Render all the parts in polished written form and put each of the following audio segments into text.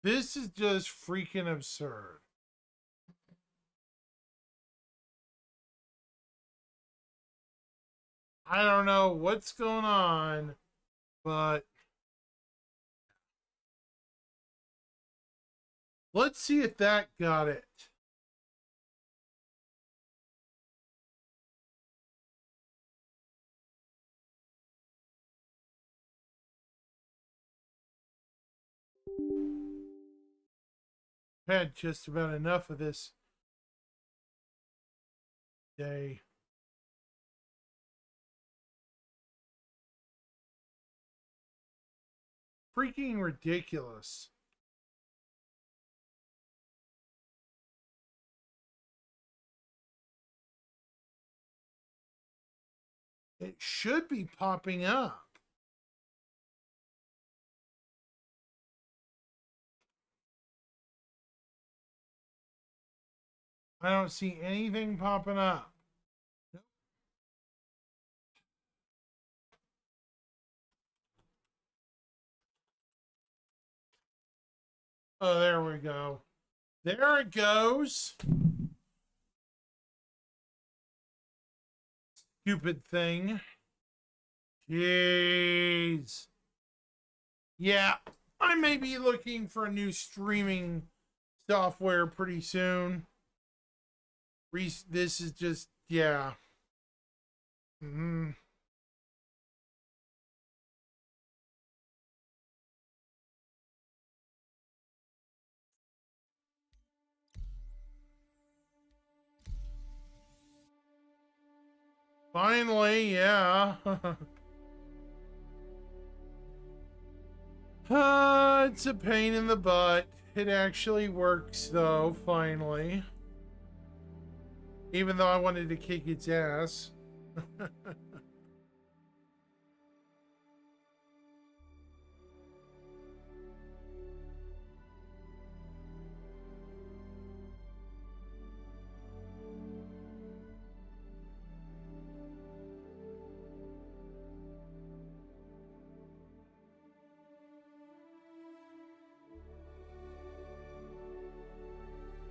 This is just freaking absurd. I don't know what's going on, but let's see if that got it. I've had just about enough of this day. Freaking ridiculous. It should be popping up. I don't see anything popping up. Nope. Oh, there we go. There it goes. Stupid thing. Jeez. Yeah, I may be looking for a new streaming software pretty soon. This is just, yeah. Finally, yeah. It's a pain in the butt. It actually works, though, finally. Even though I wanted to kick its ass.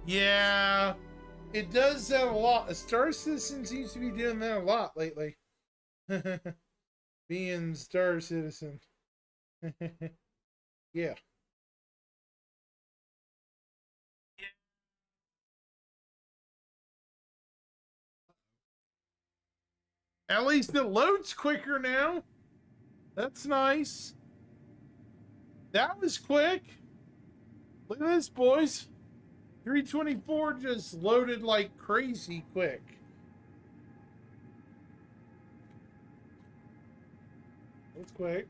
Yeah, it does that a lot. Star Citizen seems to be doing that a lot lately. Being Star Citizen. Yeah. At least it loads quicker now. That's nice. That was quick. Look at this, boys. 324 just loaded like crazy quick. That's quick.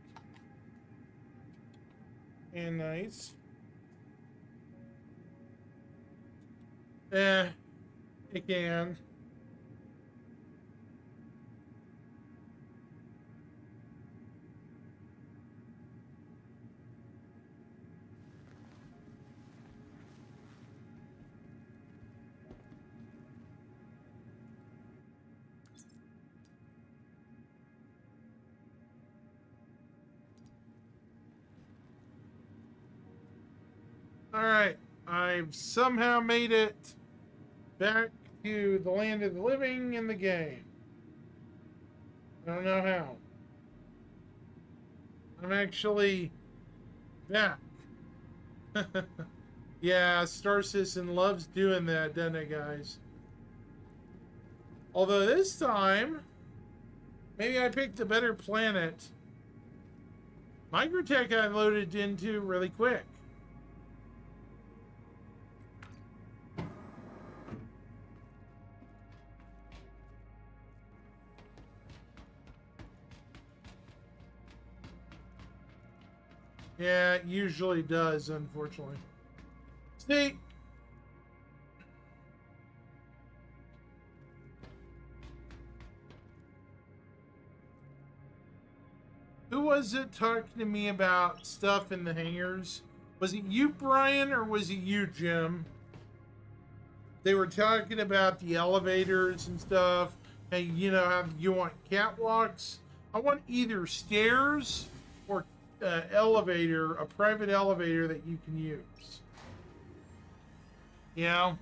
And nice. It can. All right, I've somehow made it back to the land of the living in the game. I don't know how. I'm actually back. Yeah, Star Citizen loves doing that, doesn't it, guys? Although this time, maybe I picked a better planet. Microtech I loaded into really quick. Yeah, it usually does, unfortunately. See? Who was it talking to me about stuff in the hangars? Was it you, Brian, or was it you, Jim? They were talking about the elevators and stuff. And you know how you want catwalks? I want either stairs or elevator, a private elevator that you can use. You know?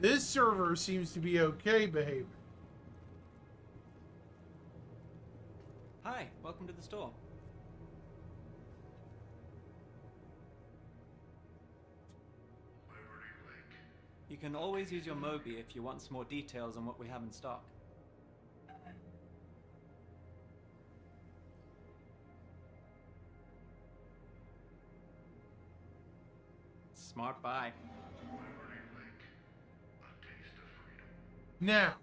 This server seems to be okay behaving. Hi, welcome to the store. You can always use your Mobi if you want some more details on what we have in stock. Smart buy. Now,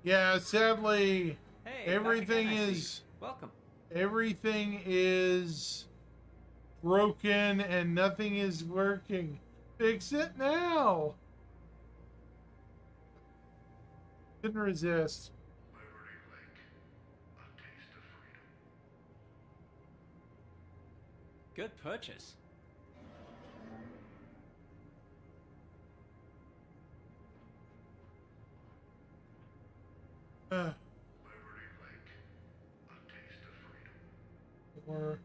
yeah, sadly, Hey, everything back again, I is see. Welcome. everything is broken and nothing is working. Fix it now. Couldn't resist. Good purchase. Or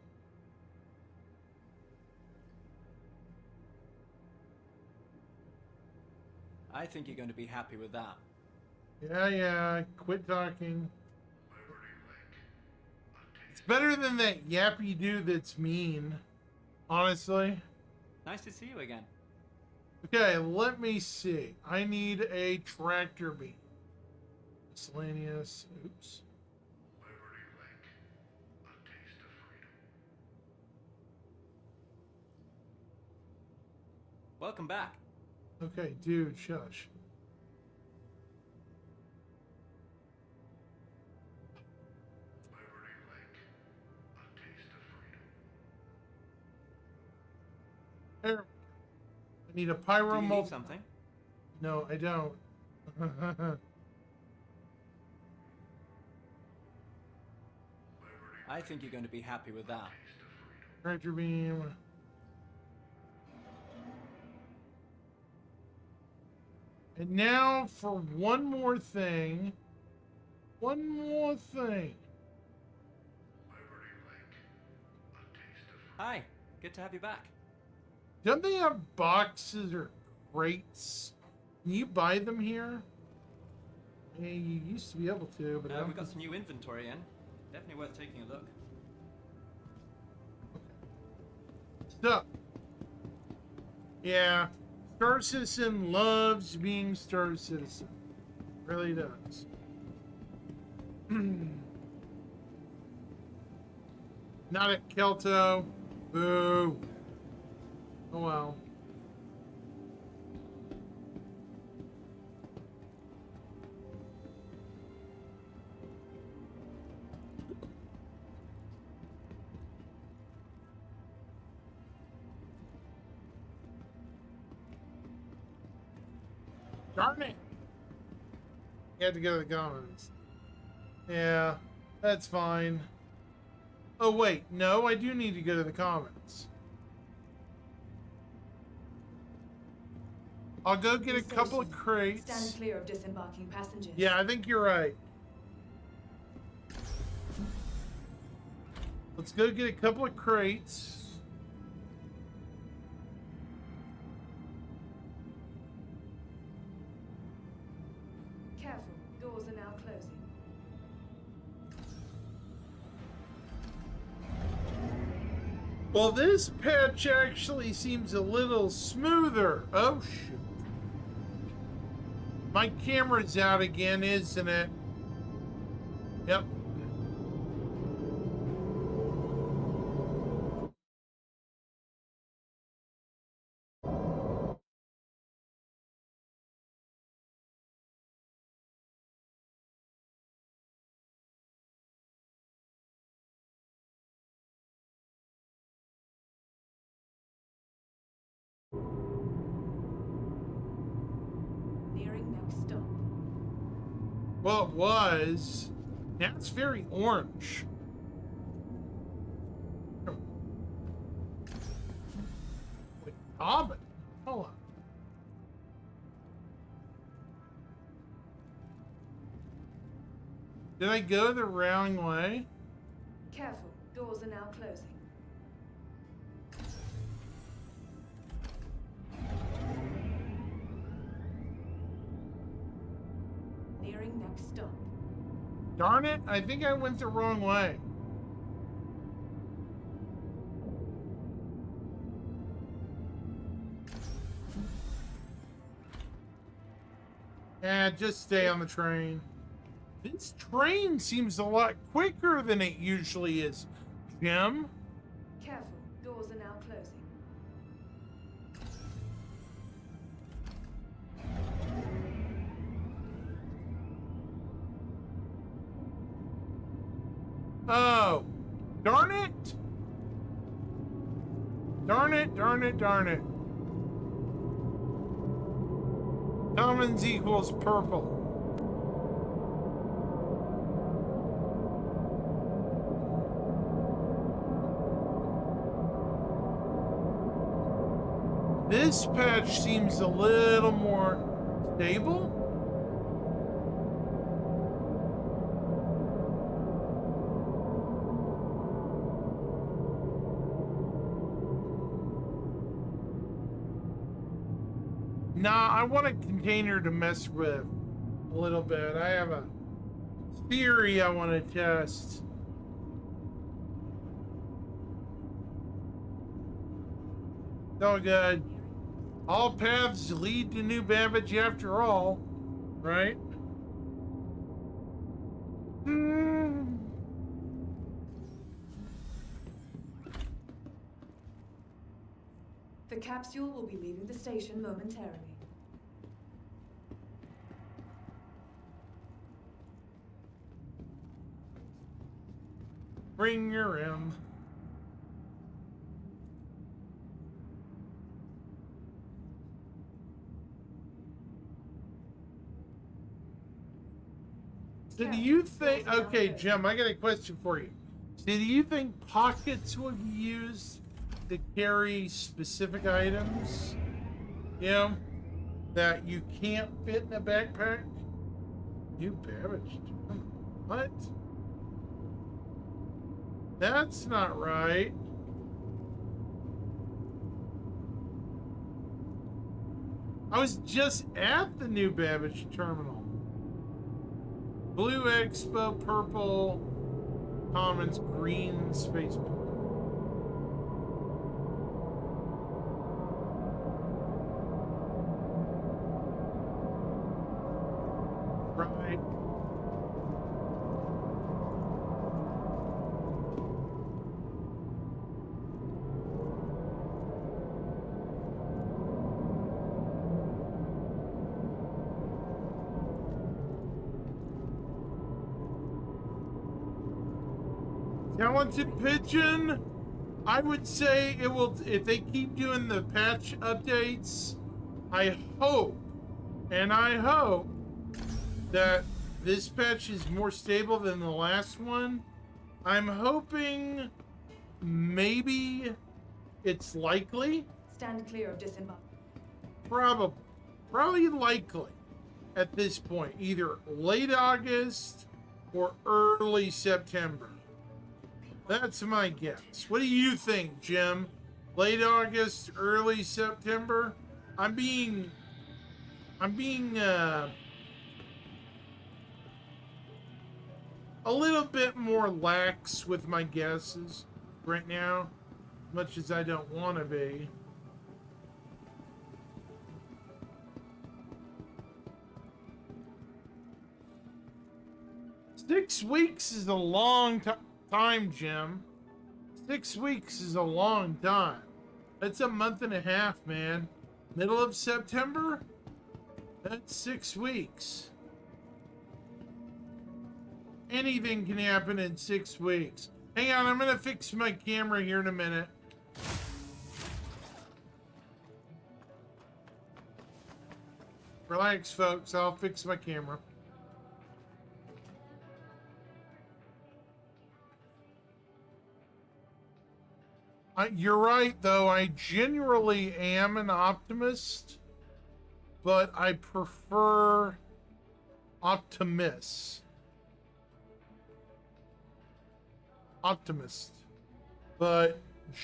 I think you're going to be happy with that. yeah, quit talking. It's better than that yappy dude that's mean, honestly. Nice to see you again. Okay, let me see. I need a tractor beam. Miscellaneous. Oops. Welcome back. Okay, dude, shush. There. I need a pyro Do you mul- need something? No, I don't. I think you're going to be happy with that. Tractor beam. And now for one more thing. One more thing. Hi, good to have you back. Don't they have boxes or crates? Can you buy them here? Yeah, you used to be able to, but I don't We've got think- some new inventory in. Definitely worth taking a look. So, yeah, Star Citizen loves being Star Citizen. Really does. Not at Kelto. Boo. Oh well. Darn it. You had to go to the comments. Yeah, that's fine. Oh, wait. No, I do need to go to the comments. I'll go get a couple of Stand crates. clear of disembarking passengers. Yeah, I think you're right. Let's go get a couple of crates. Careful, doors are now closing. Well, this patch actually seems a little smoother. Oh, shoot. My camera's out again, isn't it? Yep. Well, it was. Now it's very orange. Wait, Hobbit. Hold on. Did I go the wrong way? Careful, doors are now closing. Nearing next stop. Darn it, I think I went the wrong way. Just stay on the train. This train seems a lot quicker than it usually is, Jim. Careful, doors are now closing. Oh, darn it. Darn it, darn it, darn it. Commons equals purple. This patch seems a little more stable. Nah, I want a container to mess with a little bit. I have a theory I want to test. So good. All paths lead to New Babbage after all, right? The capsule will be leaving the station momentarily. Bring your M. So do you think, okay, Jim, I got a question for you. So do you think pockets will be used to carry specific items, you know, that you can't fit in a backpack? New Babbage. What? That's not right. I was just at the New Babbage terminal. Blue Expo, purple, Commons, green, spaceport. Right. Talented Pigeon, I would say it will, if they keep doing the patch updates, I hope that this patch is more stable than the last one. I'm hoping maybe it's likely. Stand clear of disembark. Probably likely at this point, either late August or early September. That's my guess. What do you think, Jim? Late August, early September? I'm being a little bit more lax with my guesses right now, much as I don't want to be. Six weeks is a long time, Jim. 6 weeks is a long time. That's a month and a half, man. Middle of September? That's 6 weeks. Anything can happen in 6 weeks. Hang on, I'm gonna fix my camera here in a minute. Relax, folks. I'll fix my camera. You're right, though. I generally am an optimist, but I prefer optimists. Optimist. But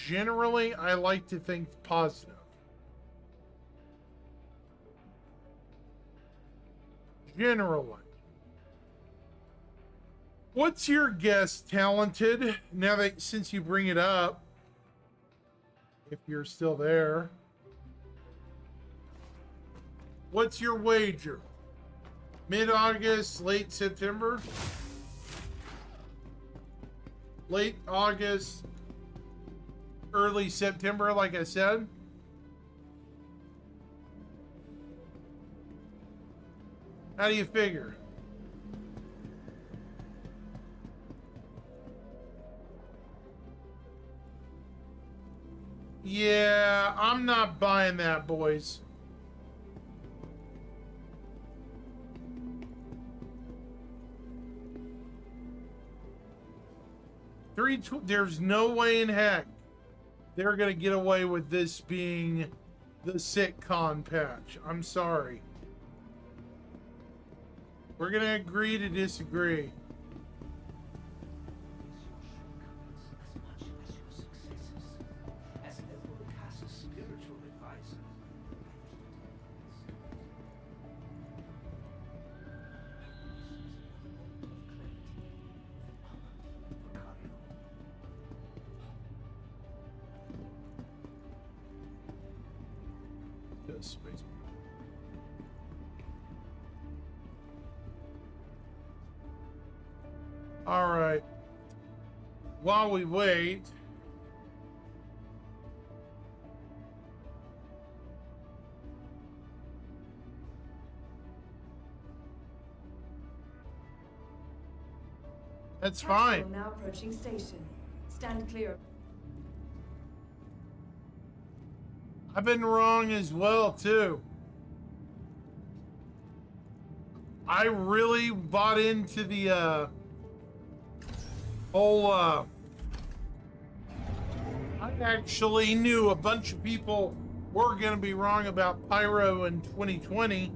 generally, I like to think positive. Generally. What's your guess, Talented? Now that since you bring it up, if you're still there, what's your wager? Mid-August, late September? Late August, early September, like I said? How do you figure? Yeah, I'm not buying that, boys. There's no way in heck they're gonna get away with this being the sitcom patch. I'm sorry. We're gonna agree to disagree. Space. All right. While we wait, that's fine. Now approaching station. Stand clear. I've been wrong as well, too. I really bought into the whole I actually knew a bunch of people were going to be wrong about Pyro in 2020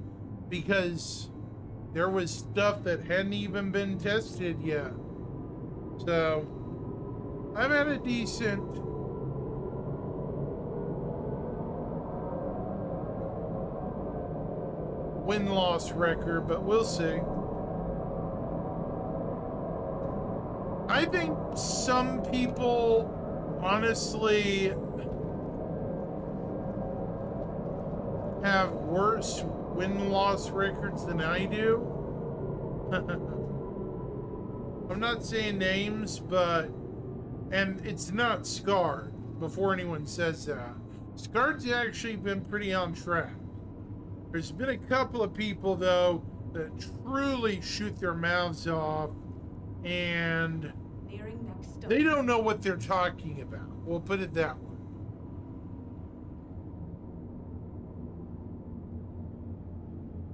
because there was stuff that hadn't even been tested yet. So I've had a decent win-loss record, but we'll see. I think some people honestly have worse win-loss records than I do. I'm not saying names, but and it's not Scarred, before anyone says that. Scarred's actually been pretty on track. There's been a couple of people, though, that truly shoot their mouths off, and they don't know what they're talking about. We'll put it that way.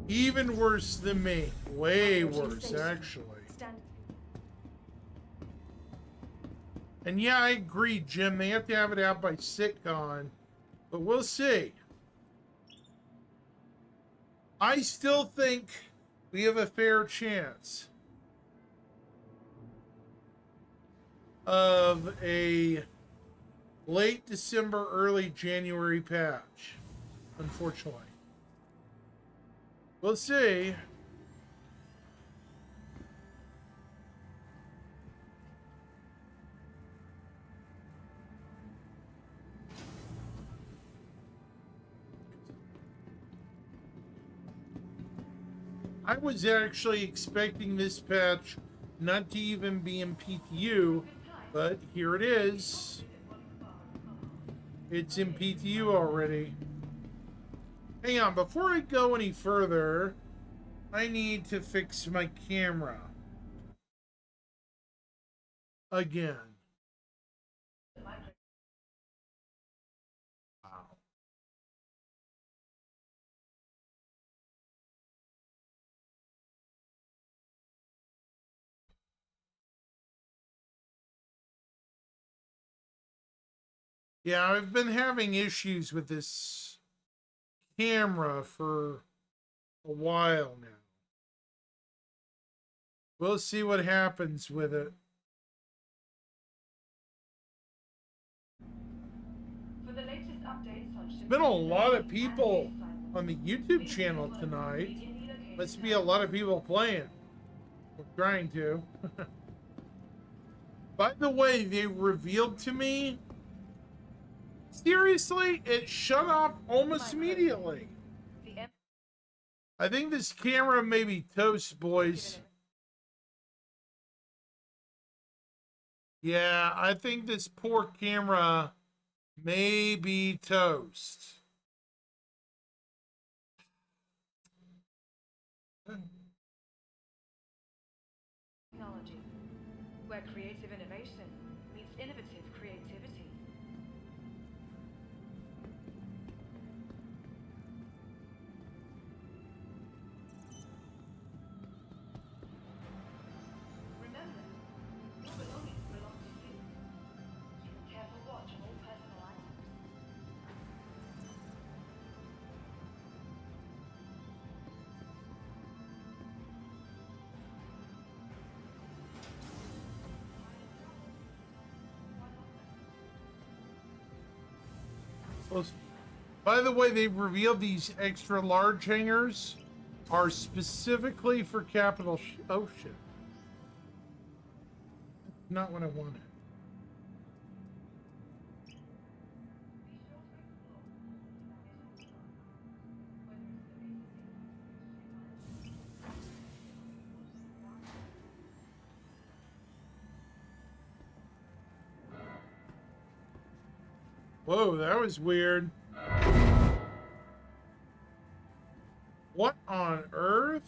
Even worse than me. Way worse, actually. And yeah, I agree, Jim. They have to have it out by SitCon, but we'll see. I still think we have a fair chance of a late December, early January patch, unfortunately. We'll see. I was actually expecting this patch not to even be in PTU, but here it is. It's in PTU already. Hang on, before I go any further, I need to fix my camera. Again. Yeah, I've been having issues with this camera for a while now. We'll see what happens with it. For the latest updates on There's been a lot of people on the YouTube channel tonight. Must be a lot of people playing. We're trying to. By the way, they revealed to me. Seriously, it shut off almost immediately. I think this camera may be toast, boys. Yeah, I think this poor camera may be toast. Technology, where creative innovation meets innovative creativity. Remember, your belongings belong to you. Keep a careful watch on all personal items. Well, by the way, they've revealed these extra large hangers are specifically for Capital Ocean. Not what I wanted. Whoa, that was weird. What on earth?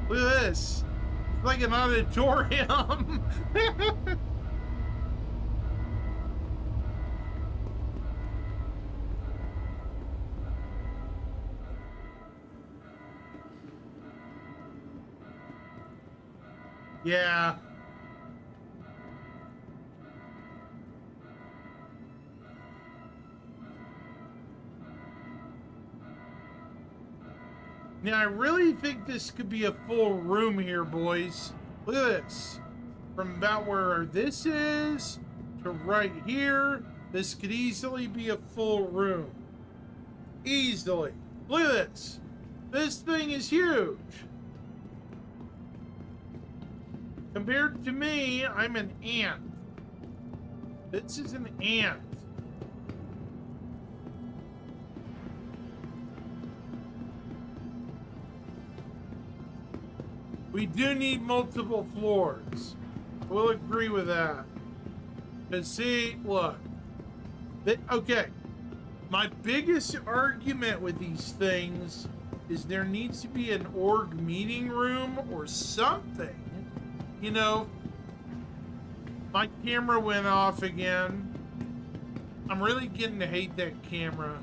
Look at this. It's like an auditorium. Yeah. Now, I really think this could be a full room here, boys. Look at this. From about where this is to right here, this could easily be a full room. Easily. Look at this. This thing is huge. Compared to me, I'm an ant. This is an ant. We do need multiple floors. We'll agree with that. But see, look. Okay. My biggest argument with these things is there needs to be an org meeting room or something. You know, my camera went off again. I'm really getting to hate that camera.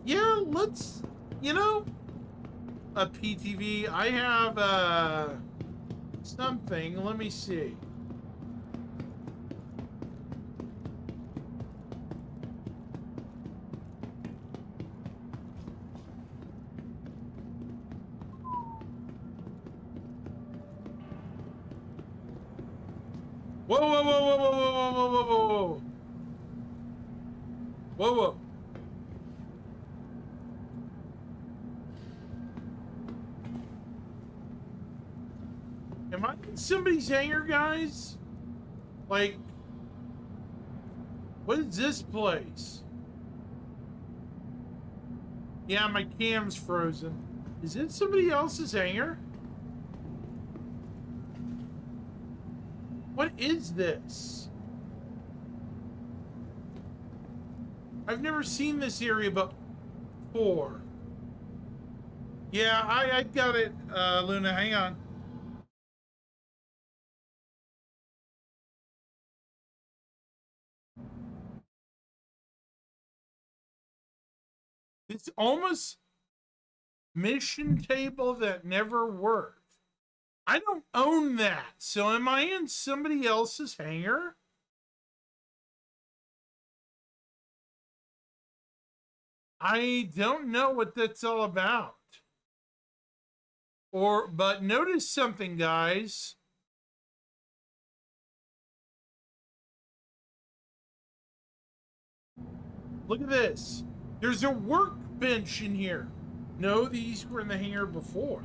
Yeah, let's, you know, a PTV. I have something. Let me see. Whoa, whoa, whoa, whoa, whoa, whoa, whoa, whoa, whoa, whoa. Whoa, whoa. Am I in somebody's hangar, guys? Like, what is this place? Yeah, my cam's frozen. Is it somebody else's hangar? What is this? I've never seen this area before. Yeah, I got it, Luna. Hang on. It's almost mission table that never worked. I don't own that. So am I in somebody else's hangar? I don't know what that's all about. But notice something, guys. Look at this. There's a workbench in here. No, these were in the hangar before.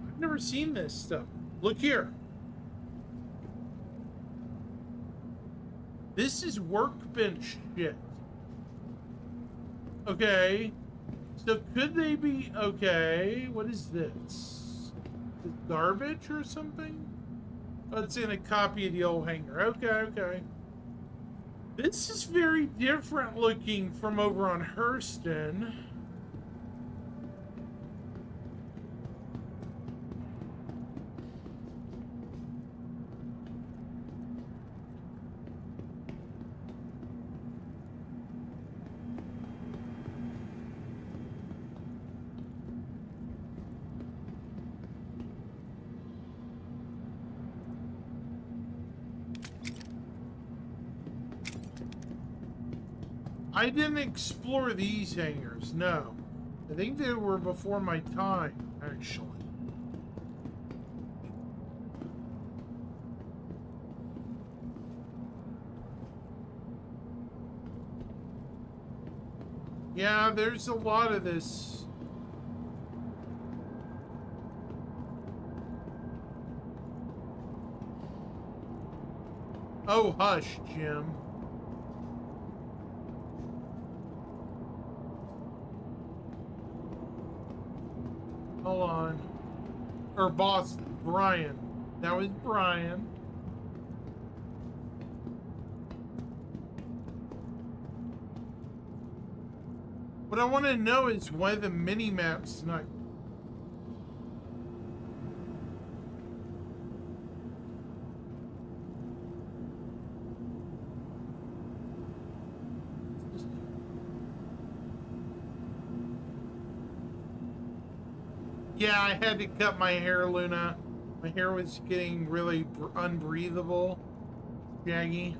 I've never seen this stuff. Look here. This is workbench shit. Okay. So could they be... Okay, what is this? Is it garbage or something? Oh, it's in a copy of the old hangar. Okay, okay. This is very different looking from over on Hurston. I didn't explore these hangars, no. I think they were before my time, actually. Yeah, there's a lot of this. Oh, hush, Jim. Hold on. Or Boston. Brian. That was Brian. What I want to know is why the mini map's not. Yeah, I had to cut my hair, Luna. My hair was getting really unbreathable. Shaggy.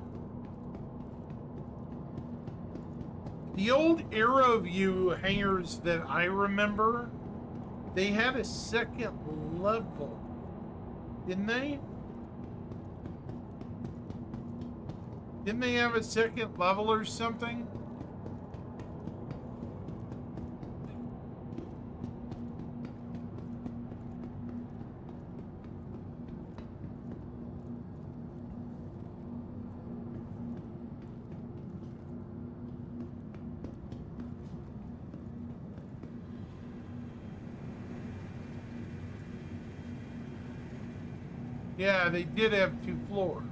The old AeroView hangars that I remember, they had a second level, didn't they? Didn't they have a second level or something? Yeah, they did have 2 floors.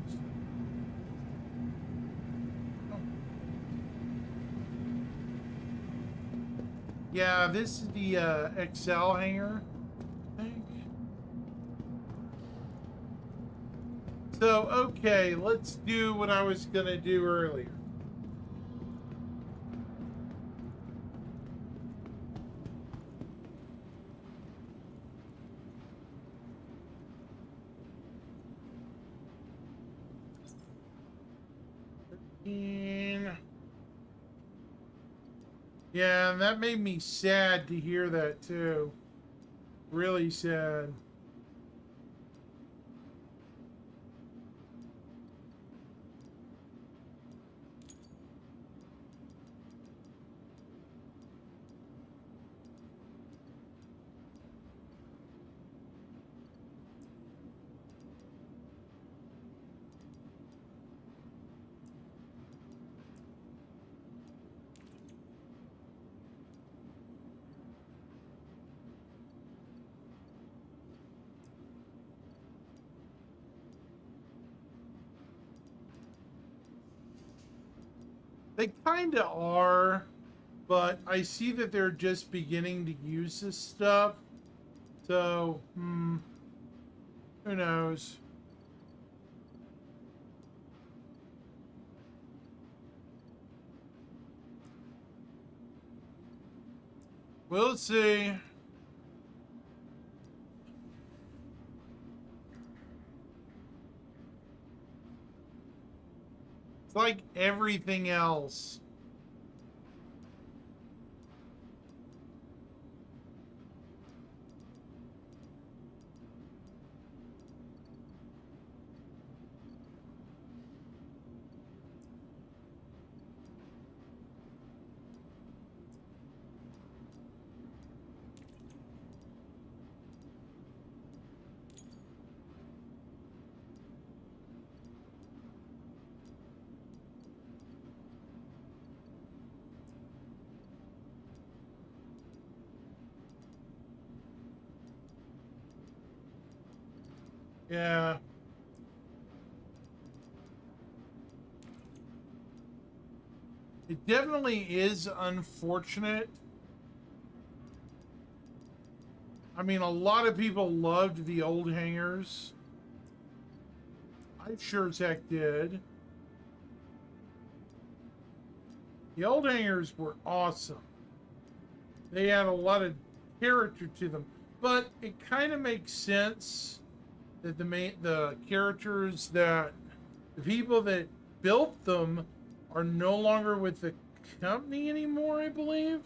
Yeah, this is the XL hangar, I think. So, okay, let's do what I was gonna do earlier. Yeah, and that made me sad to hear that too. Really sad. They kind of are, but I see that they're just beginning to use this stuff. So, who knows? We'll see. It's like everything else. Yeah. It definitely is unfortunate. I mean, a lot of people loved the old hangars. I sure as heck did. The old hangars were awesome. They had a lot of character to them, but it kind of makes sense that the characters that the people that built them are no longer with the company anymore, I believe.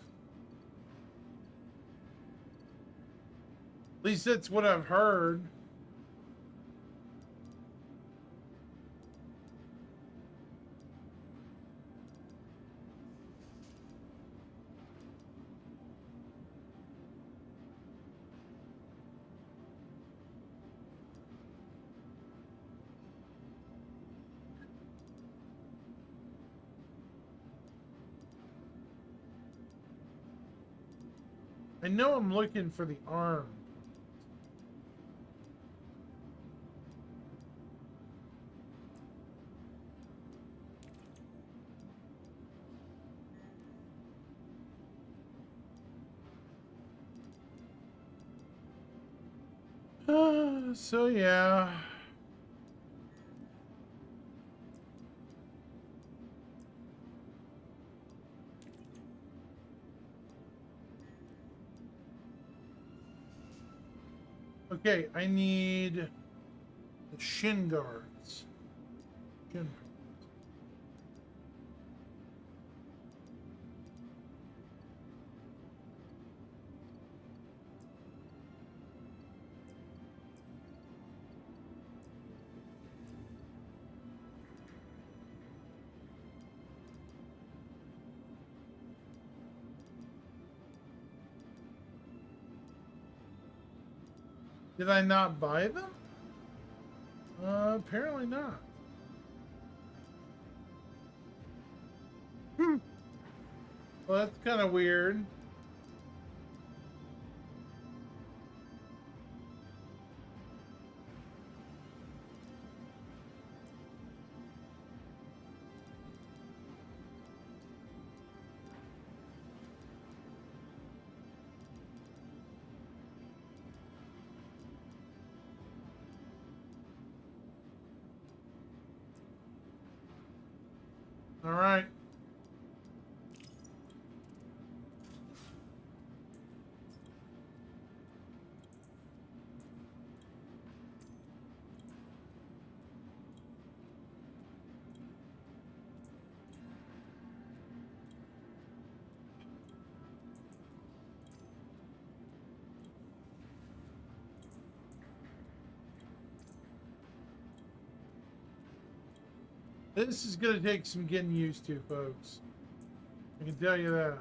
At least that's what I've heard. I know I'm looking for the arm. So yeah. Okay, I need the shin guards. Shin. Did I not buy them? Apparently not. Well, that's kind of weird. All right. This is going to take some getting used to, folks. I can tell you that.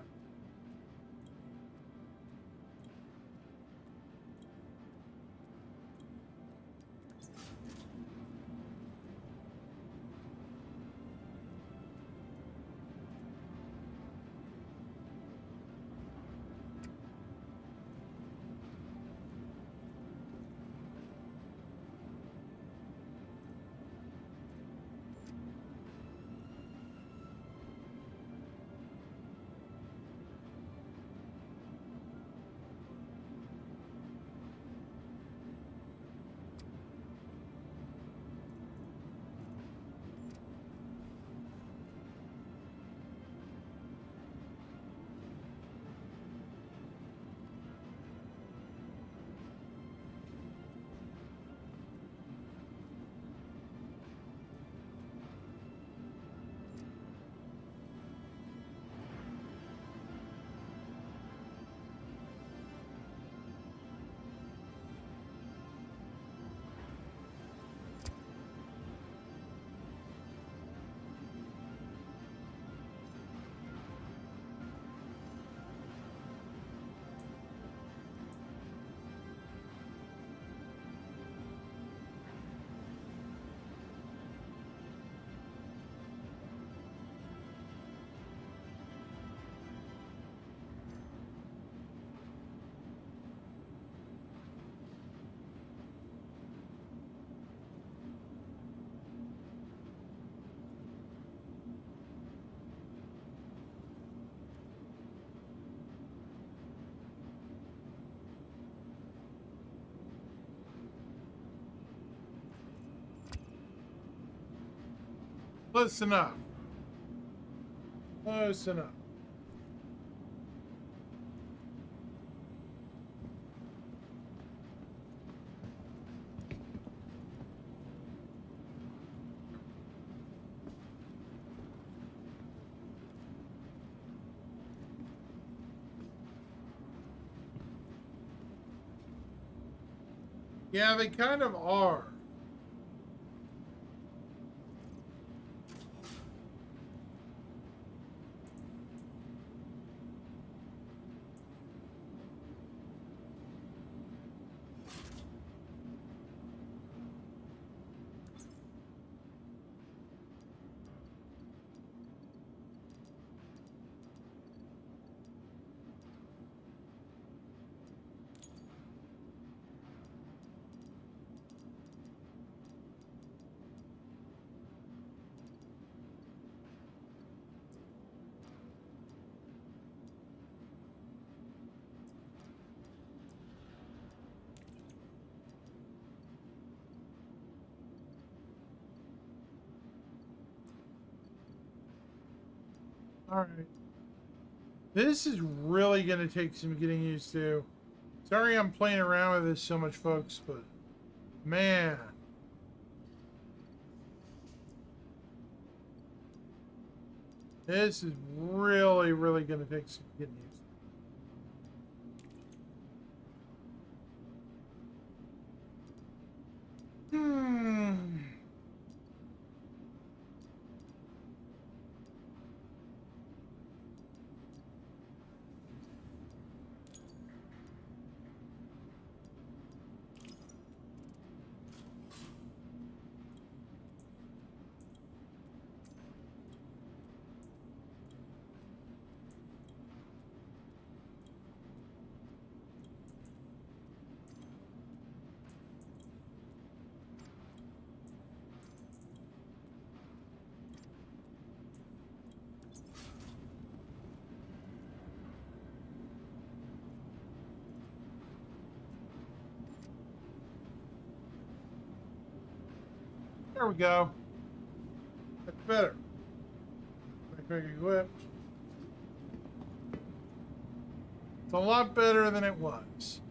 Close enough. Close enough. Yeah, they kind of are. All right. This is really going to take some getting used to. Sorry I'm playing around with this so much, folks, but man. This is really, really going to take some getting used to. There we go. That's better. Quick equip. It's a lot better than it was.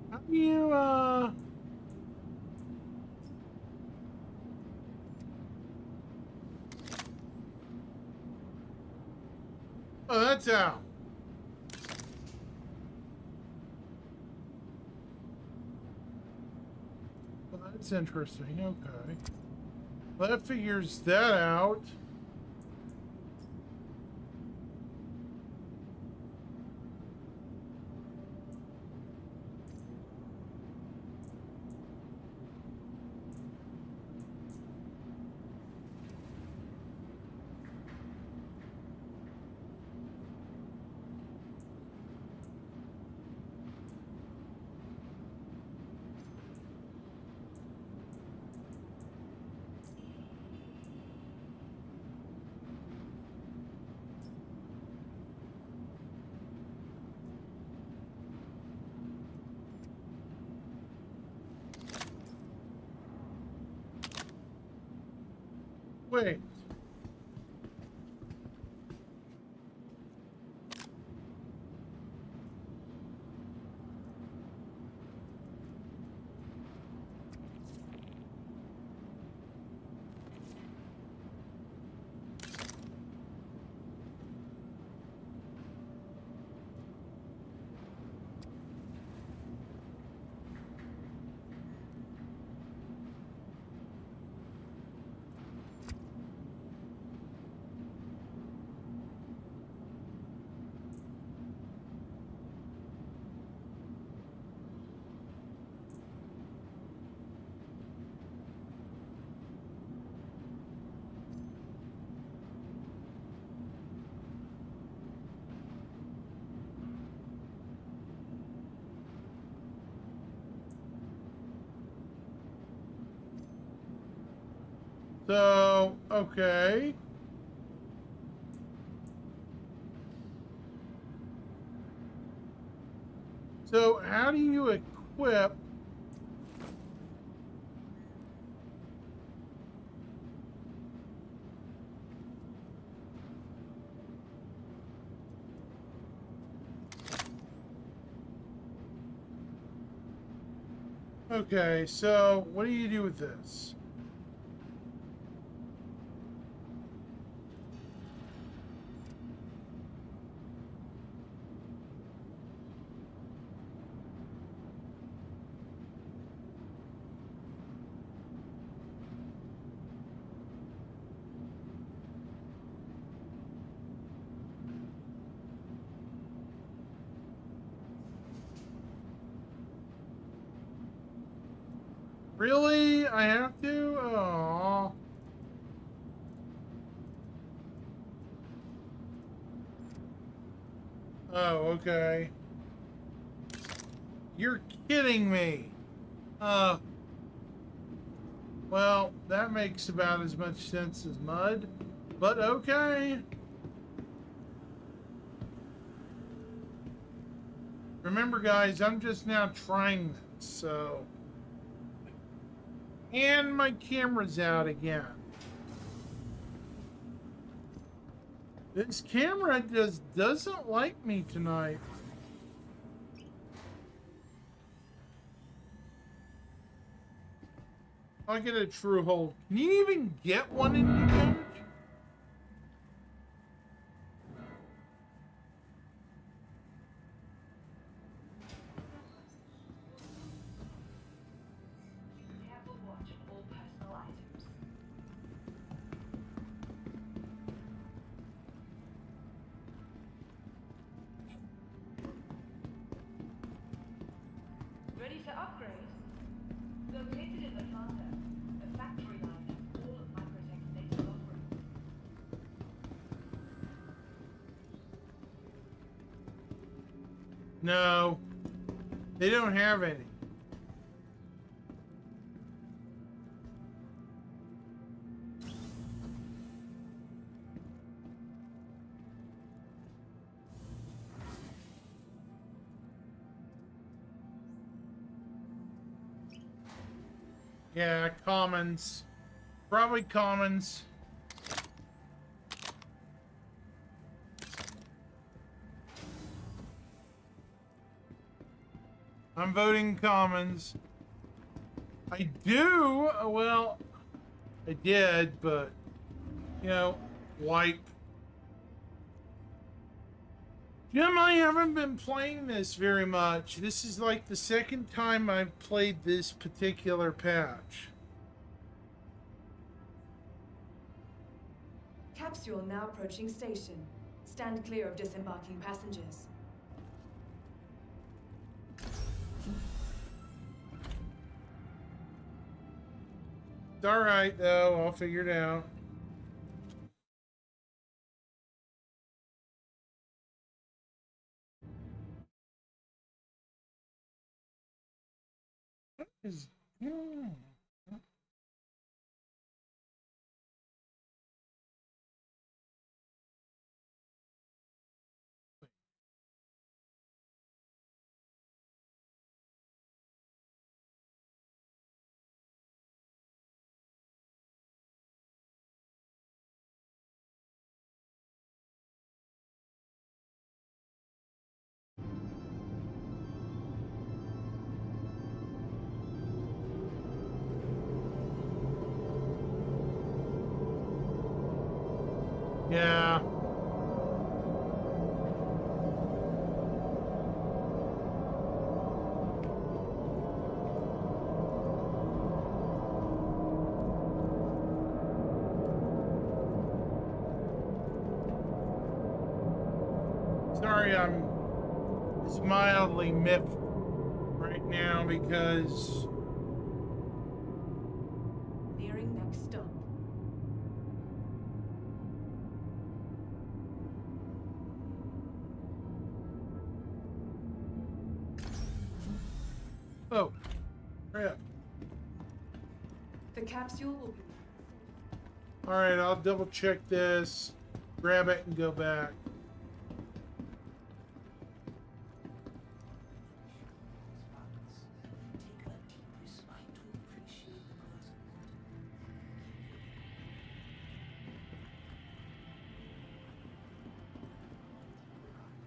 How do you, Oh, that's out. Well, that's interesting. Okay. Well, that figures that out. Wait. So, okay. So, how do you equip? Okay, so what do you do with this? Really? I have to? Oh. Oh, okay. You're kidding me. Uh, well, that makes about as much sense as mud, but okay. Remember, guys, I'm just now trying this, so. And my camera's out again. This camera just doesn't like me tonight. I'll get a true hold. Can you even get one in New Damage? Careful watch on all personal items. Ready for upgrade? Located in Atlanta, the factory line has all of Microtech's latest offerings. No, they don't have any. Yeah, commons. Probably commons. I'm voting commons. I do, well, I did, but, you know, wipe. Jim, I haven't been playing this very much. This is like the second time I've played this particular patch. Capsule now approaching station. Stand clear of disembarking passengers. It's all right, though. I'll figure it out. What is... Yeah. Sorry, I'm just mildly miffed right now because Nearing next stop. oh, crap. The capsule will be... All right, I'll double check this, grab it, and go back.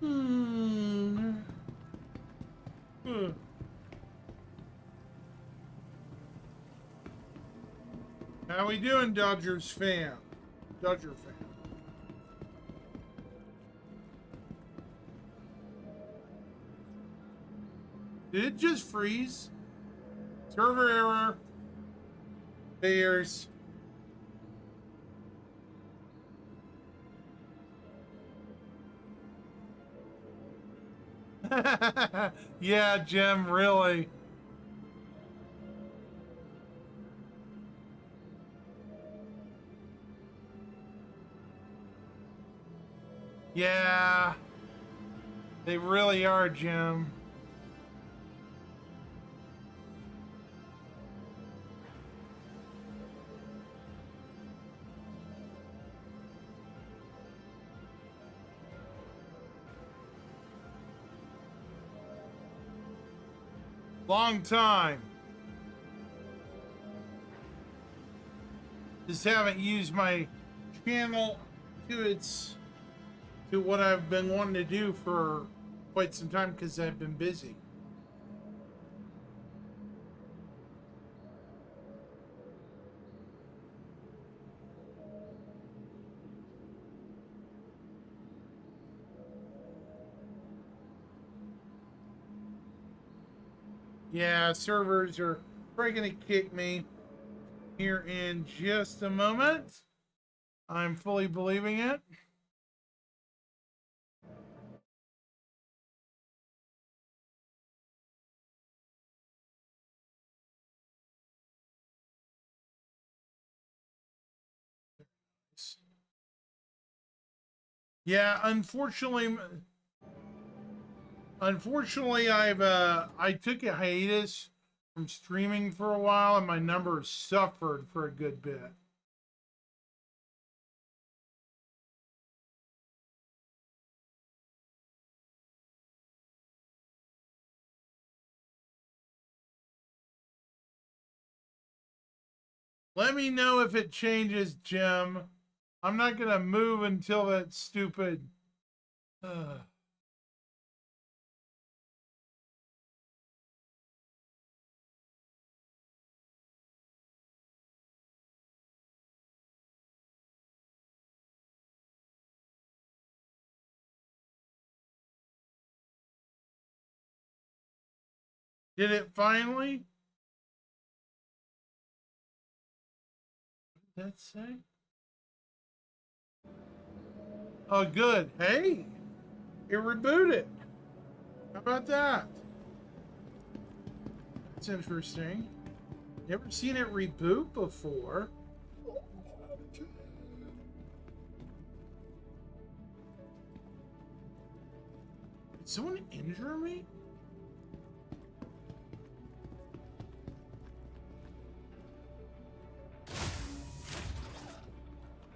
Hmm. How we doing, Dodgers fan? Dodger fan. Did it just freeze? Server error. Bears. Yeah, Jim, really. Yeah. They really are, Jim. Long time. Just haven't used my channel to what I've been wanting to do for quite some time because I've been busy. Yeah, servers are probably gonna kick me here in just a moment. I'm fully believing it. Yeah, unfortunately, I took a hiatus from streaming for a while, and my numbers suffered for a good bit. Let me know if it changes, Jim. I'm not gonna move until that stupid. Did it finally? What did that say? Oh, good. Hey, it rebooted. How about that? That's interesting. Never seen it reboot before. Did someone injure me?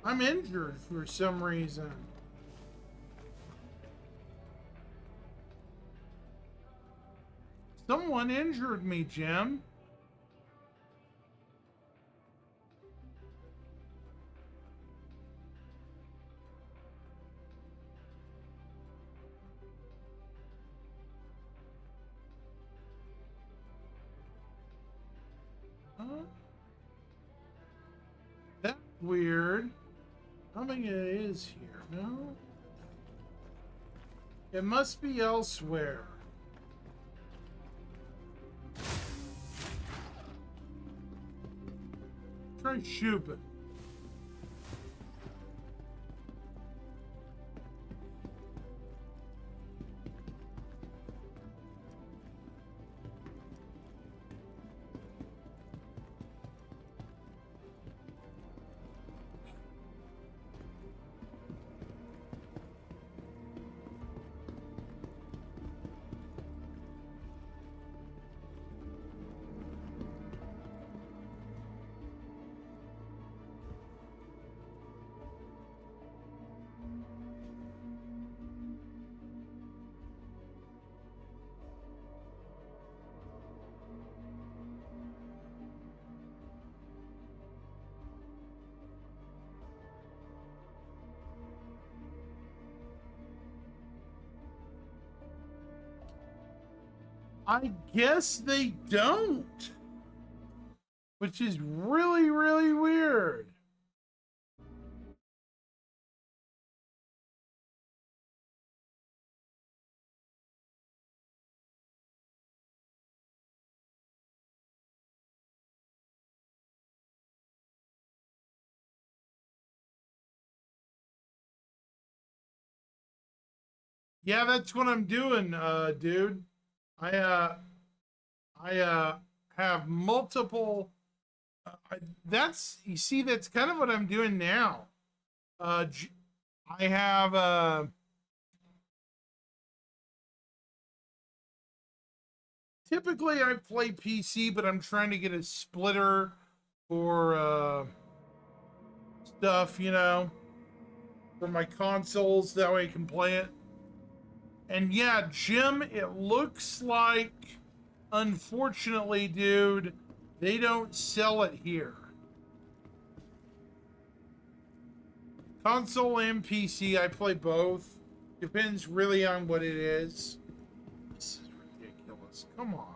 I'm injured for some reason. Someone injured me, Jim. Huh? That's weird. I don't think it is here, no? It must be elsewhere. Try Shubin. I guess they don't. Which is really, really weird. Yeah, that's what I'm doing, dude. I have multiple. That's you see, that's kind of what I'm doing now. I have typically I play PC, but I'm trying to get a splitter for stuff, you know, for my consoles. That way I can play it. And yeah, Jim, it looks like, unfortunately, dude, they don't sell it here. Console and PC, I play both. Depends really on what it is. This is ridiculous. Come on.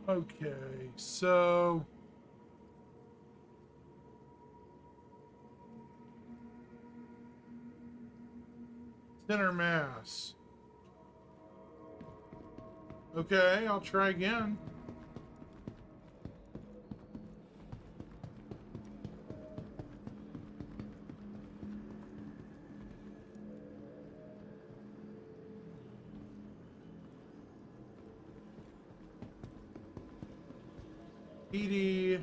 Okay, so center mass. Okay, I'll try again. PD.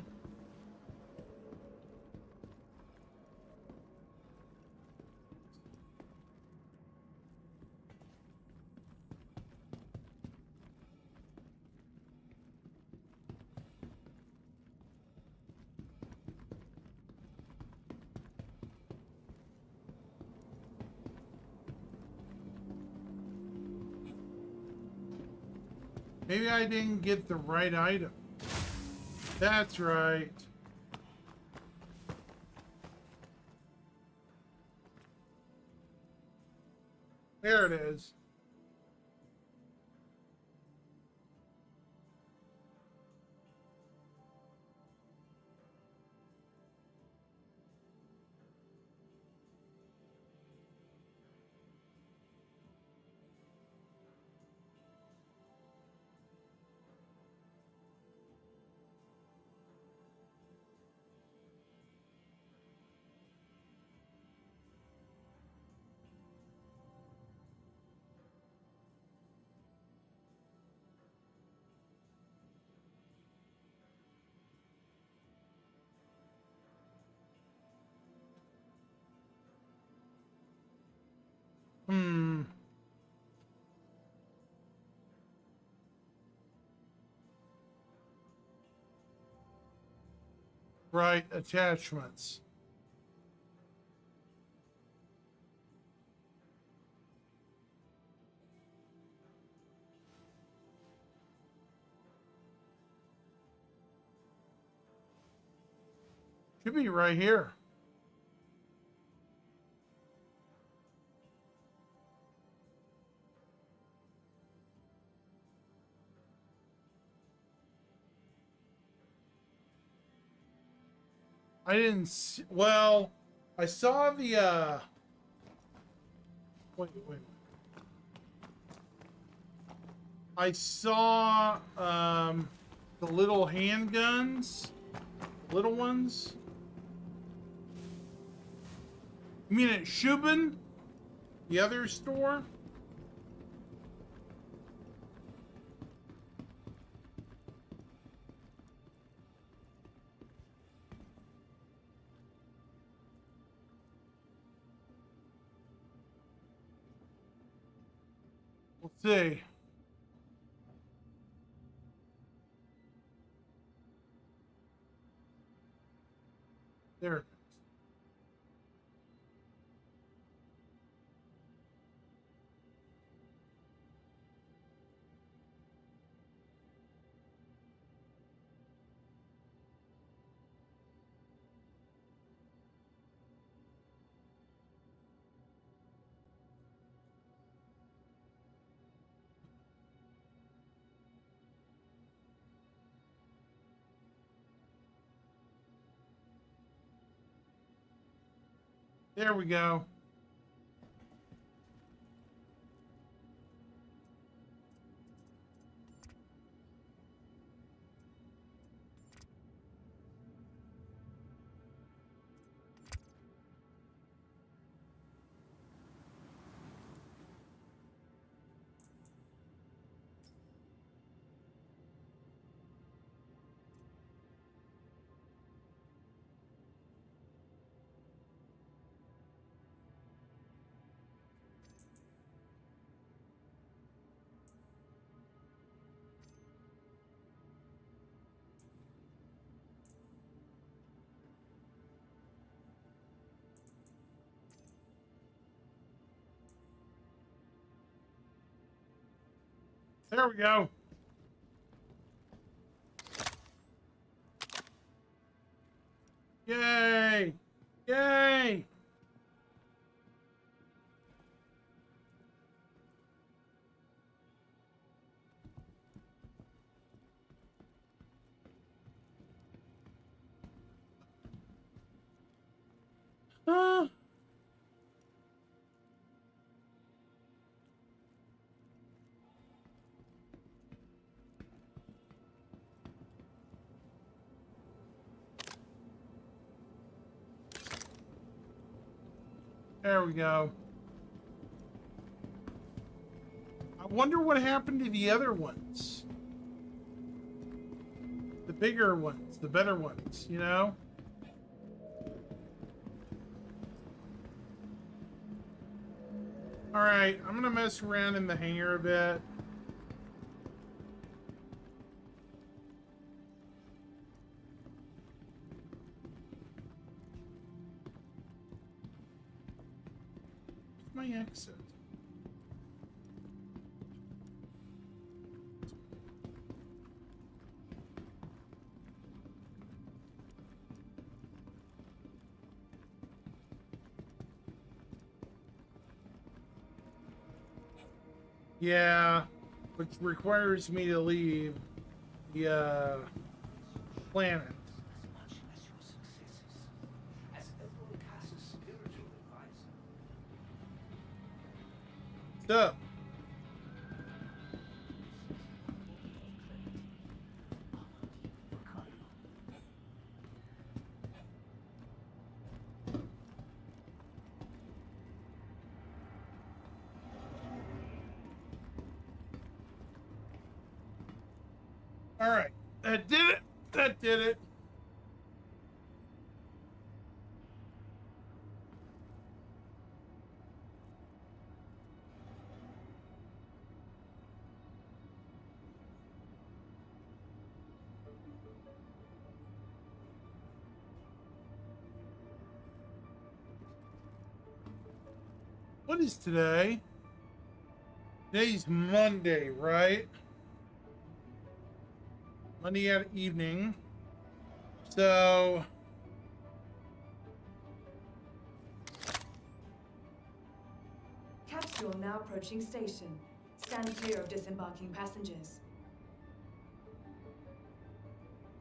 Maybe I didn't get the right item. That's right. There it is. Hmm. Right, attachments. Should be right here. I didn't see, well, I saw the wait. I saw the little handguns, little ones. You mean at Shubin? The other store? Let's see. There it is. There we go. There we go. Yay! Yay! Huh? There we go. I wonder what happened to the other ones. The bigger ones, the better ones, you know? Alright, I'm gonna mess around in the hangar a bit. My exit. Yeah, which requires me to leave the planet. Much as your successes, as Emerald Cass's spiritual advisor. So, all right, that did it. That did it. What is today? Today's Monday, right? Monday at evening. So Capsule now approaching station. Stand clear of disembarking passengers.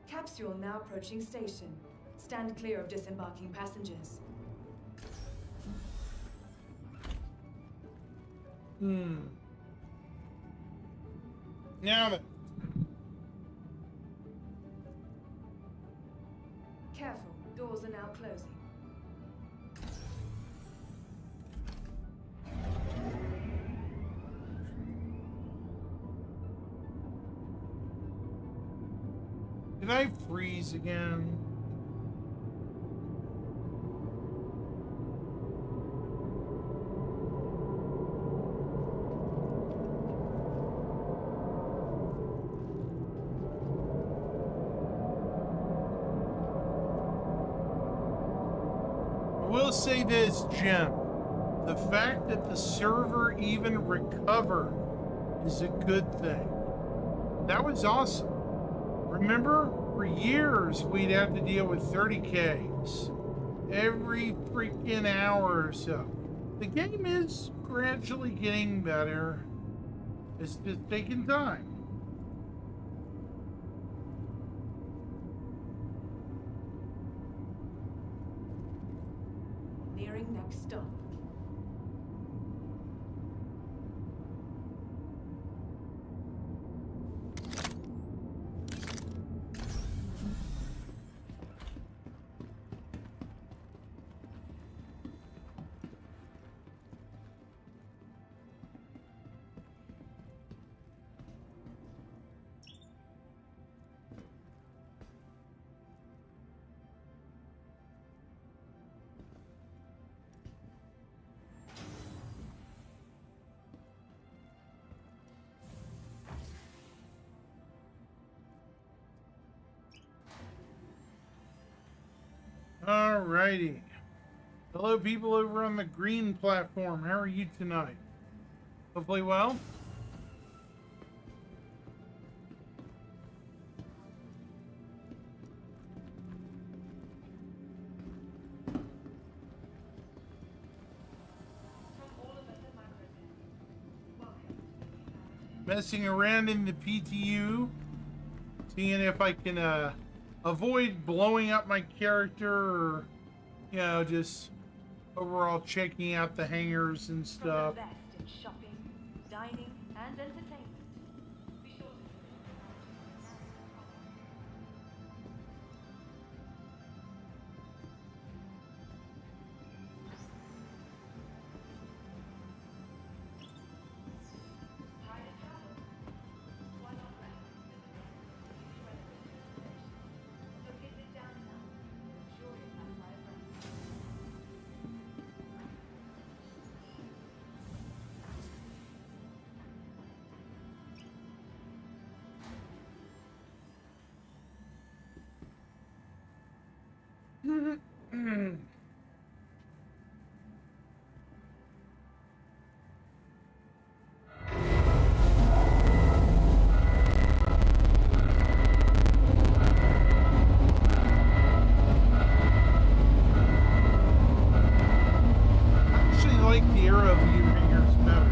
Capsule now approaching station. Stand clear of disembarking passengers. now then. Careful, doors are now closing. Did I freeze again? I will say this, Jim. The fact that the server even recovered is a good thing. That was awesome. Remember, for years we'd have to deal with 30Ks every freaking hour or so. The game is gradually getting better. It's just taking time. nearing next stop. Alrighty. Hello, people over on the green platform. How are you tonight? Hopefully well. Messing around in the PTU, seeing if I can avoid blowing up my character, or just overall checking out the hangars and stuff. From the best in shopping, dining, and entertainment. Be sure to try to travel. Why not rest? So get it down now. Luxurious Empire Brands. I actually like the Arrow View hangars better.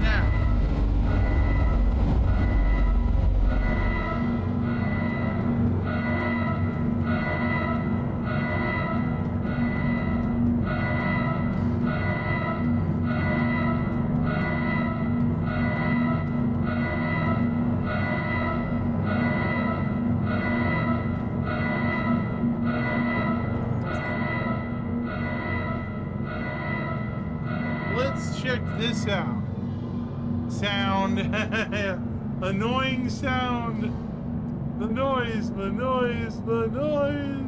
Now, let's check this out. Sound. Annoying sound. The noise, the noise, the noise.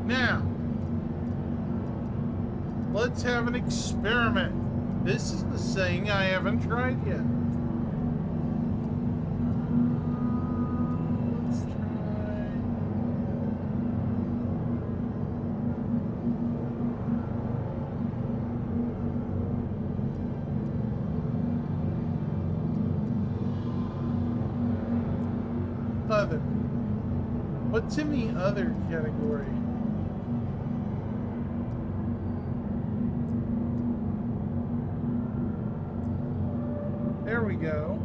Now, let's have an experiment. This is the thing I haven't tried yet. Let's try. Other. What's in the other category? There we go.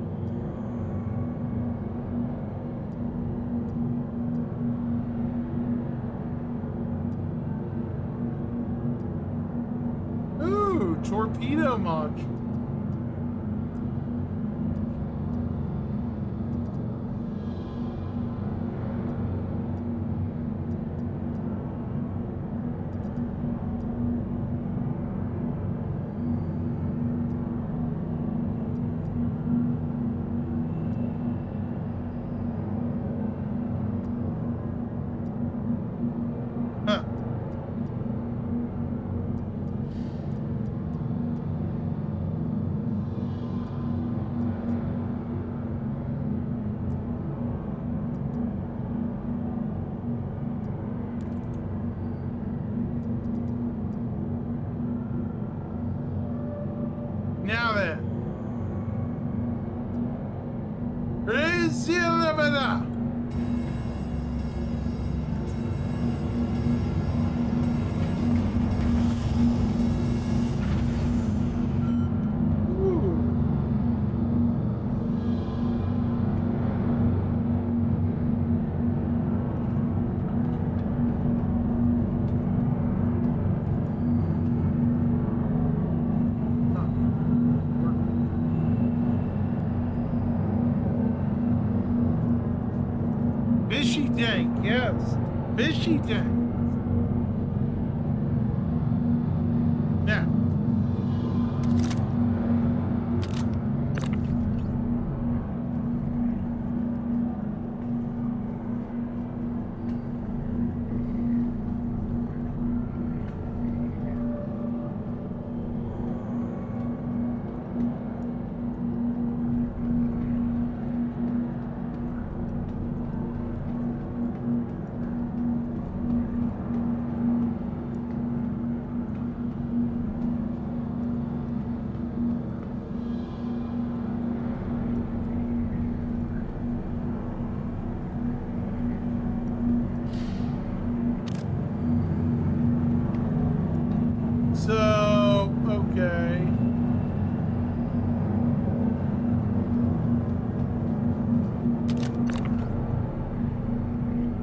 Ooh, torpedo module. Yes. Fishy tank. Now. So, okay.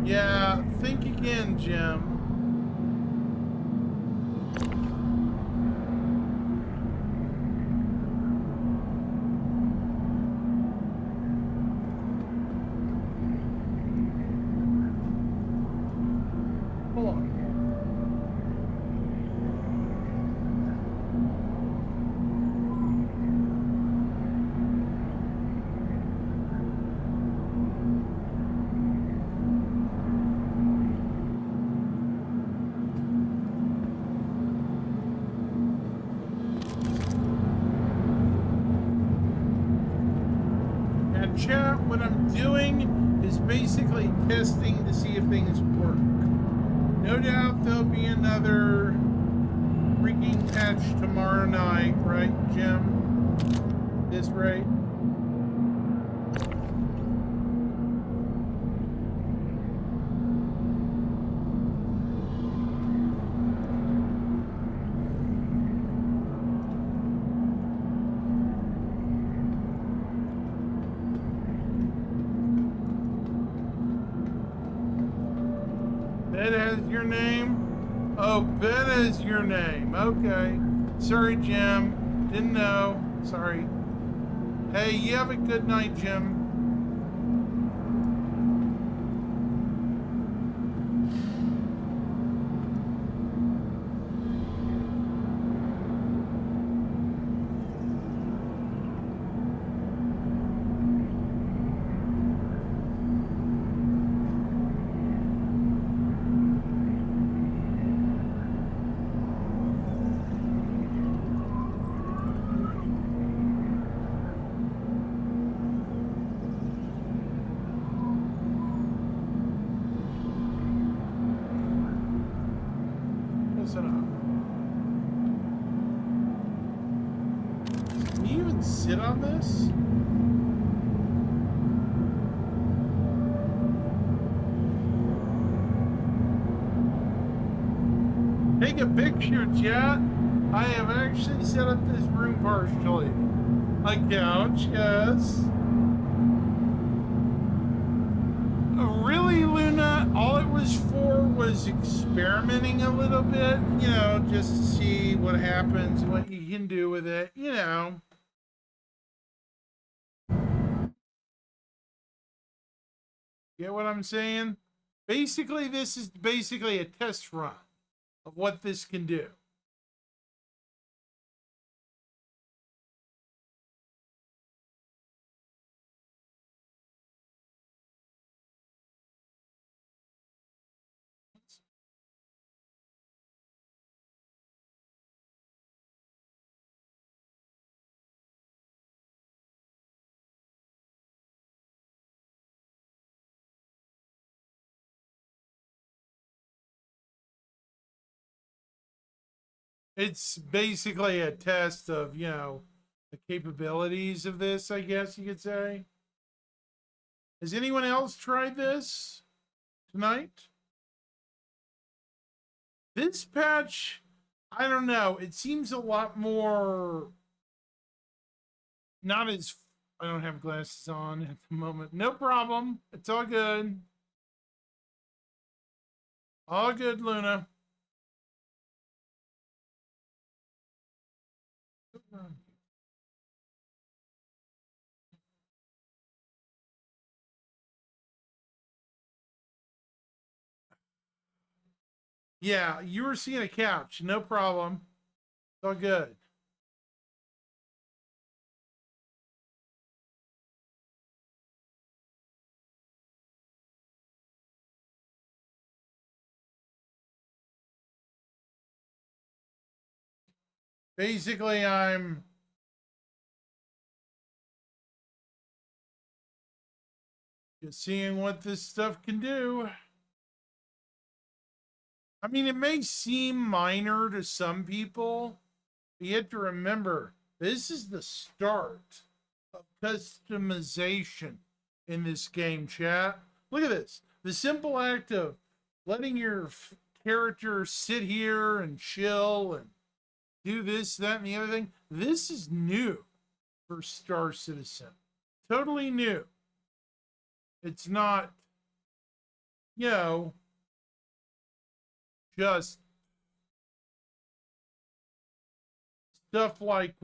Yeah, think again, Jim. Hold on. Now, chat, what I'm doing is basically testing to see if things work. No doubt there'll be another freaking patch tomorrow night, right, Jim? This right? Ben has your name? Oh, Ben is your name. Okay. Sorry, Jim. Didn't know. Sorry. Hey, you have a good night, Jim. Listen up. Can you even sit on this? Take a picture, chat. I have actually set up this room partially. A couch, yes. Really, Luna, all it was for was experimenting a little bit, you know, just to see what happens, what you can do with it, you know. Get what I'm saying? Basically, this is basically a test run of what this can do. It's basically a test of, you know, the capabilities of this, I guess you could say. Has anyone else tried this tonight? This patch, I don't know. It seems a lot more, not as, I don't have glasses on at the moment. No problem. It's all good. All good, Luna. Yeah, you were seeing a couch. No problem. It's all good. Basically, I'm just seeing what this stuff can do. I mean, it may seem minor to some people, but you have to remember this is the start of customization in this game, chat. Look at this. The simple act of letting your character sit here and chill and do this, that, and the other thing. This is new for Star Citizen. Totally new. It's not, you know, just stuff like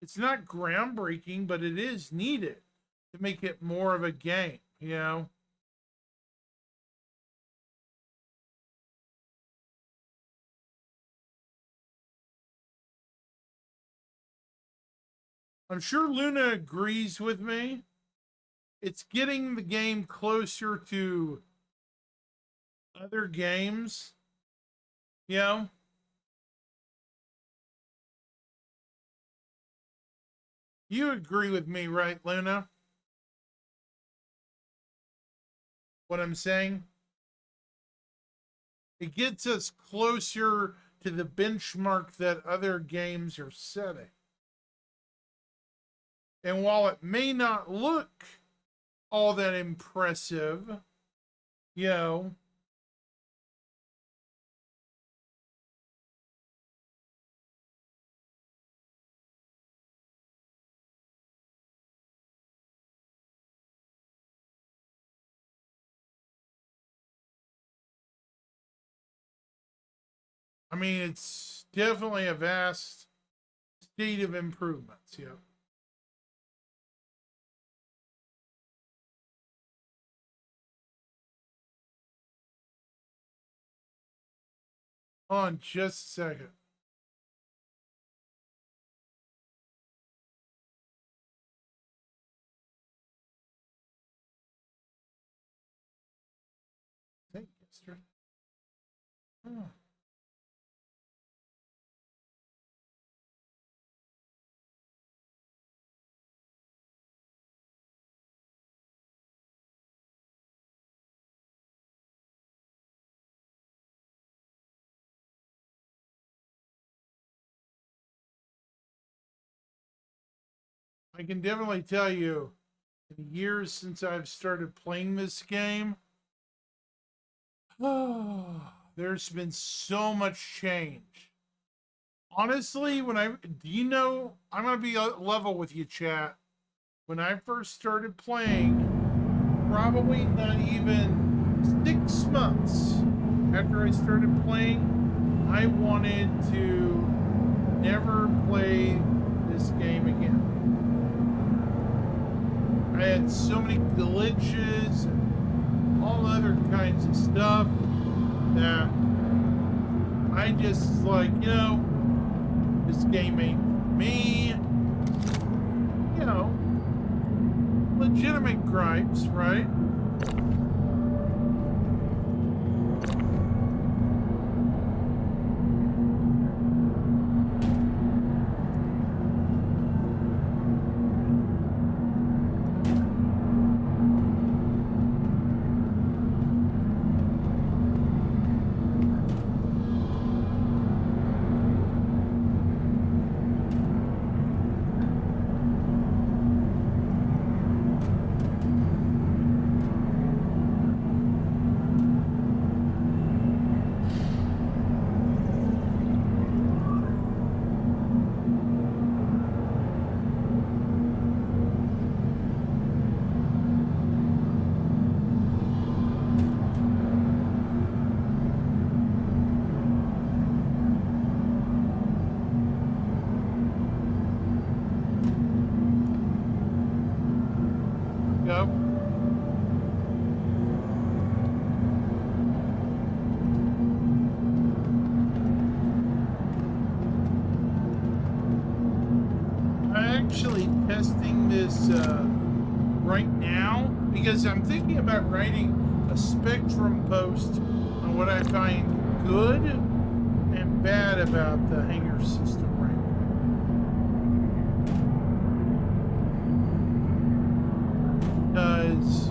it's not groundbreaking, but it is needed to make it more of a game, you know? I'm sure Luna agrees with me. It's getting the game closer to other games, you know? You agree with me, right, Luna? What I'm saying? It gets us closer to the benchmark that other games are setting. And while it may not look all that impressive, you know, I mean, it's definitely a vast state of improvements, you know. Hold on just a second. Thank you, sir. Oh. I can definitely tell you, in the years since I've started playing this game, there's been so much change. Honestly, I'm going to be level with you, chat. When I first started playing, probably not even 6 months after I started playing, I wanted to never play this game again. I had so many glitches and all other kinds of stuff that I just like, you know, this game ain't me. You know, legitimate gripes, right? this right now because I'm thinking about writing a Spectrum post on what I find good and bad about the hangar system right now. Because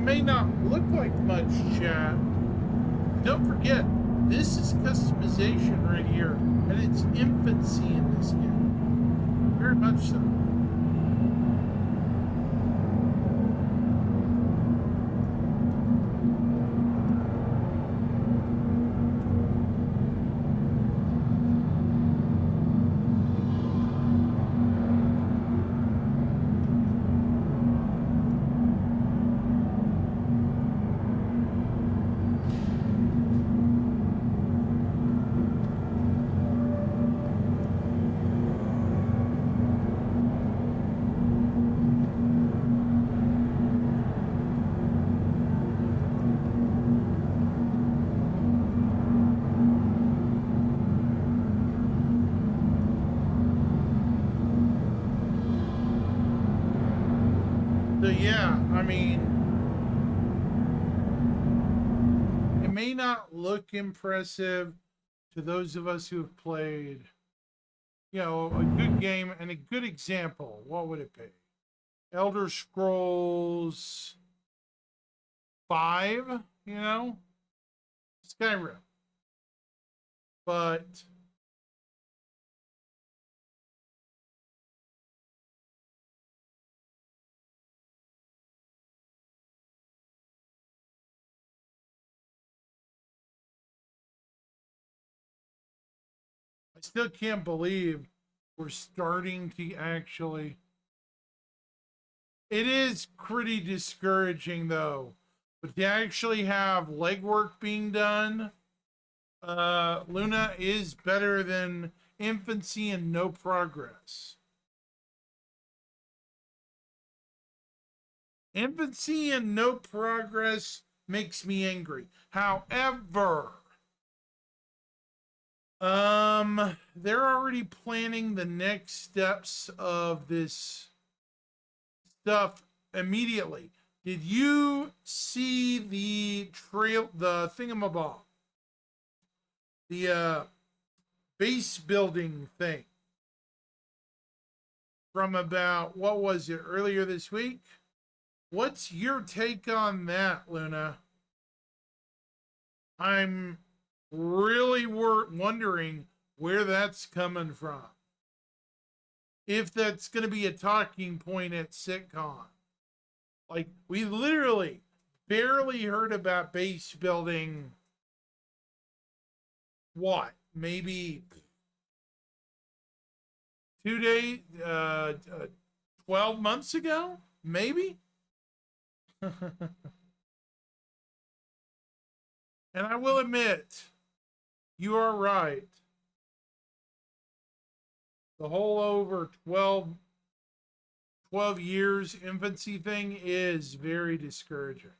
may not look like much, chat. Don't forget, this is customization right here, and it's infancy in this game. Very much so. So yeah, I mean, it may not look impressive to those of us who have played, you know, a good game and a good example. What would it be? Elder Scrolls 5, you know? Skyrim. But I still can't believe we're starting to actually. It is pretty discouraging though, but to actually have legwork being done, Luna is better than infancy and no progress. Infancy and no progress makes me angry. However, they're already planning the next steps of this stuff immediately. Did you see the thingamabob? The base building thing from about, what was it, earlier this week? What's your take on that, Luna? I'm really wondering where that's coming from. If that's going to be a talking point at SitCon. Like, we literally barely heard about base building, what, maybe 2 days, 12 months ago, maybe? And I will admit, you are right. The whole over 12 years infancy thing is very discouraging.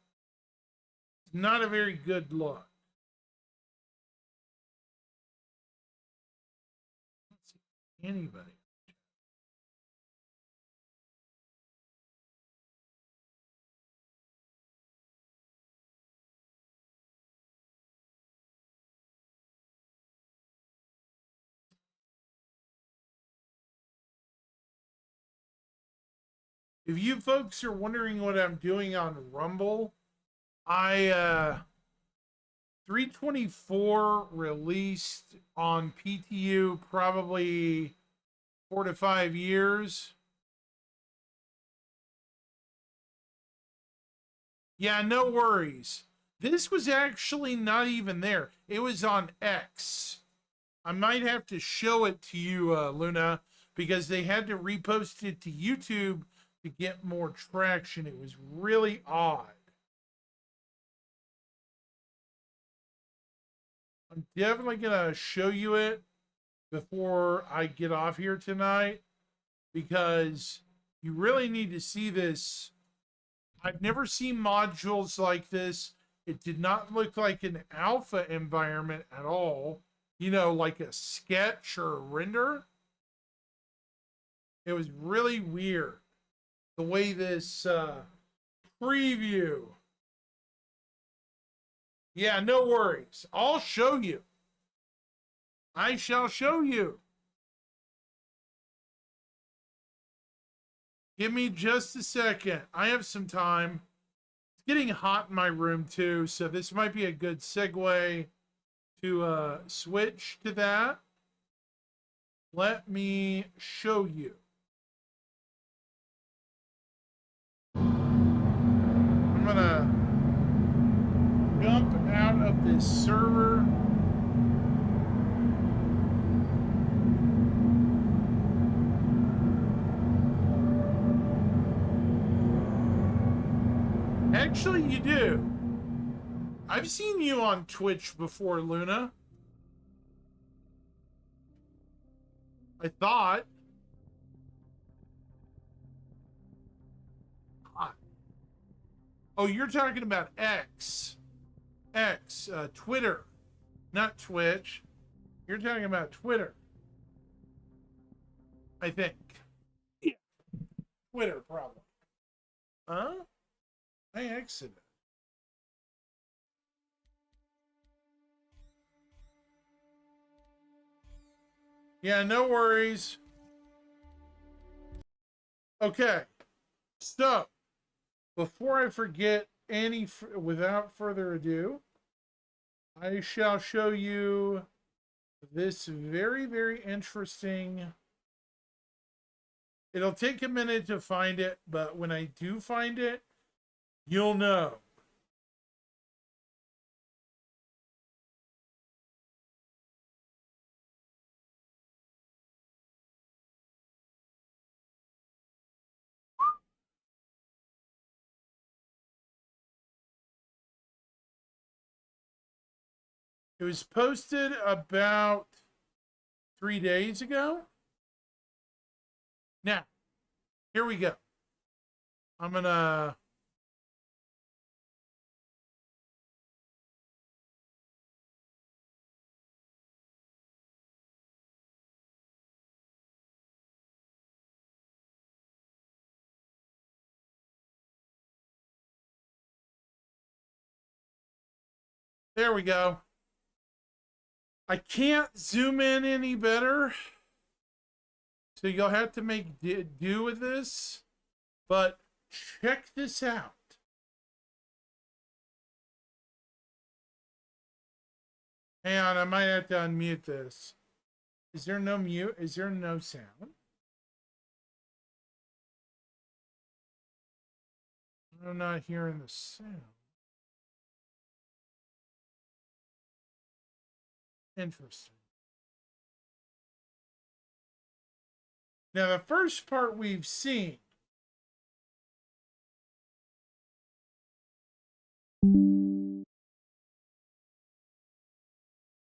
It's not a very good look. Let's see, anybody. If you folks are wondering what I'm doing on Rumble, I 324 released on PTU probably 4 to 5 years. Yeah, no worries. This was actually not even there. It was on X. I might have to show it to you, Luna, because they had to repost it to YouTube to get more traction. It was really odd. I'm definitely going to show you it before I get off here tonight, because you really need to see this. I've never seen modules like this. It did not look like an alpha environment at all. You know, like a sketch or a render. It was really weird the way this preview. Yeah, no worries. I'll show you. I shall show you. Give me just a second. I have some time. It's getting hot in my room too, so this might be a good segue to switch to that. Let me show you. I'm gonna jump out of this server. Actually, you do. I've seen you on Twitch before, Luna. I thought. Oh, you're talking about X. X, Twitter. Not Twitch. You're talking about Twitter. I think. Yeah. Twitter, probably. Huh? I exited. Yeah, no worries. Okay. So, before I forget without further ado, I shall show you this very, very interesting. It'll take a minute to find it, but when I do find it, you'll know. It was posted about 3 days ago. Now, here we go. I'm gonna there we go. I can't zoom in any better, so you'll have to make do with this, but check this out. Hang on, I might have to unmute this. Is there no mute? Is there no sound? I'm not hearing the sound. Interesting. Now, the first part we've seen.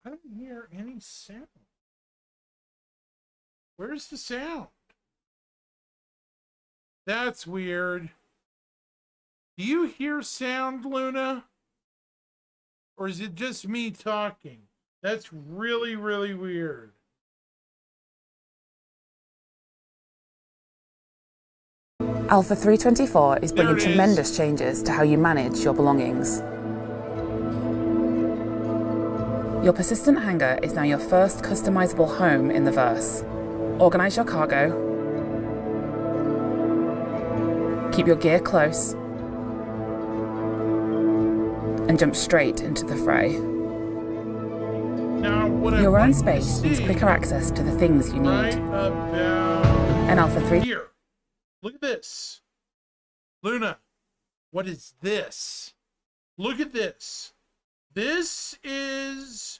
I don't hear any sound. Where's the sound? That's weird. Do you hear sound, Luna? Or is it just me talking? That's really, really weird. Alpha 324 is bringing There it is. tremendous changes to how you manage your belongings. Your persistent hangar is now your first customizable home in the verse. Organize your cargo, keep your gear close, and jump straight into the fray. not what I Your own want to space means see. quicker access to the things you Right need. about And Alpha 3 here. Look at this. Luna, what is this? Look at this. This is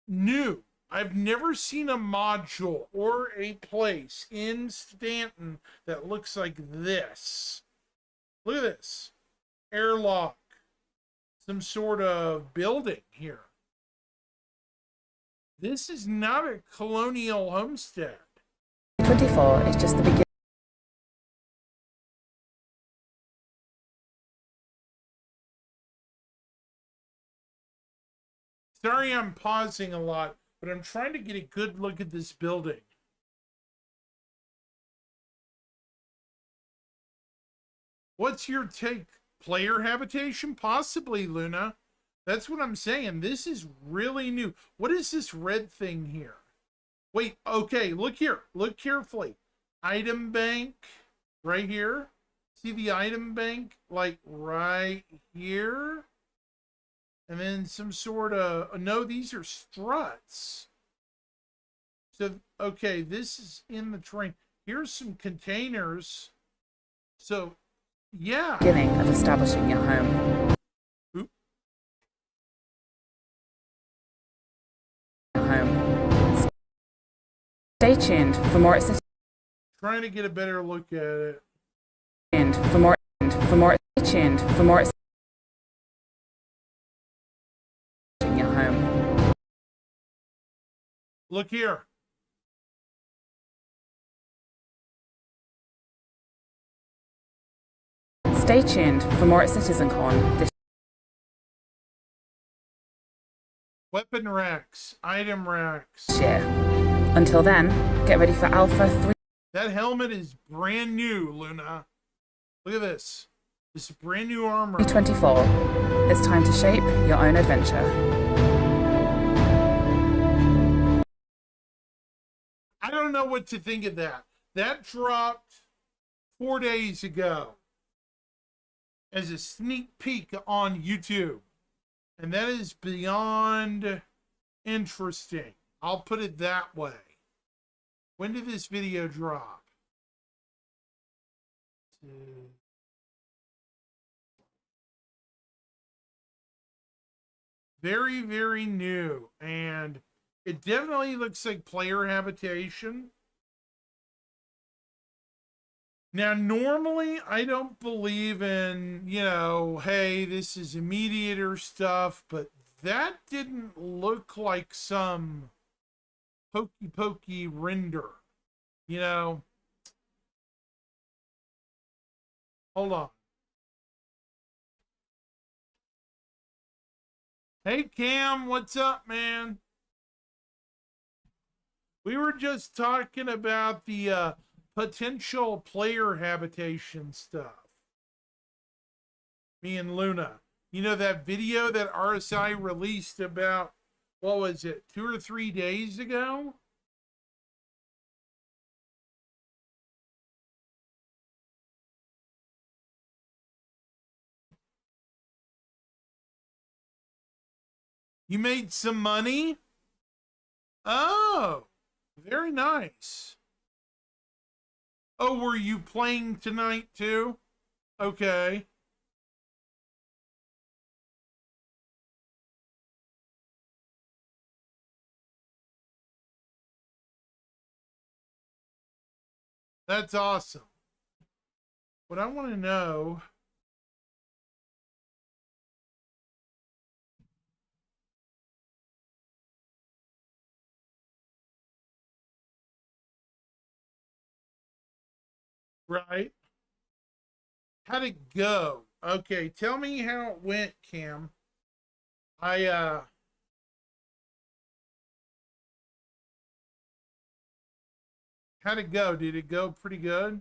new. I've never seen a module or a place in Stanton that looks like this. Look at this. Airlock. Some sort of building here. This is not a colonial homestead. 24 is just the beginning. Sorry I'm pausing a lot, but I'm trying to get a good look at this building. What's your take? Player habitation? Possibly, Luna. That's what I'm saying. This is really new. What is this red thing here? Wait, okay, look here. Look carefully. Item bank right here. See the item bank like right here? And then some sort of, no, these are struts. So, okay, this is in the train. Here's some containers. So, yeah. Beginning of establishing your home. Oop. Your home. Stay tuned for more assistance. Trying to get a better look at it. And for more. Stay tuned for more. Your home. Look here. Stay tuned for more at CitizenCon this Weapon racks, item racks. year. Until then, get ready for Alpha 3. That helmet is brand new, Luna. Look at this. This is brand new armor. 24. It's time to shape your own adventure. I don't know what to think of that. That dropped 4 days ago as a sneak peek on YouTube. And that is beyond interesting. I'll put it that way. When did this video drop? Very, very new. And it definitely looks like player habitation. Now, normally, I don't believe in, hey, this is immediate stuff, but that didn't look like some pokey render, Hold on. Hey, Cam, what's up, man? We were just talking about the potential player habitation stuff. Me and Luna. That video that RSI released about, what was it, 2 or 3 days ago? You made some money? Oh, very nice. Oh, were you playing tonight too? Okay. That's awesome. What I want to know... Right. How'd it go? Okay, tell me how it went, Cam. How'd it go? Did it go pretty good?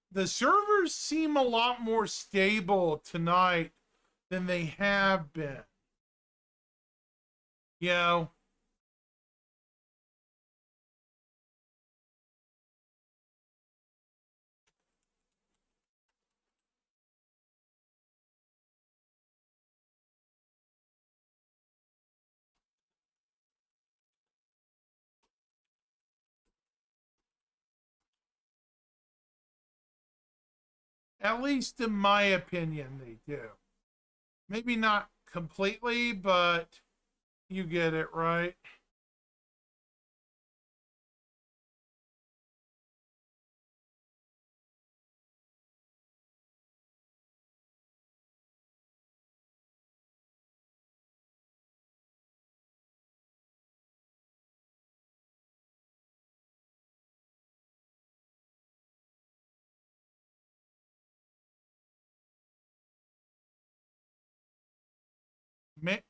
The servers seem a lot more stable tonight than they have been. At least in my opinion, they do. Maybe not completely, but you get it, right?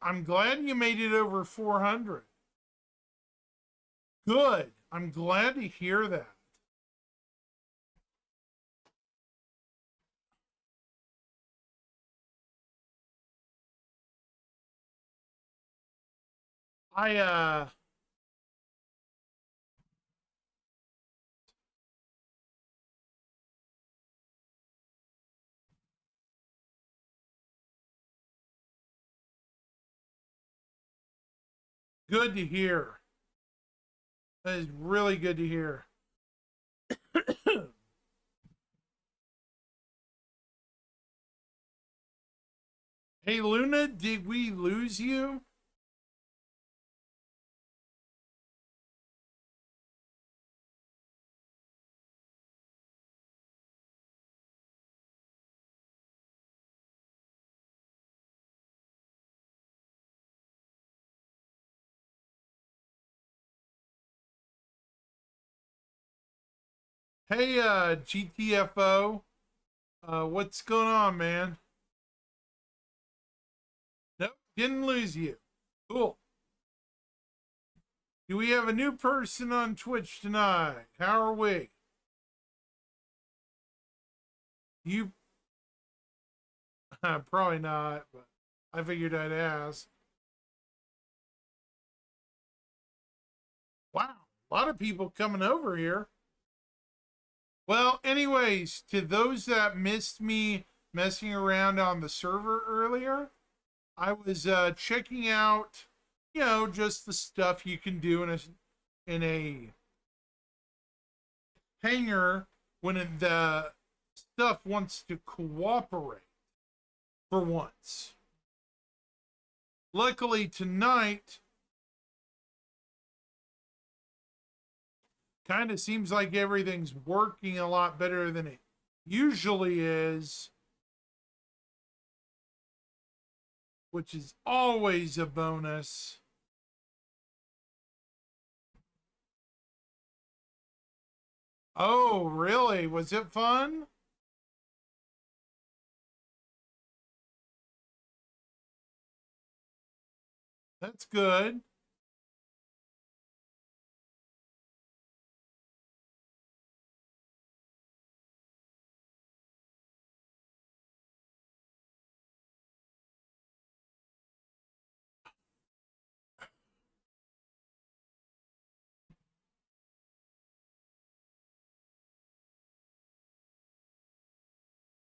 I'm glad you made it over 400. Good. I'm glad to hear that. I good to hear. That is really good to hear. Hey Luna, did we lose you? Hey GTFO. What's going on, man? Nope, didn't lose you. Cool. Do we have a new person on Twitch tonight? How are we? You probably not, but I figured I'd ask. Wow, a lot of people coming over here. Well, anyways, to those that missed me messing around on the server earlier, I was checking out, just the stuff you can do in a hangar when the stuff wants to cooperate for once. Luckily tonight, kind of seems like everything's working a lot better than it usually is, which is always a bonus. Oh, really? Was it fun? That's good.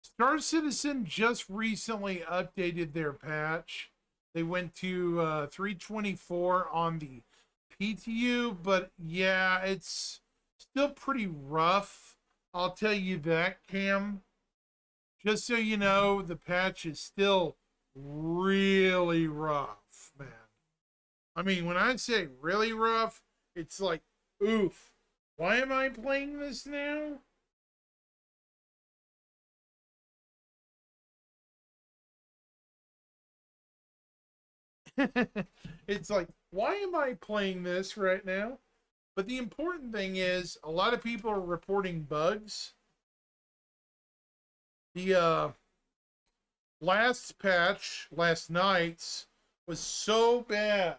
Star Citizen just recently updated their patch. They went to 324 on the PTU, but yeah, it's still pretty rough. I'll tell you that, Cam. Just so you know, the patch is still really rough, man. I mean, when I say really rough, it's like, oof. Why am I playing this now? It's like, why am I playing this right now? But the important thing is, a lot of people are reporting bugs. The last patch, last night's, was so bad.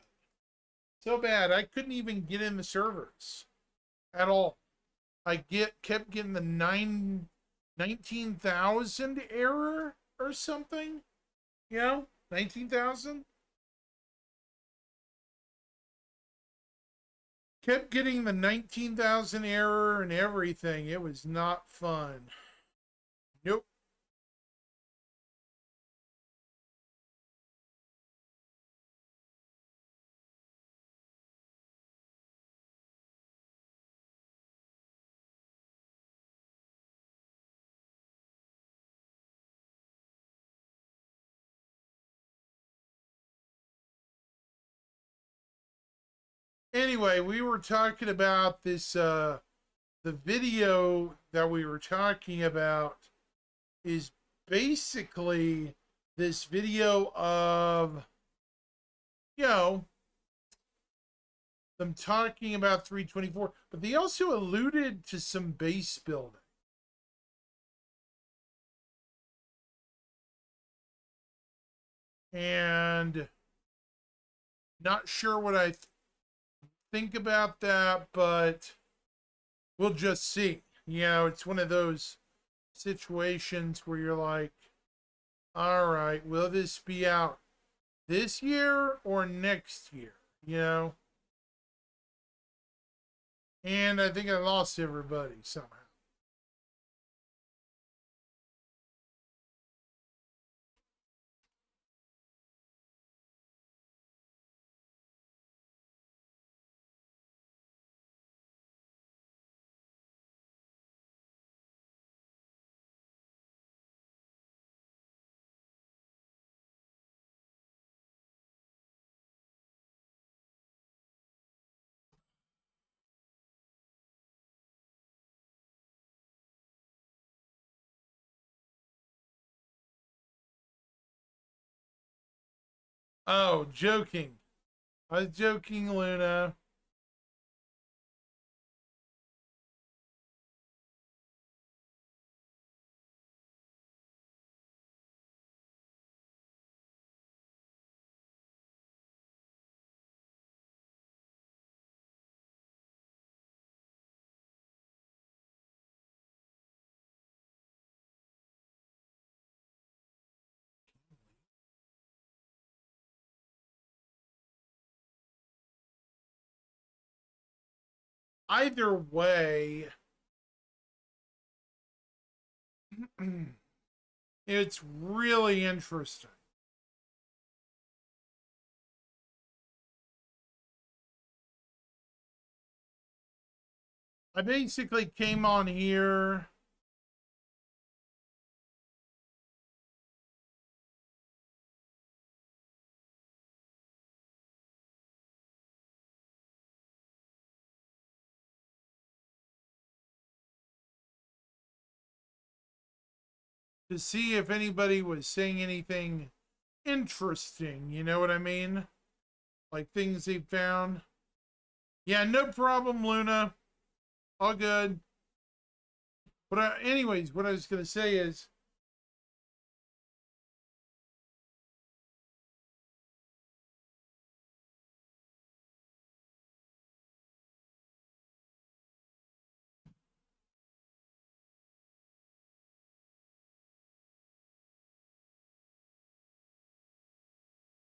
So bad, I couldn't even get in the servers at all. Kept getting the 19,000 error or something. 19,000? Kept getting the 19,000 error and everything. It was not fun. Nope. Anyway, we were talking about this, the video that we were talking about is basically this video of, you know, them talking about 324, but they also alluded to some base building. And not sure what I think about that, but we'll just see. You know, it's one of those situations where you're like, all right, will this be out this year or next year? You know? And I think I lost everybody somehow. Oh, joking. I was joking, Luna. Either way, it's really interesting. I basically came on here to see if anybody was saying anything interesting. You know what I mean? Like things they found. Yeah, no problem, Luna. All good. But anyways, what I was going to say is,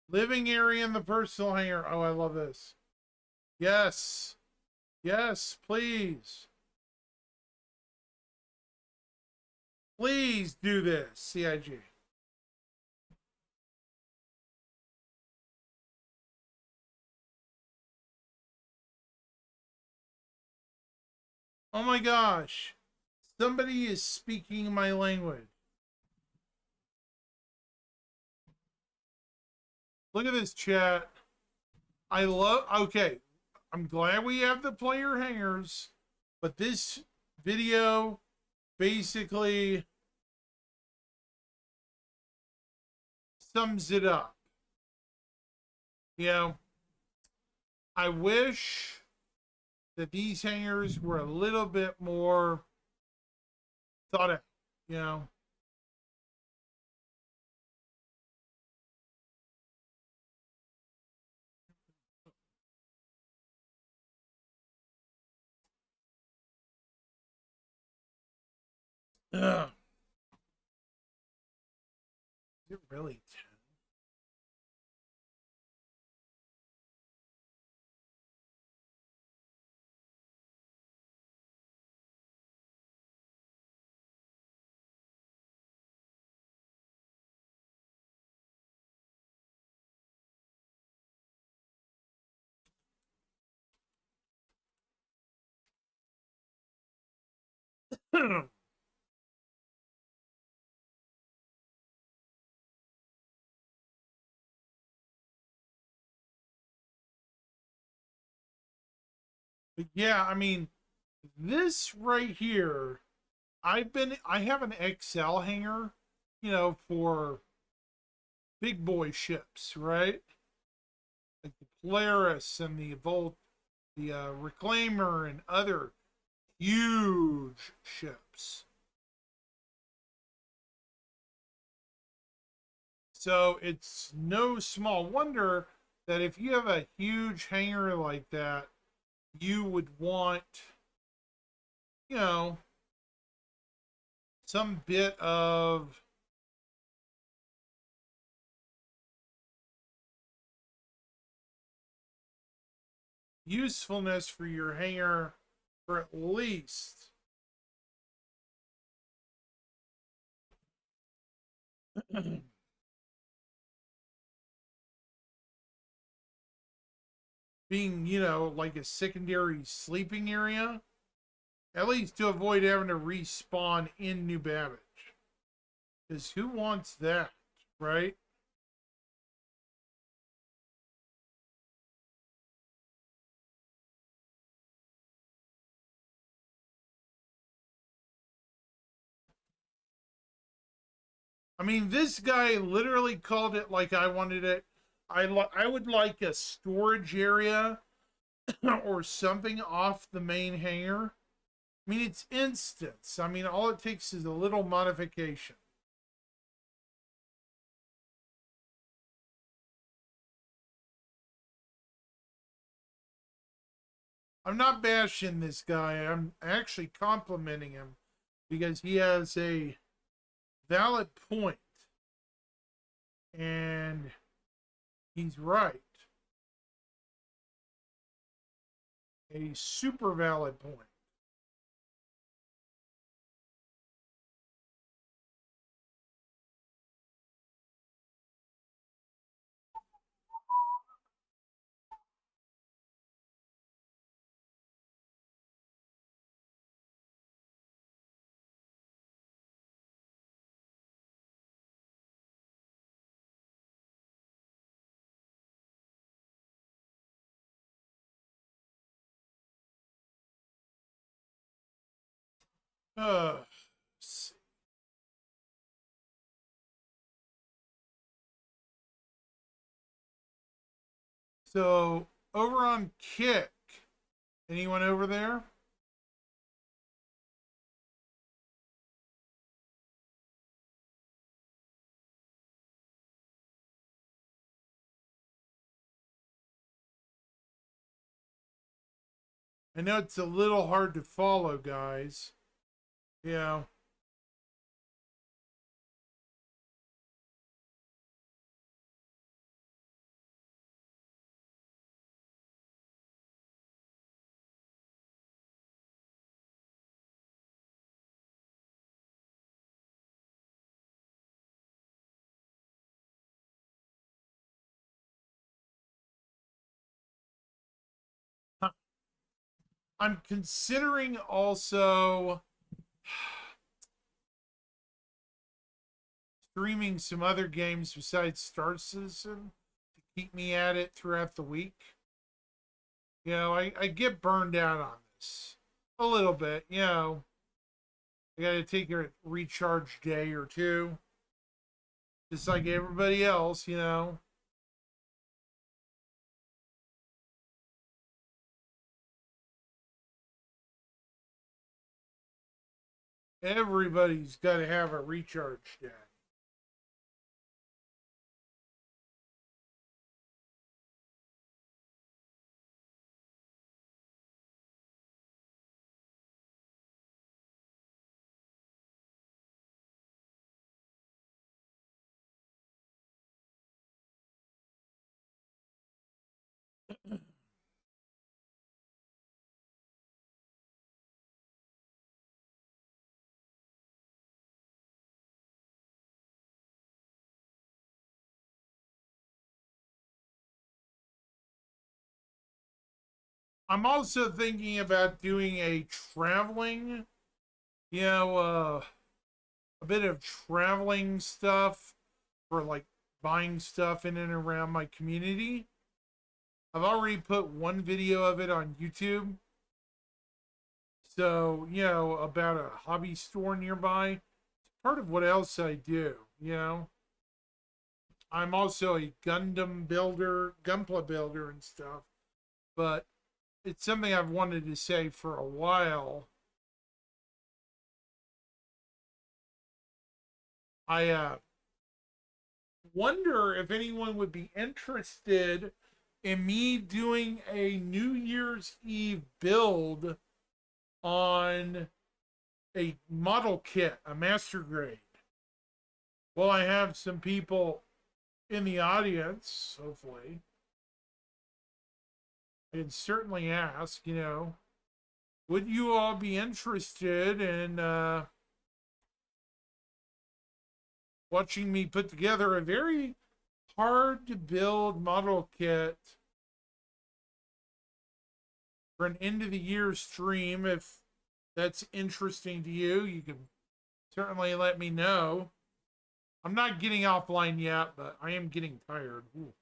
living area in the personal hangar. Oh, I love this. Yes. Yes, please. Please do this, CIG. Oh my gosh. Somebody is speaking my language. Look at this chat. I love, okay. I'm glad we have the player hangers, but this video basically sums it up. You know, I wish that these hangers were a little bit more thought out, you know. Ugh. Is it really 10? But yeah, I mean, this right here, I have an XL hanger, you know, for big boy ships, right? Like the Polaris and the Reclaimer and other huge ships. So it's no small wonder that if you have a huge hangar like that, you would want, you know, some bit of usefulness for your hangar for at least being, you know, like a secondary sleeping area, at least to avoid having to respawn in New Babbage. Because who wants that, right? I mean, this guy literally called it like I wanted it. I would like a storage area or something off the main hangar. I mean, it's instance. I mean, all it takes is a little modification. I'm not bashing this guy. I'm actually complimenting him because he has a valid point. And he's right. A super valid point. Let's see. So over on Kick, anyone over there? I know it's a little hard to follow, guys. Yeah. I'm considering also streaming some other games besides Star Citizen to keep me at it throughout the week. You know, I get burned out on this a little bit. You know, I got to take a recharge day or two, just like everybody else, you know. Everybody's got to have a recharge day. I'm also thinking about doing a traveling, you know, a bit of traveling stuff for like buying stuff in and around my community. I've already put one video of it on YouTube. So, you know, about a hobby store nearby. It's part of what else I do, you know. I'm also a Gundam builder, Gunpla builder and stuff. But it's something I've wanted to say for a while. I wonder if anyone would be interested in me doing a New Year's Eve build on a model kit, a master grade. Well, I have some people in the audience, hopefully. I can certainly ask, you know, would you all be interested in watching me put together a very hard to build model kit for an end of the year stream? If that's interesting to you, you can certainly let me know. I'm not getting offline yet, but I am getting tired. Ooh.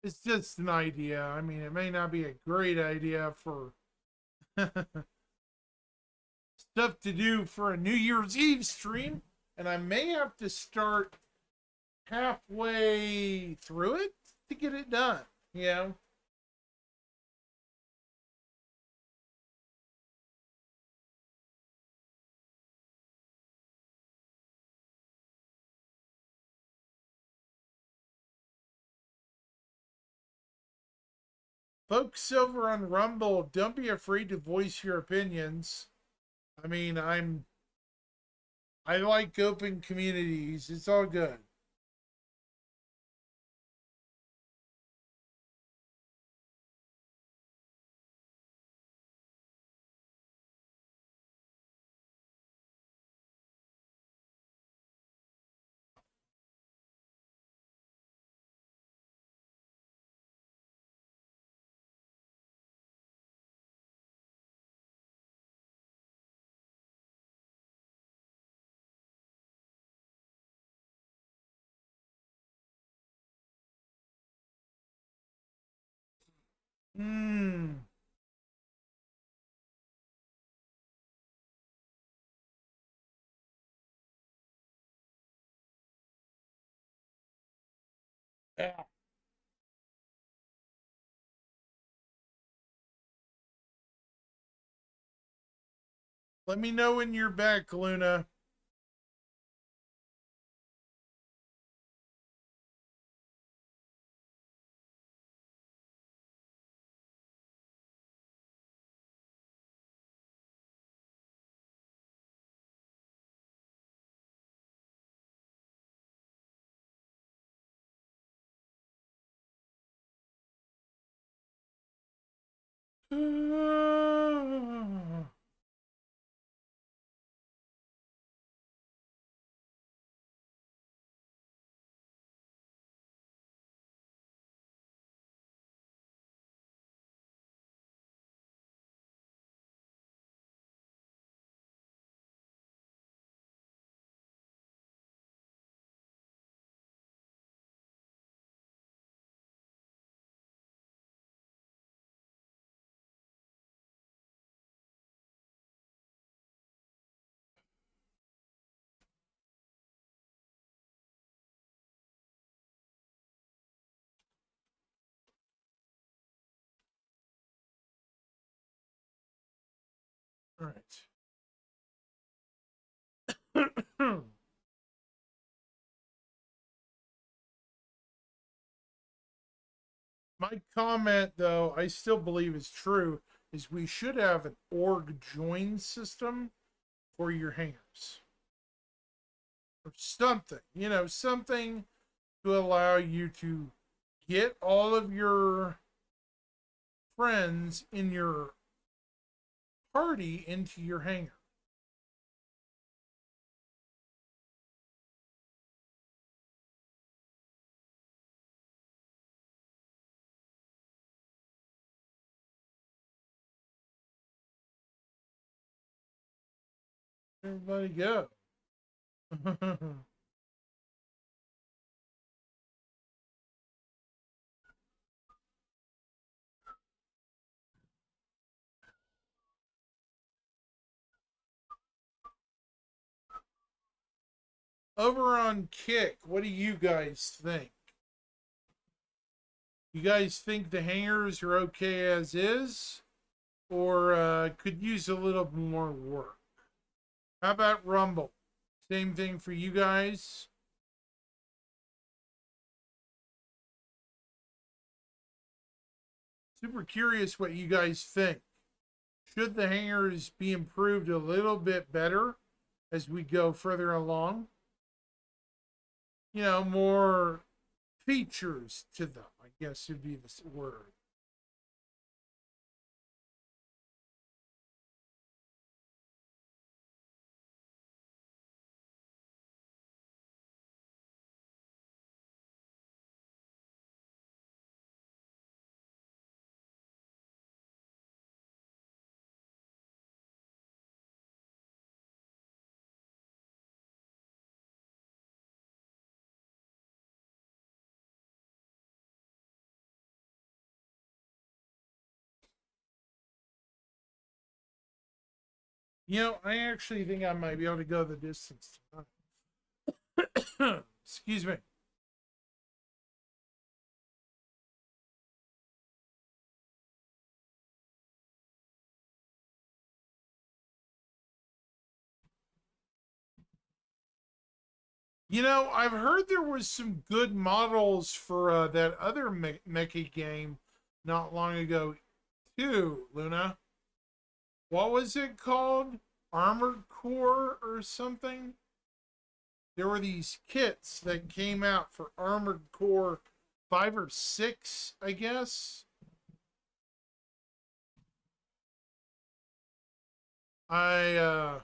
It's just an idea. I mean, it may not be a great idea for stuff to do for a New Year's Eve stream, and I may have to start halfway through it to get it done, you know? Folks over on Rumble, don't be afraid to voice your opinions. I mean, I like open communities. It's all good. Hmm. Yeah. Let me know when you're back, Luna. All right. My comment, though, I still believe is true, is we should have an org join system for your hangars. Or something, you know, something to allow you to get all of your friends in your party into your hangar. Everybody go. Over on Kick, what do you guys think? You guys think the hangars are okay as is? Or could use a little more work? How about Rumble? Same thing for you guys? Super curious what you guys think. Should the hangars be improved a little bit better as we go further along? You know, more features to them, I guess would be the word. You know, I actually think I might be able to go the distance tonight. Excuse me. You know, I've heard there was some good models for that other mecha game not long ago, too, Luna. What was it called? Armored Core or something? There were these kits that came out for Armored Core 5 or 6, I guess. Oh.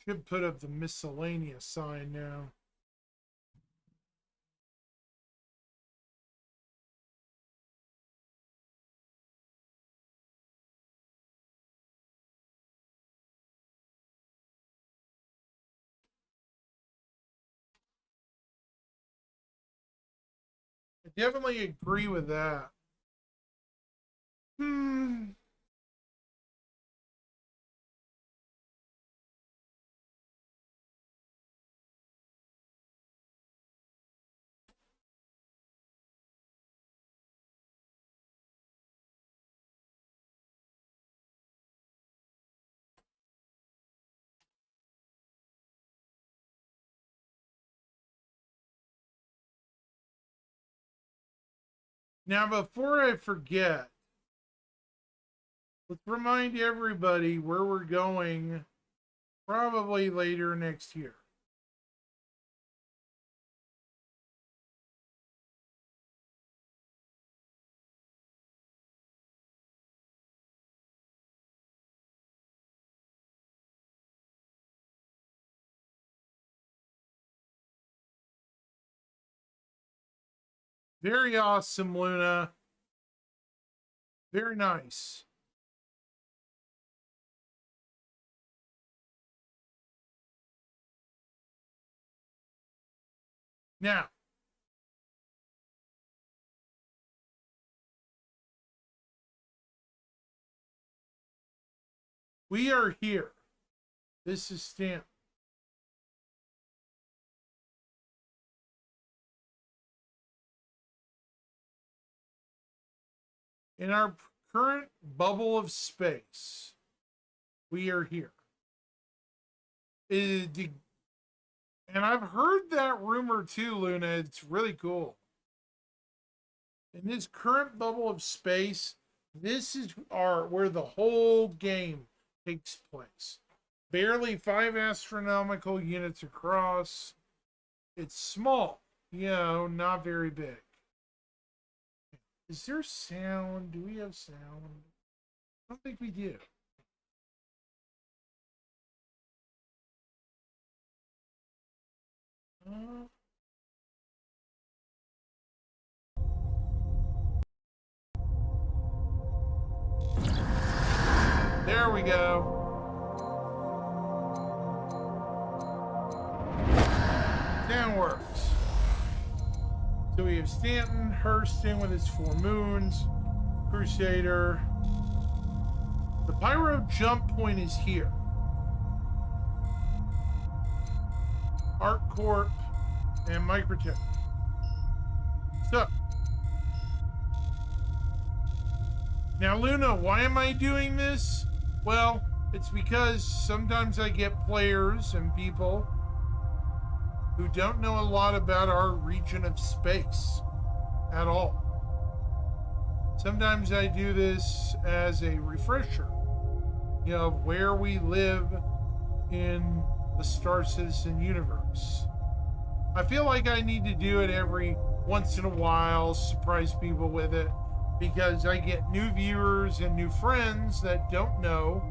Should put up the miscellaneous sign now. I definitely agree with that. Now, before I forget, let's remind everybody where we're going probably later next year. Very awesome, Luna. Very nice. Now, we are here. This is Stan. In our current bubble of space, we are here. And I've heard that rumor too, Luna. It's really cool. In this current bubble of space, this is where the whole game takes place. Barely 5 astronomical units across. It's small, not very big. Is there sound? Do we have sound? I don't think we do. There we go. Sound works. So we have Stanton, Hurston with its 4 moons, Crusader. The Pyro jump point is here. ArcCorp and Microtech. So, now Luna, why am I doing this? Well, it's because sometimes I get players and people who don't know a lot about our region of space at all. Sometimes I do this as a refresher, of where we live in the Star Citizen universe. I feel like I need to do it every once in a while, surprise people with it, because I get new viewers and new friends that don't know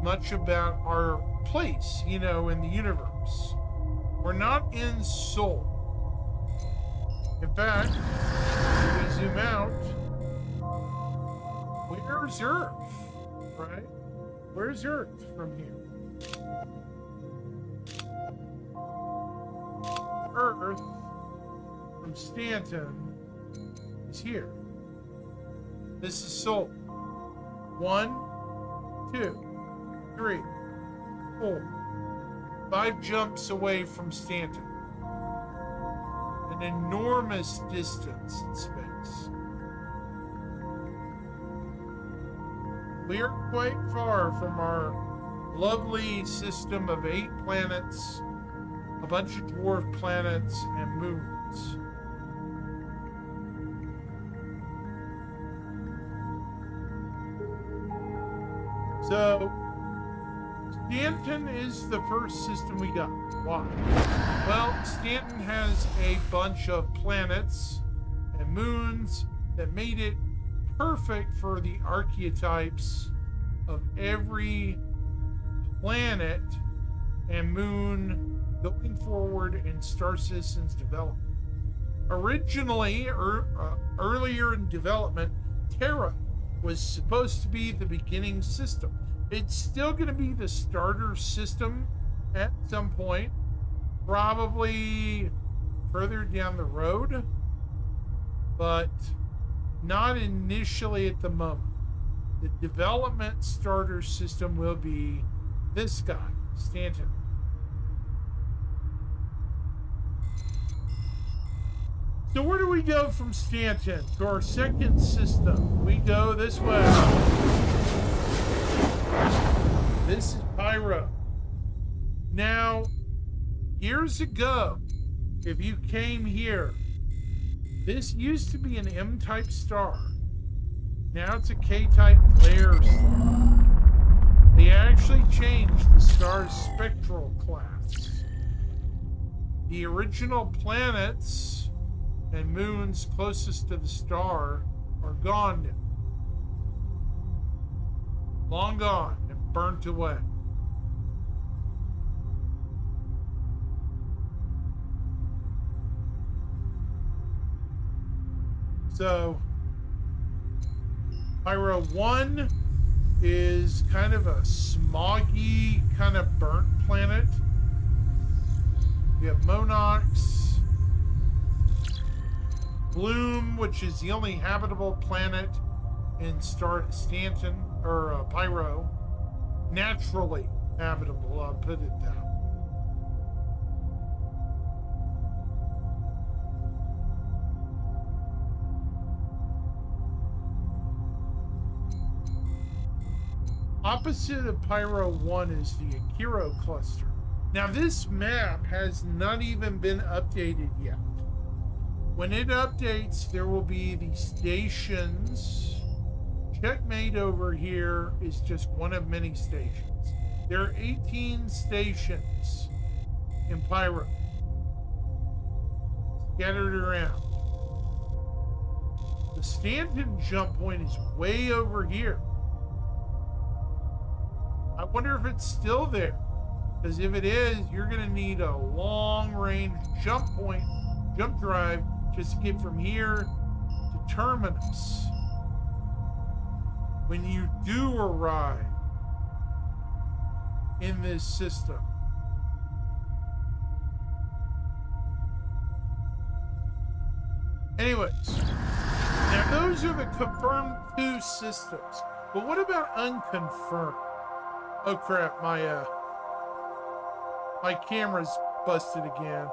much about our place, in the universe. We're not in Sol. In fact, if we zoom out, where's Earth, right? Where's Earth from here? Earth from Stanton is here. This is Sol. 1, 2, 3, 4, 5 jumps away from Stanton. An enormous distance in space. We are quite far from our lovely system of 8 planets, a bunch of dwarf planets, and moons. So, Stanton is the first system we got. Why? Well, Stanton has a bunch of planets and moons that made it perfect for the archetypes of every planet and moon going forward in Star Citizen's development. Originally, earlier in development, Terra was supposed to be the beginning system. It's still going to be the starter system at some point, probably further down the road, but not initially at the moment. The development starter system will be this guy, Stanton. So where do we go from Stanton to our second system? We go this way. This is Pyro. Now, years ago, if you came here, this used to be an M-type star. Now it's a K-type flare star. They actually changed the star's spectral class. The original planets and moons closest to the star are gone now. Long gone and burnt away. So, Pyro 1 is kind of a smoggy, kind of burnt planet. We have Monox. Bloom, which is the only habitable planet in Stanton, or Pyro. Naturally habitable, I'll put it that way. Opposite of Pyro 1 is the Akiro cluster. Now, this map has not even been updated yet. When it updates, there will be the stations. Checkmate over here is just one of many stations. There are 18 stations in Pyro, scattered around. The Stanton jump point is way over here. I wonder if it's still there. Because if it is, you're going to need a long-range jump drive, just to get from here to Terminus. When you do arrive in this system. Anyways, now those are the confirmed 2 systems. But what about unconfirmed? Oh crap, my camera's busted again.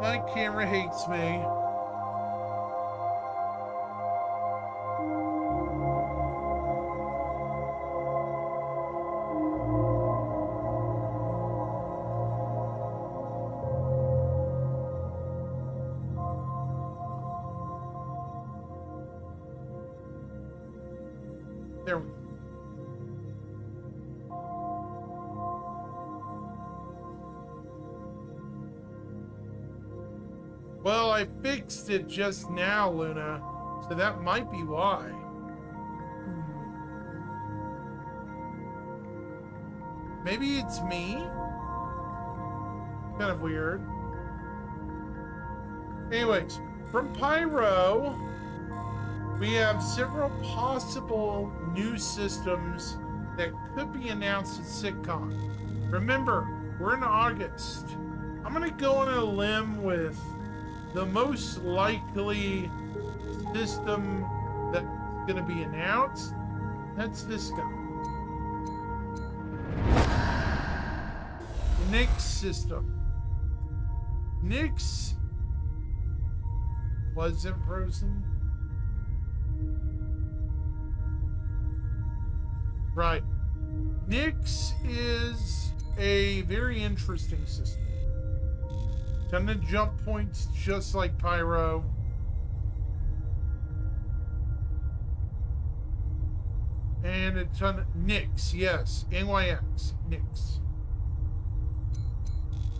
My camera hates me. There we go. Well, I fixed it just now, Luna, so that might be why. Maybe it's me? Kind of weird. Anyways, from Pyro, we have several possible new systems that could be announced at SitCon. Remember, we're in August. I'm going to go on a limb with the most likely system that's going to be announced. That's this guy. The Nyx system. Nyx wasn't frozen. Right. Nyx is a very interesting system. Ton of jump points just like Pyro. And a ton of Nyx, yes. NYX, Nyx.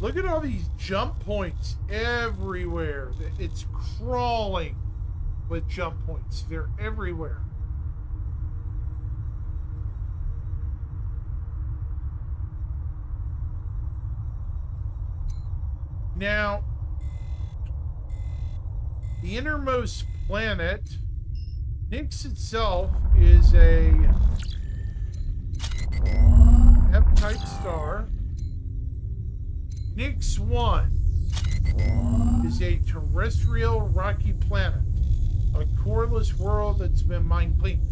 Look at all these jump points everywhere. It's crawling with jump points. They're everywhere. Now, the innermost planet, Nyx itself, is a F-type star. Nyx 1 is a terrestrial rocky planet, a coreless world that's been mined clean.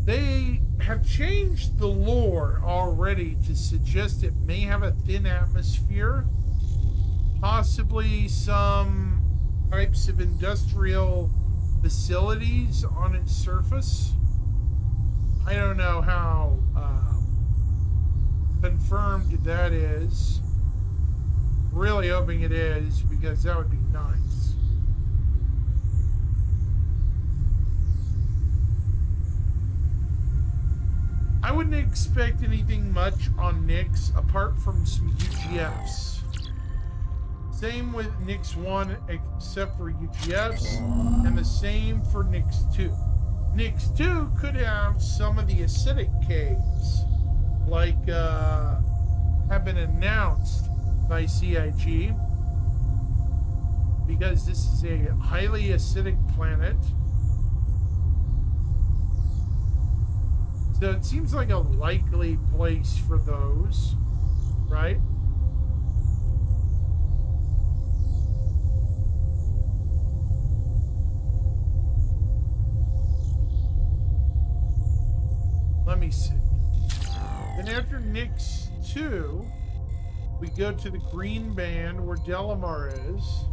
They have changed the lore already to suggest it may have a thin atmosphere. Possibly some types of industrial facilities on its surface. I don't know how confirmed that is. Really hoping it is, because that would be nice. I wouldn't expect anything much on Nyx apart from some UGFs. Same with Nyx 1, except for UGFs, and the same for Nyx 2. Nyx 2 could have some of the acidic caves, like have been announced by CIG, because this is a highly acidic planet. So it seems like a likely place for those, right? Let me see. Then after Nyx 2, We go to the green band where Delamar is.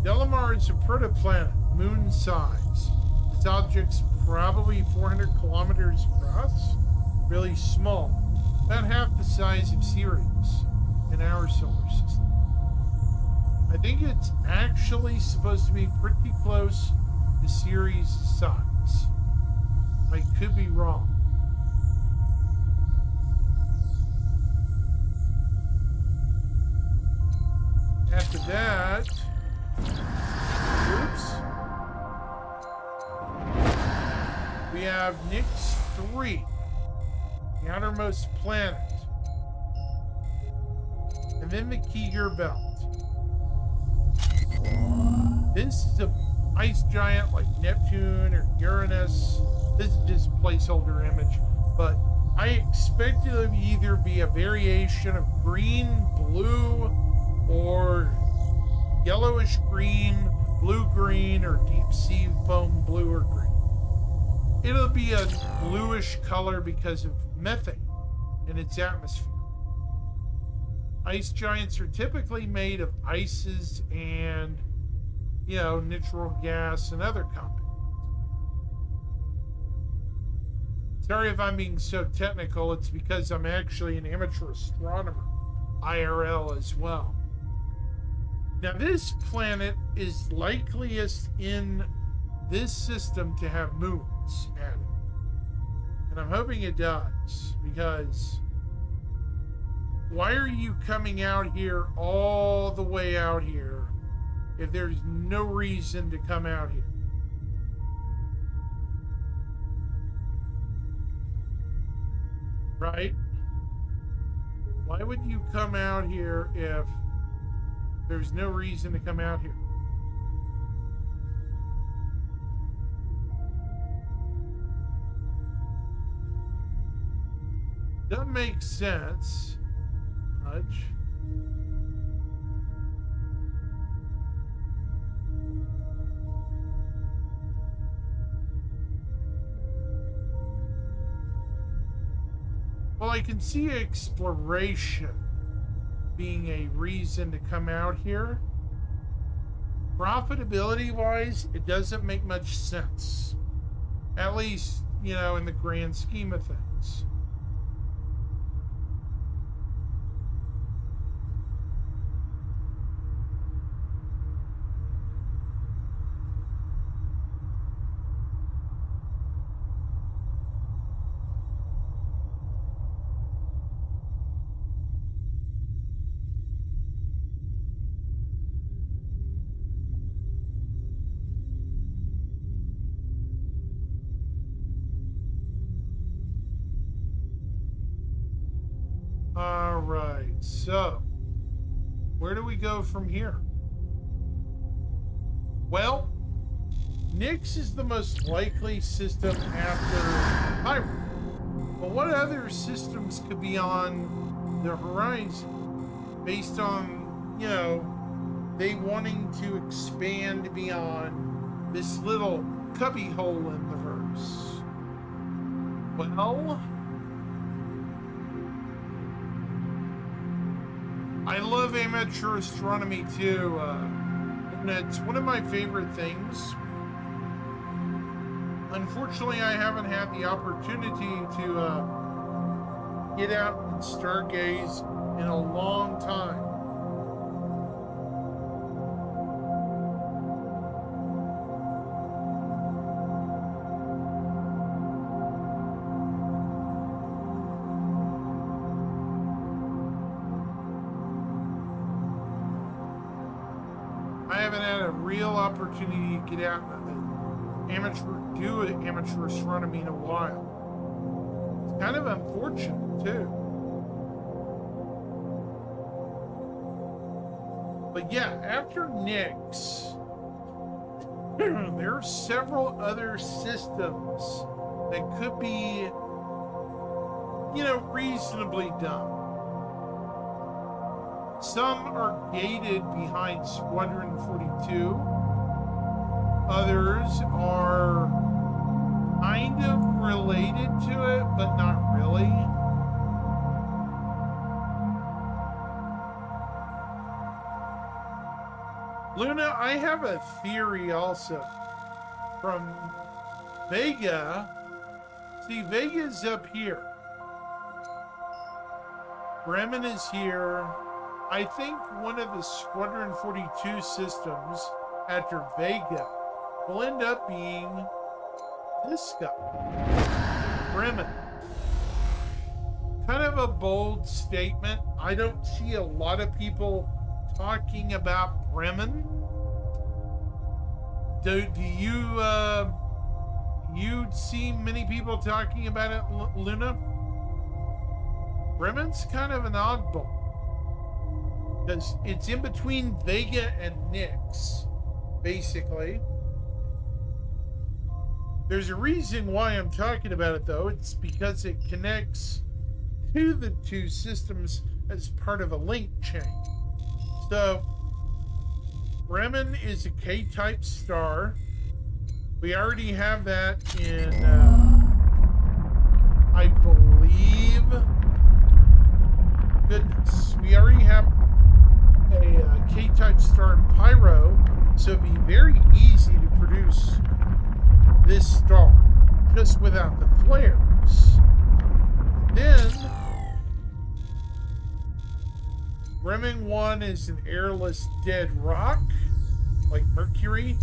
Delamar is a protoplanet, moon size. This object's probably 400 kilometers across. Really small. About half the size of Sirius in our solar system. I think it's actually supposed to be pretty close to Sirius' size. I could be wrong. After that, oops, we have Nix 3, the outermost planet, and then the Keeger Belt. This is an ice giant like Neptune or Uranus. This is just a placeholder image, but I expect it to either be a variation of green, blue, or yellowish green, blue-green, or deep sea foam blue or green. It'll be a bluish color because of methane in its atmosphere. Ice giants are typically made of ices and, natural gas and other compounds. Sorry if I'm being so technical, it's because I'm actually an amateur astronomer, IRL as well. Now, this planet is likeliest in this system to have moons added. And I'm hoping it does, because why are you coming out here all the way out here if there's no reason to come out here? Right? Why would you come out here if there's no reason to come out here? Doesn't make sense much. Well, I can see exploration being a reason to come out here. Profitability wise, it doesn't make much sense. At least, in the grand scheme of things. So, where do we go from here? Well, Nix is the most likely system after Hyrule. But what other systems could be on the horizon based on, they wanting to expand beyond this little cubbyhole in the verse? Well, I love amateur astronomy too, and it's one of my favorite things. Unfortunately, I haven't had the opportunity to get out and stargaze in a long time. I haven't had a real opportunity to get out and do amateur astronomy in a while. It's kind of unfortunate too. But yeah, after Nix, there are several other systems that could be, reasonably done. Some are gated behind Squadron 42. Others are kind of related to it, but not really. Luna, I have a theory also. From Vega, see, Vega's up here. Bremen is here. I think one of the Squadron 42 systems after Vega will end up being this guy, Bremen. Kind of a bold statement. I don't see a lot of people talking about Bremen. Do you you'd see many people talking about it, Luna? Bremen's kind of an oddball because it's in between Vega and Nyx, basically. There's a reason why I'm talking about it, though. It's because it connects to the two systems as part of a link chain. So, Bremen is a K-type star. We already have that in, I believe, goodness, we already have a K-type star in Pyro, so it'd be very easy to produce this star, just without the flares. Then, Bremen 1 is an airless dead rock, like Mercury.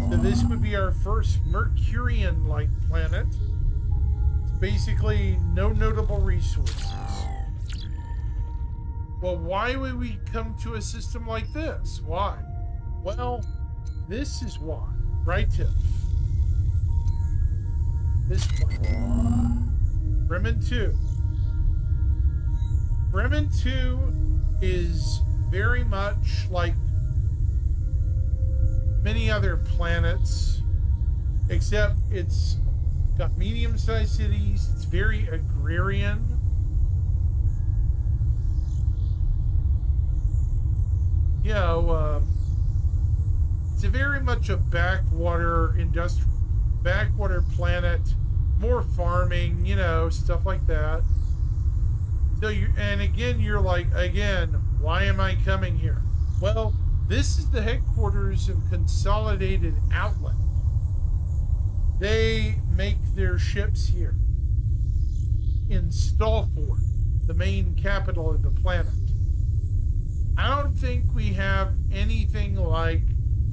So this would be our first Mercurian-like planet. It's basically no notable resources. Well, why would we come to a system like this? Why? Well, this is why. Right, Tiff? This planet. Bremen 2. Bremen 2 is very much like many other planets, except it's got medium-sized cities. It's very agrarian. You know, it's a very much a backwater planet, more farming, you know, stuff like that. So you're like, why am I coming here? Well, this is the headquarters of Consolidated Outlet. They make their ships here in Stalford, the main capital of the planet. I don't think we have anything like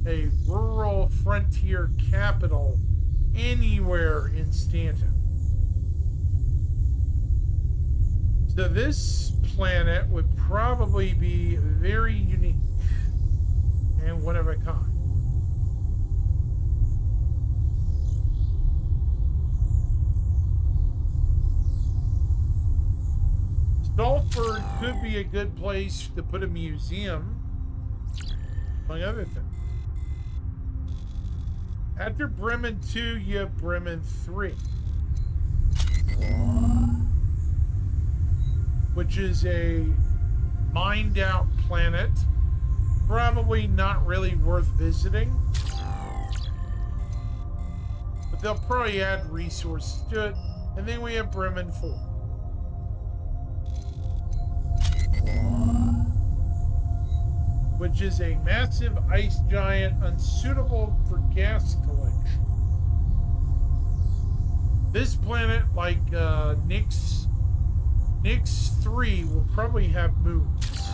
a rural frontier capital anywhere in Stanton. So this planet would probably be very unique and one of a kind. Stalford could be a good place to put a museum, among other things. After Bremen 2, you have Bremen 3, which is a mined out planet, probably not really worth visiting, but they'll probably add resources to it. And then we have Bremen 4, which is a massive ice giant unsuitable for gas collection. This planet, like Nyx 3, will probably have moons.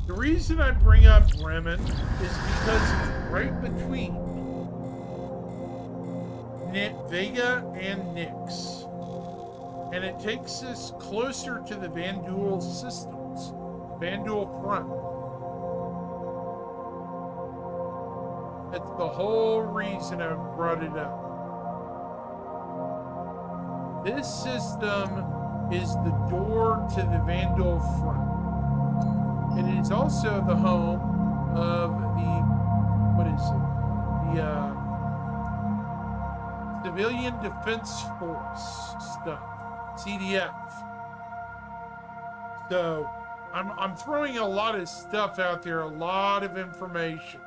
The reason I bring up Bremen is because it's right between Vega and Nyx. And it takes us closer to the Vanduul systems, Vanduul front. That's the whole reason I brought it up. This system is the door to the Vanduul front. It is also the home of the, Civilian Defense Force stuff, CDF. So I'm throwing a lot of stuff out there, a lot of information.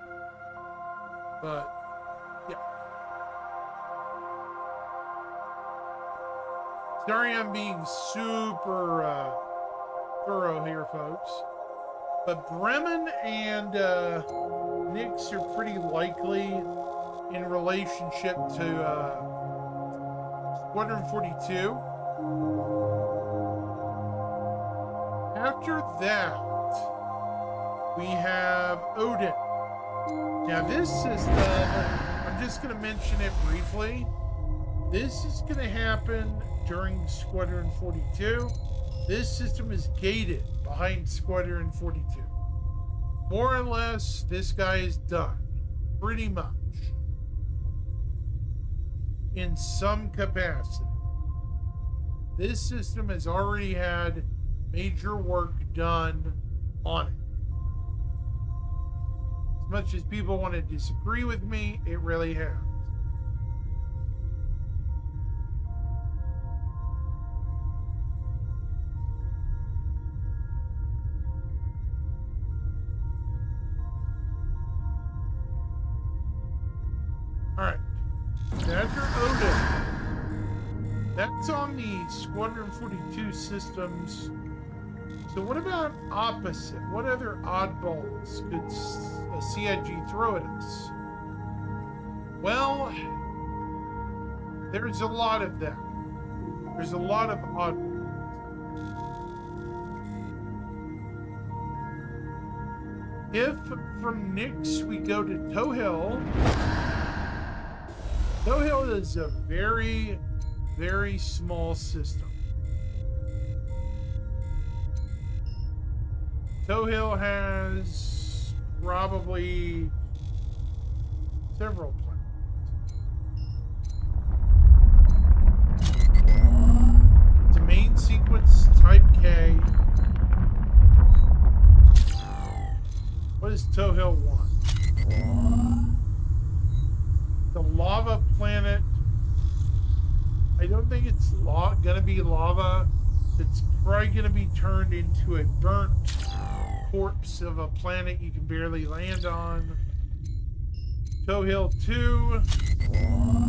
But yeah. Sorry I'm being super thorough here, folks. But Bremen and Nix are pretty likely in relationship to Squadron 42. After that, we have Odin. Now this system, I'm just going to mention it briefly. This is going to happen during Squadron 42. This system is gated behind Squadron 42. More or less, this guy is done. Pretty much. In some capacity. This system has already had major work done on it. As much as people want to disagree with me, it really has. Alright. After Odin. That's on the Squadron 42 systems. So what about opposite? What other oddballs could a CIG throw at us? Well, there's a lot of them. There's a lot of oddballs. If from Nix we go to Tohill, Tohill is a very, very small system. Tohill has probably several planets. It's a main sequence type K. What does Tohill want? The lava planet. I don't think it's gonna be lava. It's probably gonna be turned into a burnt corpse of a planet you can barely land on. Tohill 2,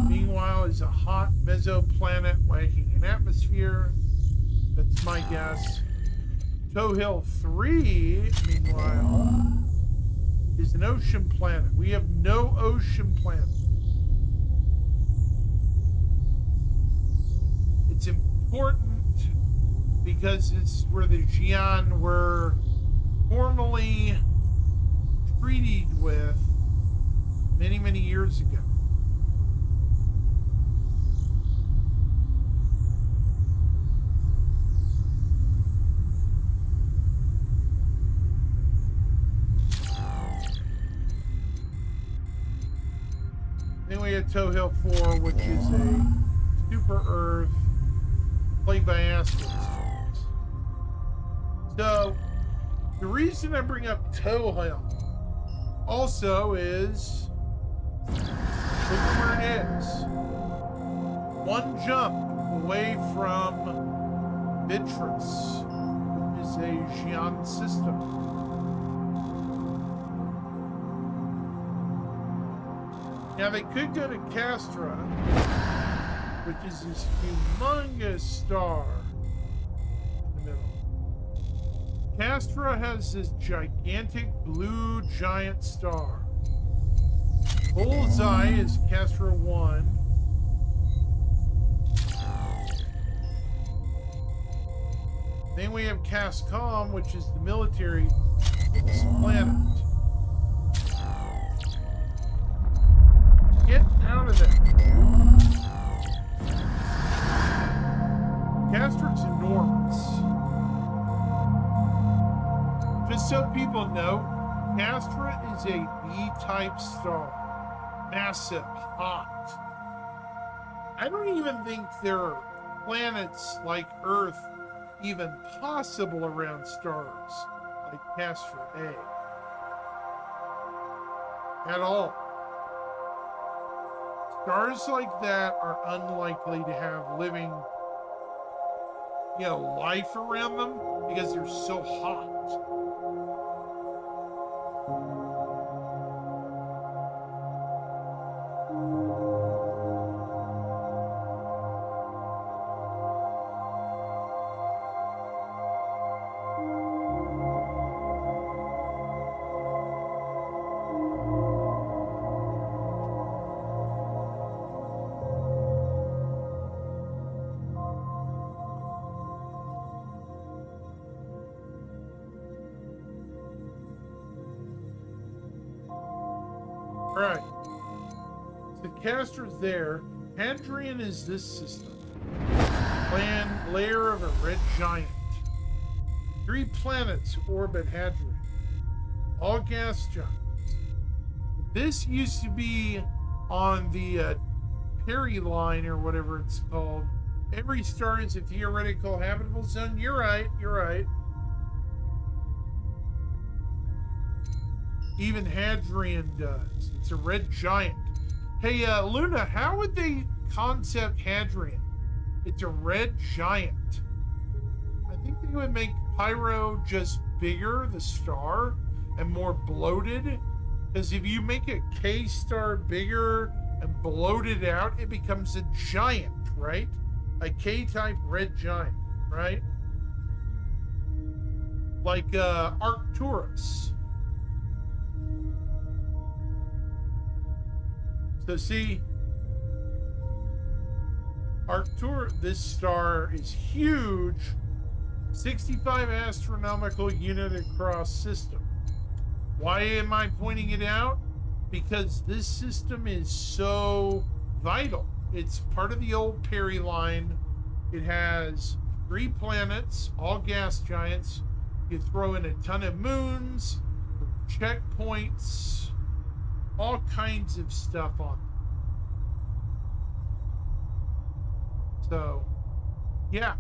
meanwhile, is a hot mesoplanet lacking in atmosphere. That's my guess. Tohill 3, meanwhile, is an ocean planet. We have no ocean planet. It's important because it's where the Xi'an were formally treated with many, many years ago. Then we have Tohill 4, which is a super Earth played by asteroids. So, the reason I bring up Tohill also is, look at where it is. One jump away from Vitris, which is a Xi'an system. Now they could go to Castra, which is this humongous star in the middle. Castra has this gigantic blue giant star. Bullseye is Castra 1. Then we have Cascom, which is the military of this planet. Get out of there. Castra's enormous. Just so people know, Castra is a B-type star. Massive, hot. I don't even think there are planets like Earth even possible around stars like Castra A. At all. Stars like that are unlikely to have living, life around them because they're so hot. Right. So Castra's there. Hadrian is this system. Layer of a red giant. 3 planets orbit Hadrian. All gas giants. This used to be on the Perry line or whatever it's called. Every star is a theoretical habitable zone. You're right. Even Hadrian does. It's a red giant. Hey, Luna, how would they concept Hadrian? It's a red giant. I think they would make Pyro just bigger, the star, and more bloated. Because if you make a K star bigger and bloated out, it becomes a giant, right? A K-type red giant, right? Like Arcturus. So see, Arcturus, this star is huge, 65 astronomical unit across system. Why am I pointing it out? Because this system is so vital. It's part of the old Perry line. It has 3 planets, all gas giants. You throw in a ton of moons, checkpoints, all kinds of stuff on them. So, yeah.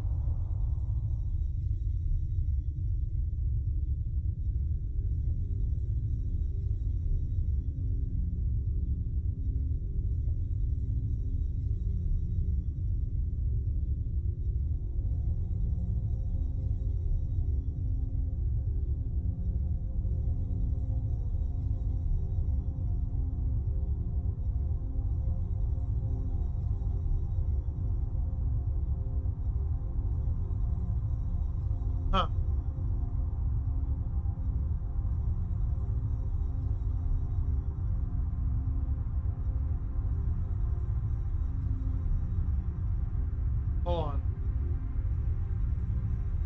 Huh. Hold on.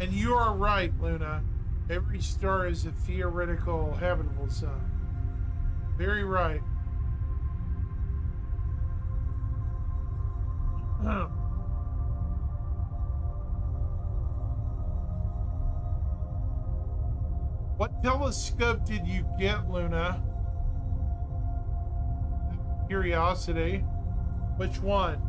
And you are right, Luna. Every star is a theoretical habitable zone. Very right. What telescope did you get, Luna? Curiosity. Which one?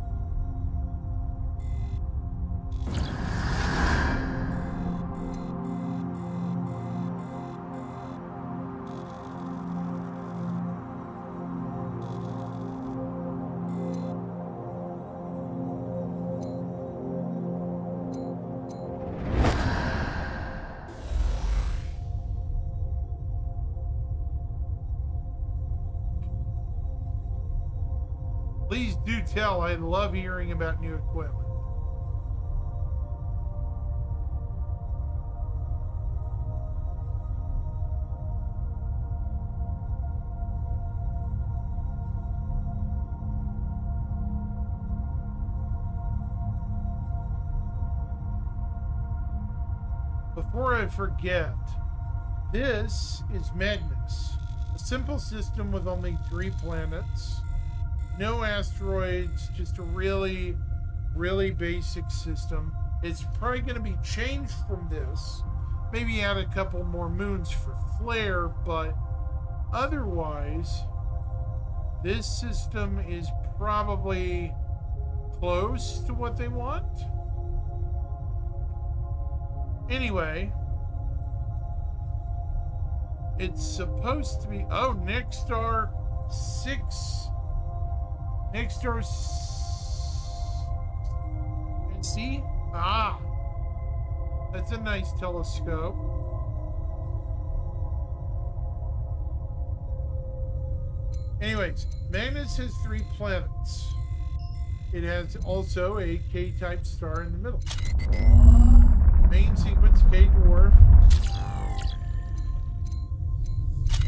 Please do tell. I love hearing about new equipment. Before I forget, this is Magnus, a simple system with only 3 planets. No asteroids, just a really, really basic system. It's probably going to be changed from this. Maybe add a couple more moons for flare, but otherwise, this system is probably close to what they want. Anyway, it's supposed to be, oh, next star 6. Next star, and see? Ah, that's a nice telescope. Anyways, Magnus has 3 planets. It has also a K-type star in the middle. Main sequence, K dwarf.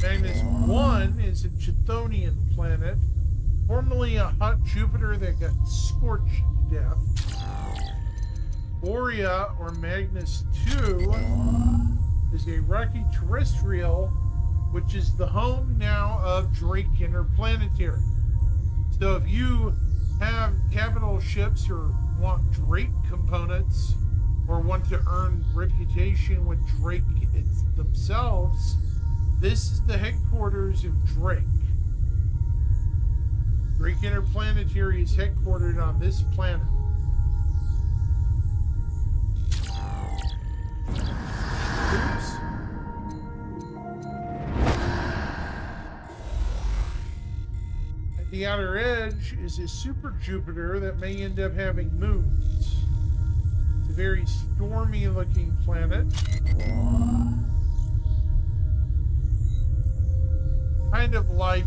Magnus 1 is a Chthonian planet. Formerly a hot Jupiter that got scorched to death. Borea, or Magnus 2, is a rocky terrestrial which is the home now of Drake Interplanetary. So if you have capital ships or want Drake components or want to earn reputation with Drake themselves, this is the headquarters of Drake. Drake Interplanetary is headquartered on this planet. Oops. At the outer edge is a super Jupiter that may end up having moons. It's a very stormy looking planet. Kind of like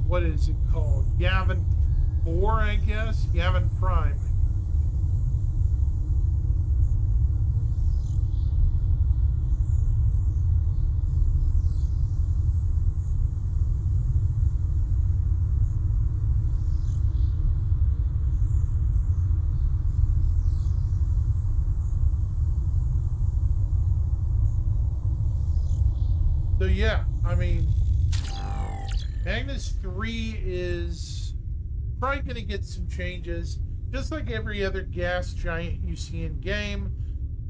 what is it called? Yavin 4, I guess? Yavin Prime. So yeah, I mean, Magnus 3 is probably going to get some changes. Just like every other gas giant you see in game,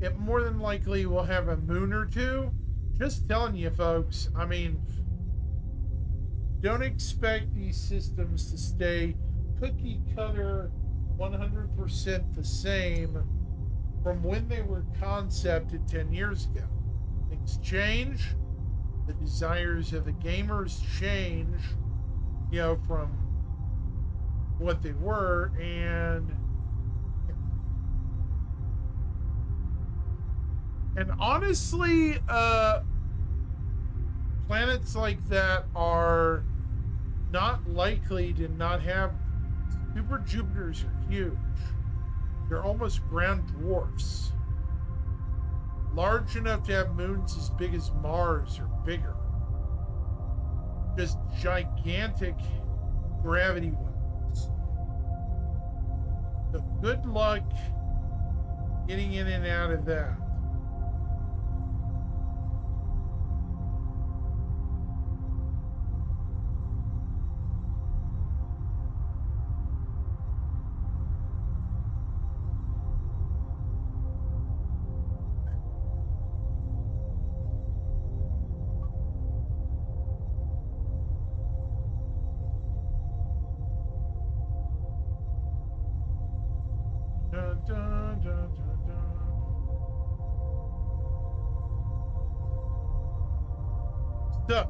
it more than likely will have a moon or two. Just telling you folks, I mean, don't expect these systems to stay cookie cutter 100% the same from when they were concepted 10 years ago. Things change. The desires of the gamers change, you know, from what they were, and honestly, planets like that are not likely to not have super Jupiters are huge. They're almost brown dwarfs. Large enough to have moons as big as Mars or bigger. Just gigantic gravity wells. So good luck getting in and out of that. So,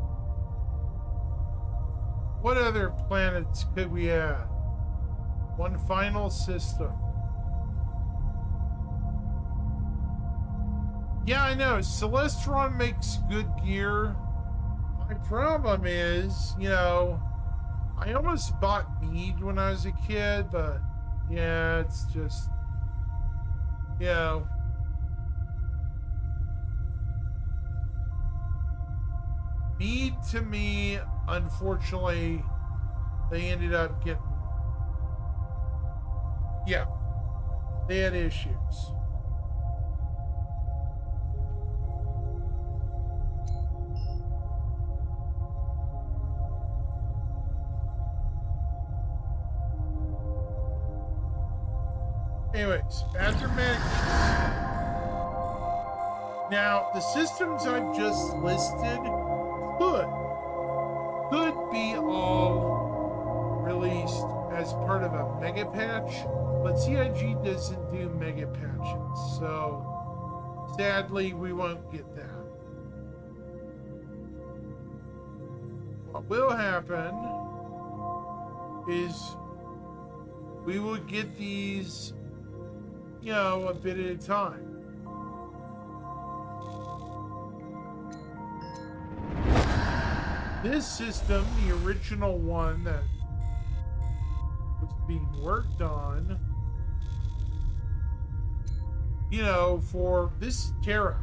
what other planets could we add? One final system. Yeah, I know. Celestron makes good gear. My problem is, you know, I almost bought Mead when I was a kid, but yeah, it's just, you know. Mead, to me, unfortunately, they ended up getting, yeah, they had issues. Anyways, after Magnus. Now, the systems I've just listed could be all released as part of a mega patch, but CIG doesn't do mega patches, so sadly we won't get that. What will happen is we will get these, you know, a bit at a time. This system, the original one that was being worked on, you know, for this is Terra.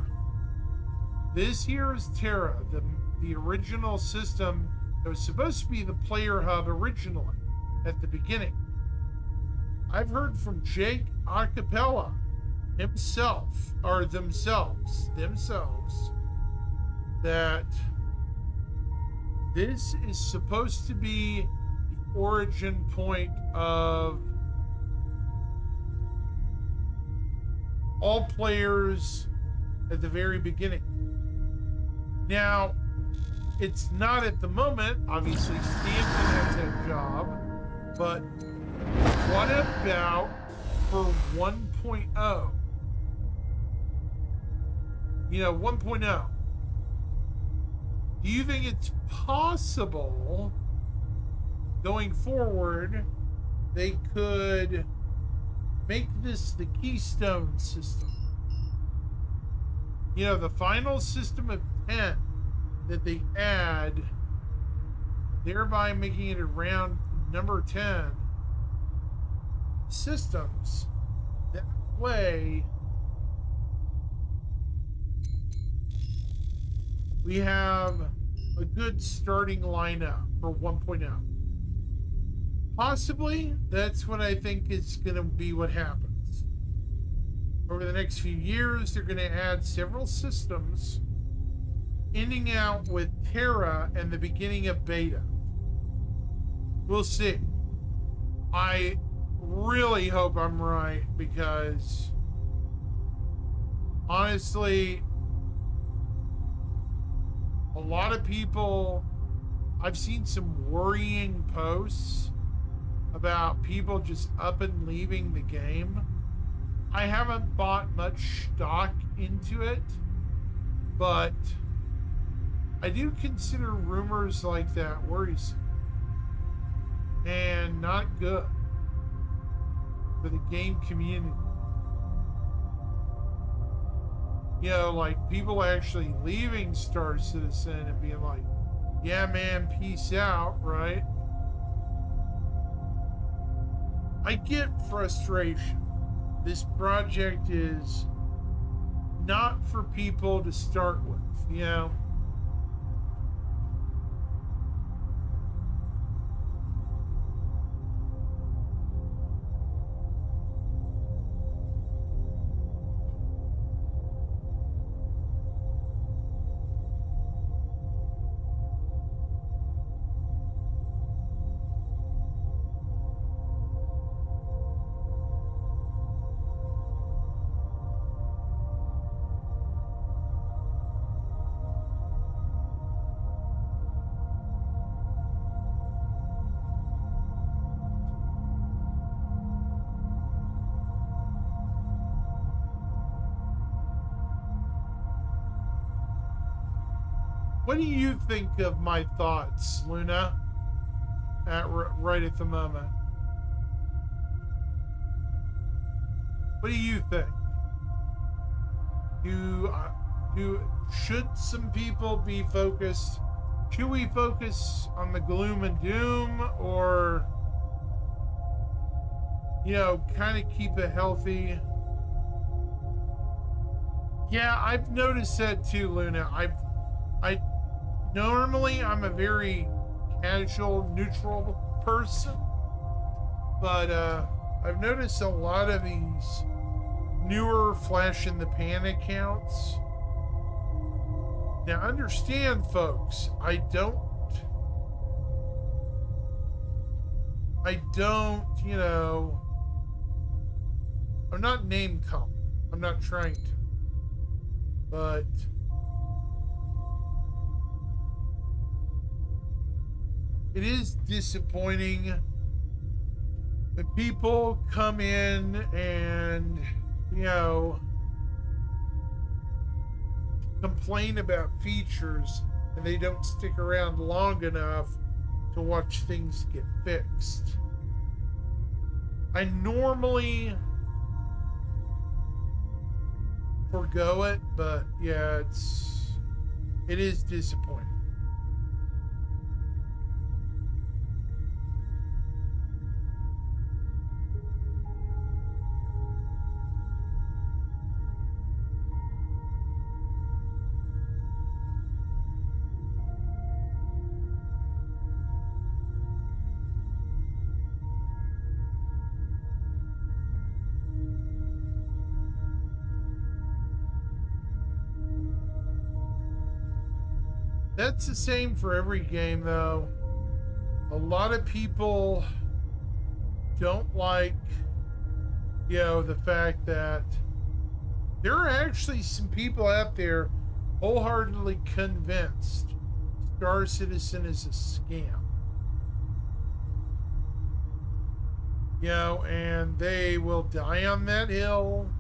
This here is Terra, the original system that was supposed to be the player hub originally at the beginning. I've heard from Jake Acapella himself, or themselves, that this is supposed to be the origin point of all players at the very beginning. Now, it's not at the moment. Obviously, Stanton has that job. But what about for 1.0? You know, 1.0. Do you think it's possible going forward they could make this the Keystone system? You know, the final system of 10 that they add, thereby making it around number 10 systems. That way, we have a good starting lineup for 1.0. Possibly, that's what I think is going to be what happens. Over the next few years, they're going to add several systems, ending out with Terra and the beginning of Beta. We'll see. I really hope I'm right, because honestly, a lot of people, I've seen some worrying posts about people just up and leaving the game. I haven't bought much stock into it, but I do consider rumors like that worrisome and not good for the game community. You know, like people actually leaving Star Citizen and being like, yeah, man, peace out, right? I get frustration. This project is not for people to start with, you know? What do you think of my thoughts, Luna, right at the moment? What do you think? Should some people be focused? Should we focus on the gloom and doom, or, you know, kind of keep it healthy? Yeah, I've noticed that too, Luna. Normally, I'm a very casual, neutral person, but I've noticed a lot of these newer flash in the pan accounts. Now, understand, folks, I don't, you know, I'm not name calling. I'm not trying to, but it is disappointing when people come in and, you know, complain about features and they don't stick around long enough to watch things get fixed. I normally forgo it, but yeah, it is disappointing. That's the same for every game, though. A lot of people don't like, you know, the fact that there are actually some people out there wholeheartedly convinced Star Citizen is a scam. You know, and they will die on that hill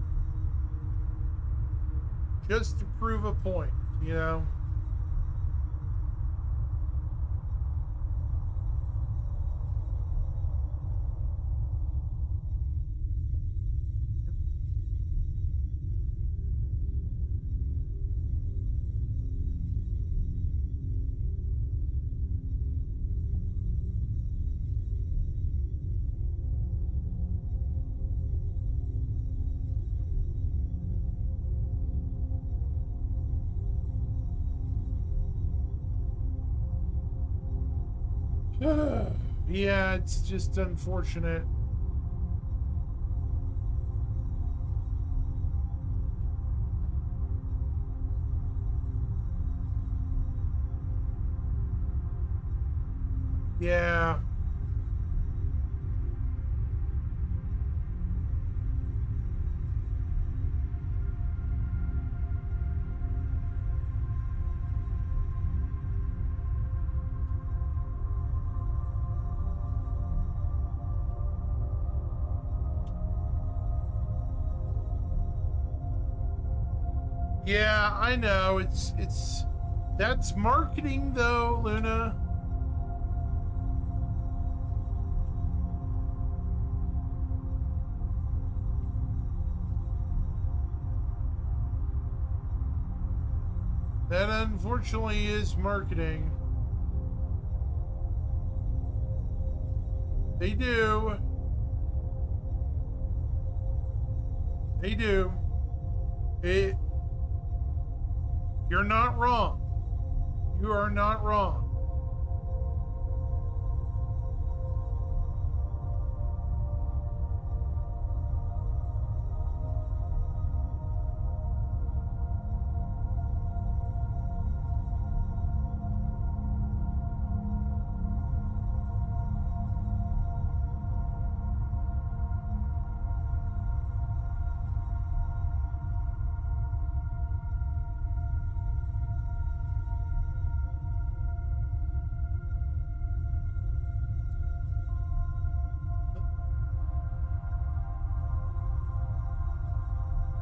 just to prove a point, you know. Yeah, it's just unfortunate. Yeah. Yeah, I know. It's that's marketing though, Luna. That unfortunately is marketing. They do. They do. You're not wrong. You are not wrong.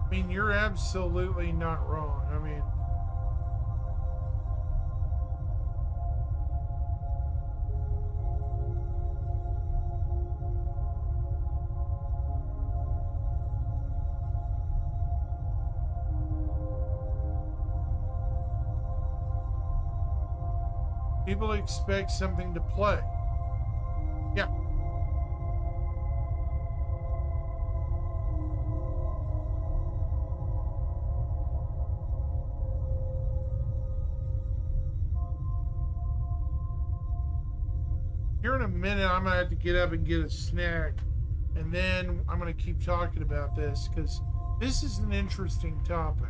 I mean, you're absolutely not wrong. I mean, people expect something to play. Yeah. Here in a minute, I'm gonna have to get up and get a snack, and then I'm gonna keep talking about this because this is an interesting topic.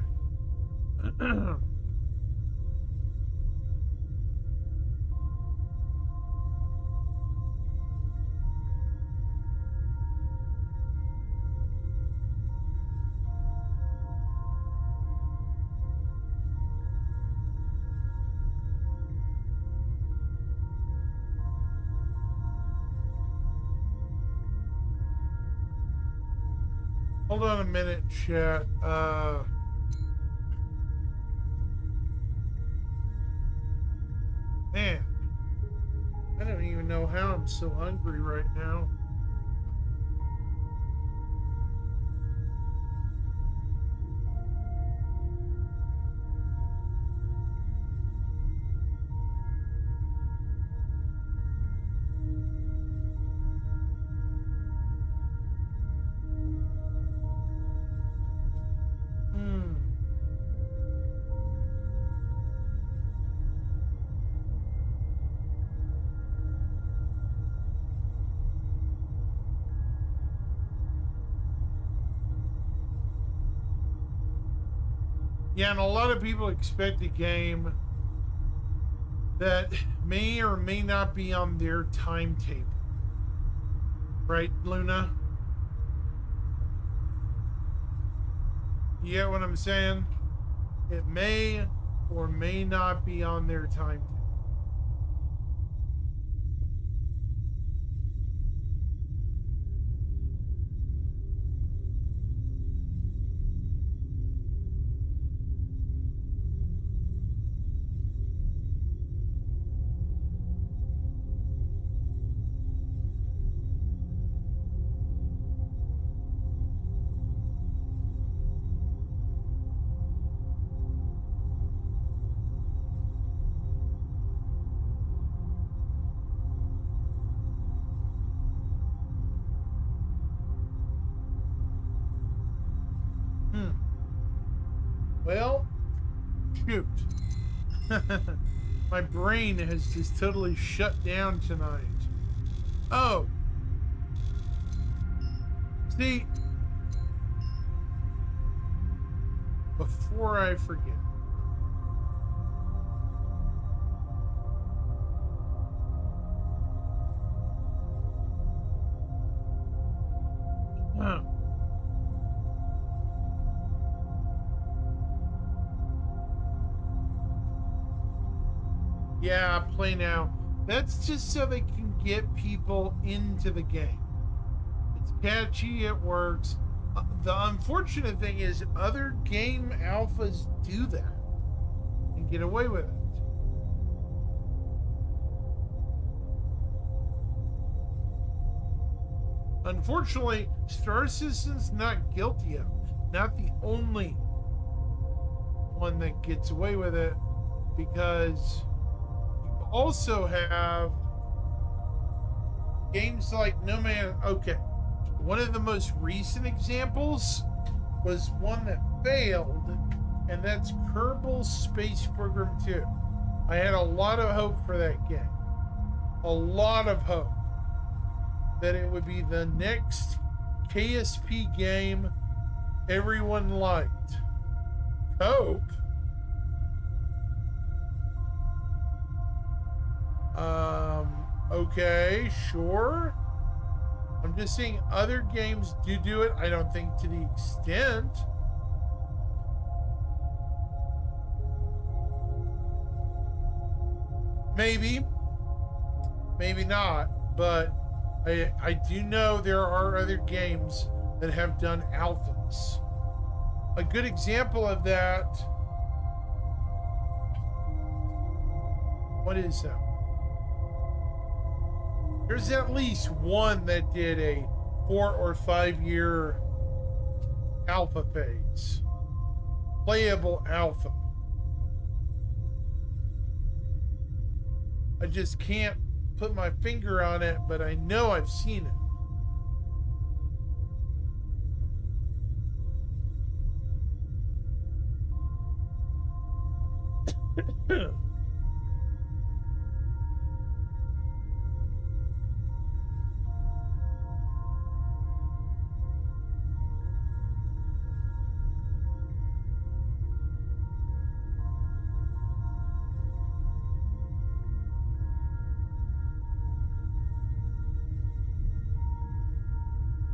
Hold on a minute, chat. Man, I don't even know how I'm so hungry right now. Yeah, and a lot of people expect a game that may or may not be on their timetable. Right, Luna? You get what I'm saying? It may or may not be on their timetable. Well, shoot. My brain has just totally shut down tonight. Oh. See, before I forget. Oh. Yeah, play now. That's just so they can get people into the game. It's catchy, it works. The unfortunate thing is other game alphas do that and get away with it. Unfortunately, Star Citizen's not guilty of it. Not the only one that gets away with it, because also have games like No Man. Okay, one of the most recent examples was one that failed, and that's Kerbal Space Program 2. I had a lot of hope for that game. A lot of hope that it would be the next KSP game everyone liked. Hope. Okay, sure. I'm just saying other games do it. I don't think to the extent. Maybe. Maybe not. But I do know there are other games that have done alphas. A good example of that. What is that? There's at least one that did a 4 or 5 year alpha phase. Playable alpha. I just can't put my finger on it, but I know I've seen it.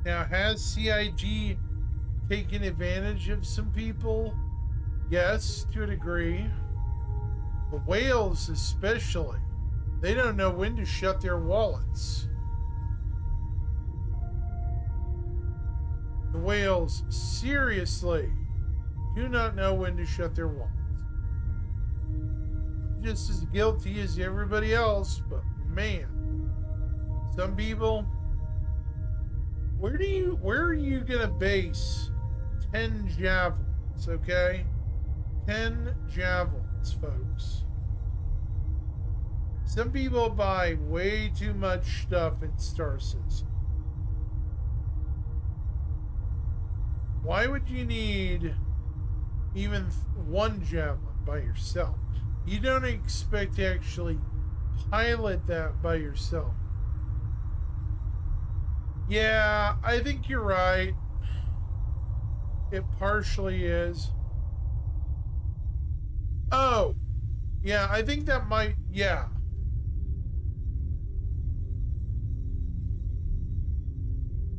Now, has CIG taken advantage of some people? Yes, to a degree. The whales especially. They don't know when to shut their wallets. The whales seriously do not know when to shut their wallets. Just as guilty as everybody else, but man, some people. Where are you gonna base 10 javelins, okay? 10 javelins, folks. Some people buy way too much stuff in Star Citizen. Why would you need even one javelin by yourself? You don't expect to actually pilot that by yourself. Yeah, I think you're right. It partially is. Oh, Yeah, I think that might, yeah.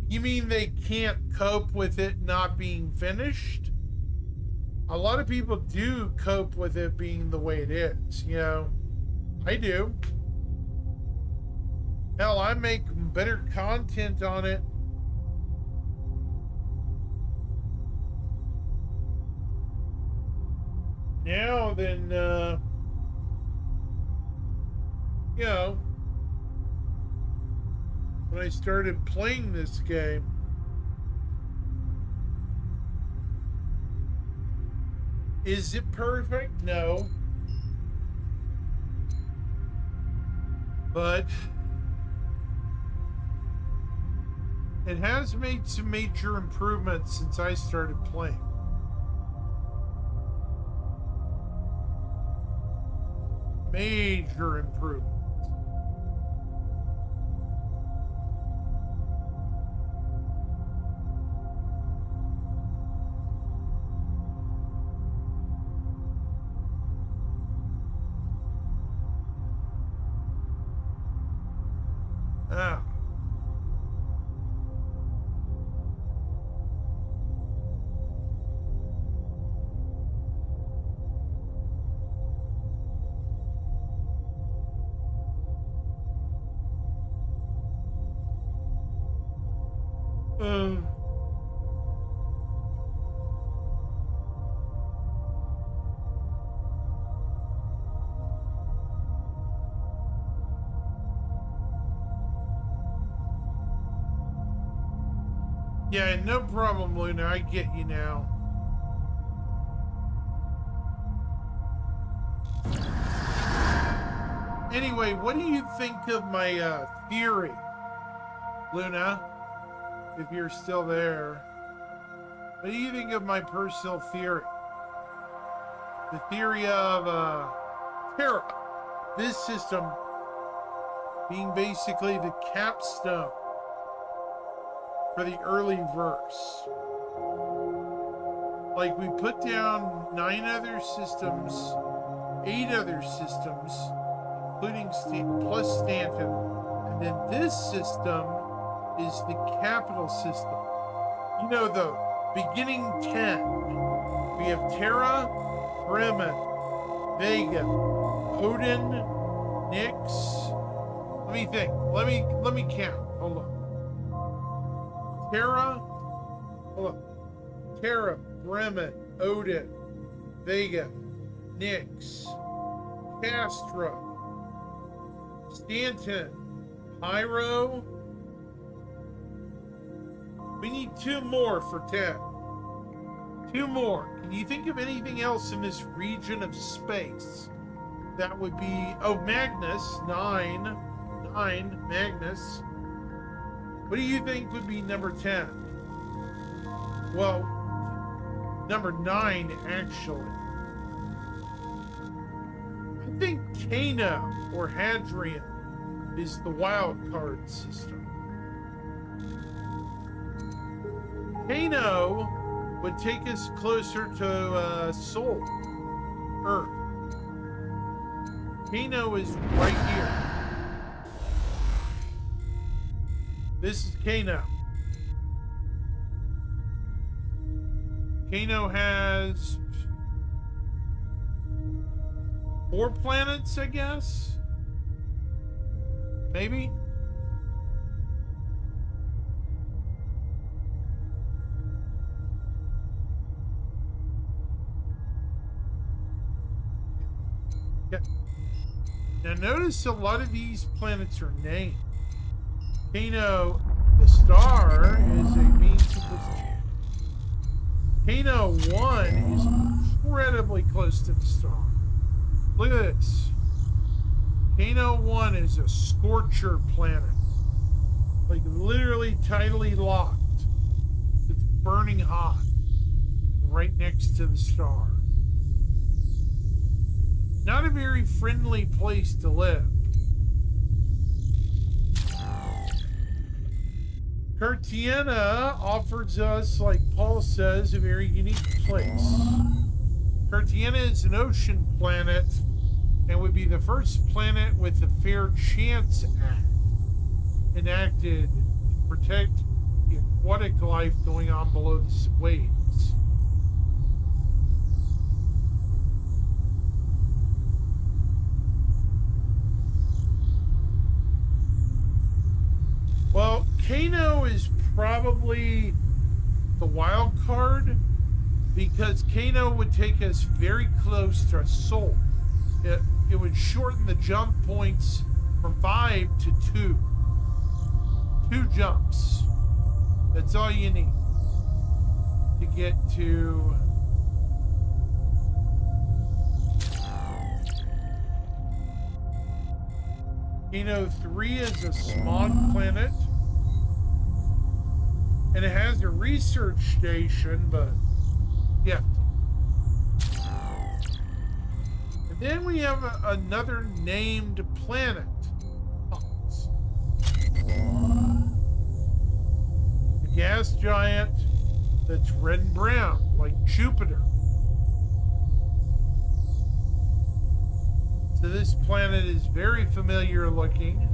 You mean they can't cope with it not being finished? A lot of people do cope with it being the way it is, you know. I do. Hell, I make better content on it. Now than, you know, when I started playing this game. Is it perfect? No. But it has made some major improvements since I started playing. Major improvements. Ah. Yeah, no problem, Luna. I get you now. Anyway, what do you think of my theory, Luna? If you're still there, what do you think of my personal theory? The theory of Terra, this system being basically the capstone for the early verse. Like, we put down 9 other systems, 8 other systems, including plus Stanton, and then this system is the capital system. You know, the beginning 10. We have Terra, Bremen, Vega, Odin, Nyx. Let me think. Let me count. Hold on. Terra, hold on. Terra, Bremen, Odin, Vega, Nyx, Castra, Stanton, Pyro. We need 2 more for 10. 2 more. Can you think of anything else in this region of space? That would be, oh, Magnus, 9, Magnus. What do you think would be number 10? Well, number 9, actually. I think Kano or Hadrian is the wild card system. Kano would take us closer to Sol, Earth. Kano is right here. This is Kano. Kano has 4 planets, I guess? Maybe? Yeah. Now notice a lot of these planets are named. Kano, the star, is a means to Kano 1 is incredibly close to the star. Look at this. Kano 1 is a scorcher planet. Like, literally tidally locked. It's burning hot. Right next to the star. Not a very friendly place to live. Cartiana offers us, like Paul says, a very unique place. Cartiana is an ocean planet and would be the first planet with the Fair Chance Act enacted to protect the aquatic life going on below the waves. Well, Kano is probably the wild card because Kano would take us very close to Sol. It would shorten the jump points from 5 to 2. 2 jumps. That's all you need to get to Kano 3 is a smog planet. And it has a research station, but yeah. And then we have another named planet. A gas giant that's red and brown, like Jupiter. So this planet is very familiar looking.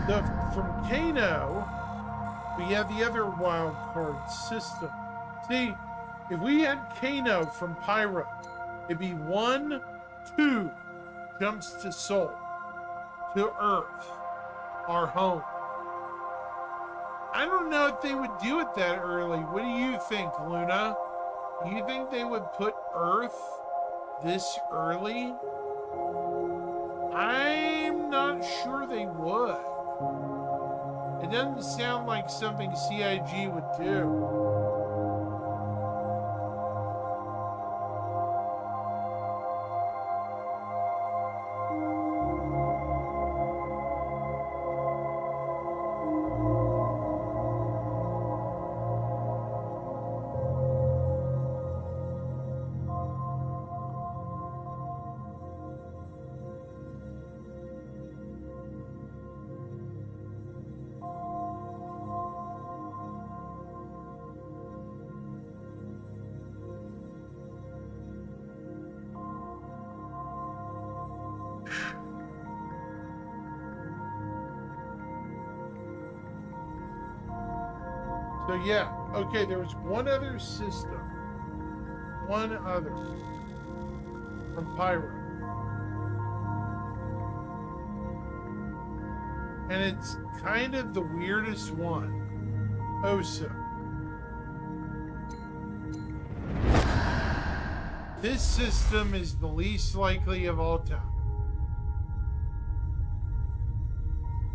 So from Kano, we have the other wild card system. See, if we had Kano from Pyro, it'd be 1, 2 jumps to Sol, to Earth, our home. I don't know if they would do it that early. What do you think, Luna? Do you think they would put Earth this early? I'm not sure they would. It doesn't sound like something CIG would do. So yeah, okay, there was one other system. One other. From Pyro. And it's kind of the weirdest one. Oso. This system is the least likely of all time.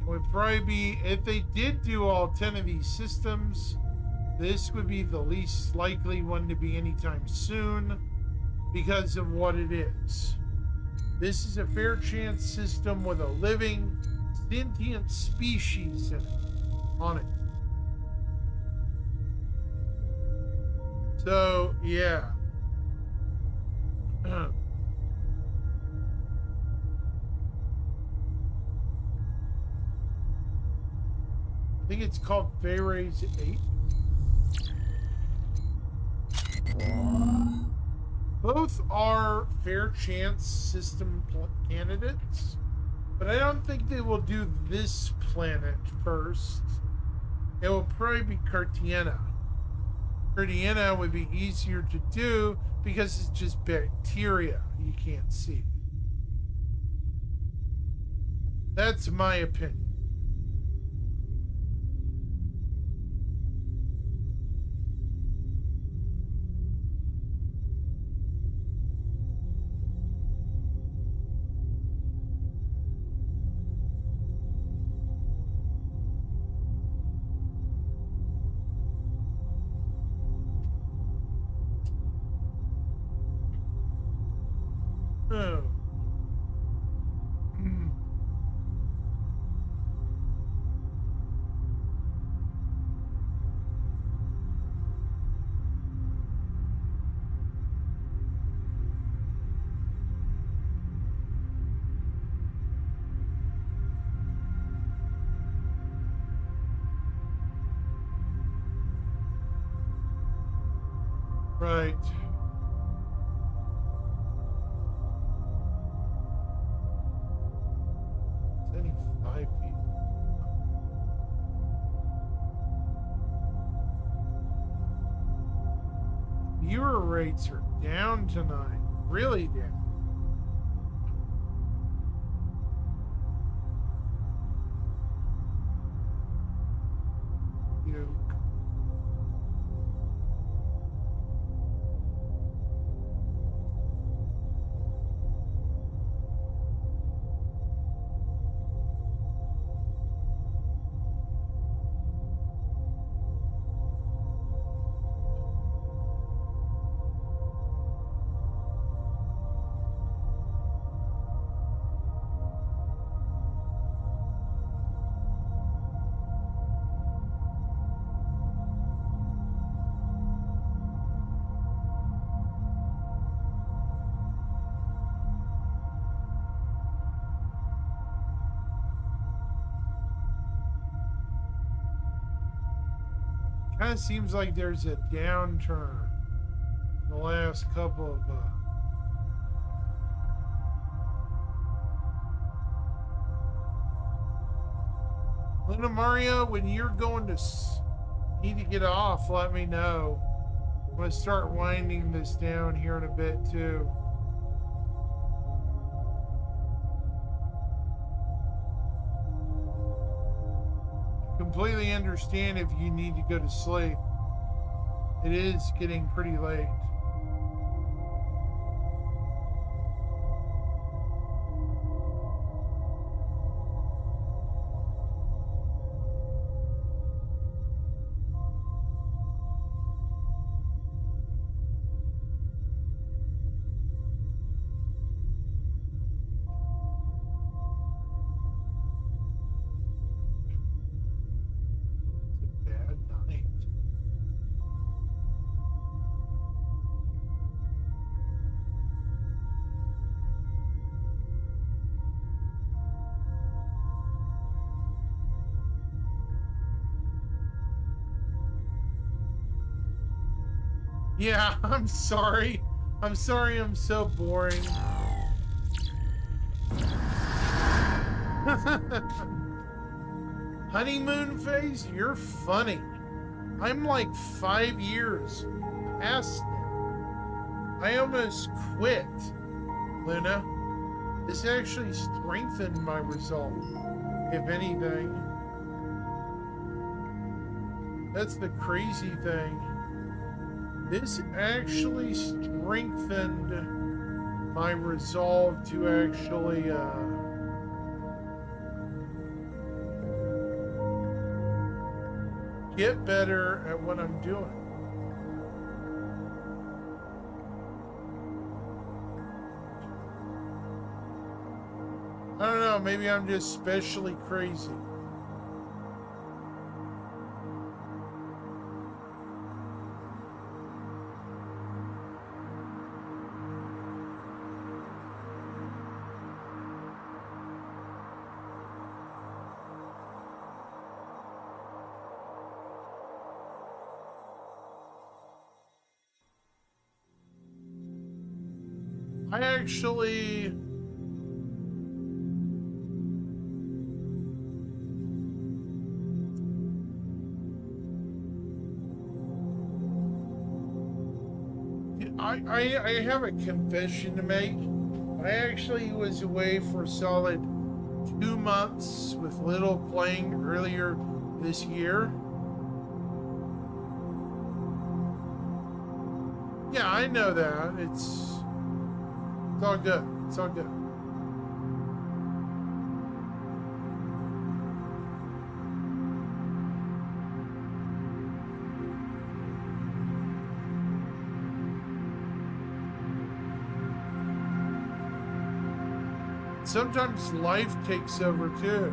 It would probably be, if they did do all 10 of these systems, this would be the least likely one to be anytime soon because of what it is. This is a fair chance system with a living, sentient species in it, on it. So, yeah. I think it's called Fairay's 8. Both are fair chance system candidates, but I don't think they will do this planet first. It will probably be Cartiena. Cartiena would be easier to do because it's just bacteria you can't see. That's my opinion. Right. It's only 5 feet. Viewer rates are down tonight. Really down. You. Kind of seems like there's a downturn in the last couple of Luna Mario, when you're going to need to get off, let me know. I'm going to start winding this down here in a bit too. Completely understand if you need to go to sleep. It is getting pretty late. Bad night. Yeah, I'm sorry. I'm sorry I'm so boring. Honeymoon phase? You're funny. I'm like 5 years past it. I almost quit, Luna. This actually strengthened my resolve, if anything. That's the crazy thing. This actually strengthened my resolve to actually, get better at what I'm doing. I don't know, maybe I'm just specially crazy. I actually I have a confession to make. I actually was away for a solid 2 months with Little playing earlier this year. Yeah, I know that. It's all good. It's all good. Sometimes life takes over too.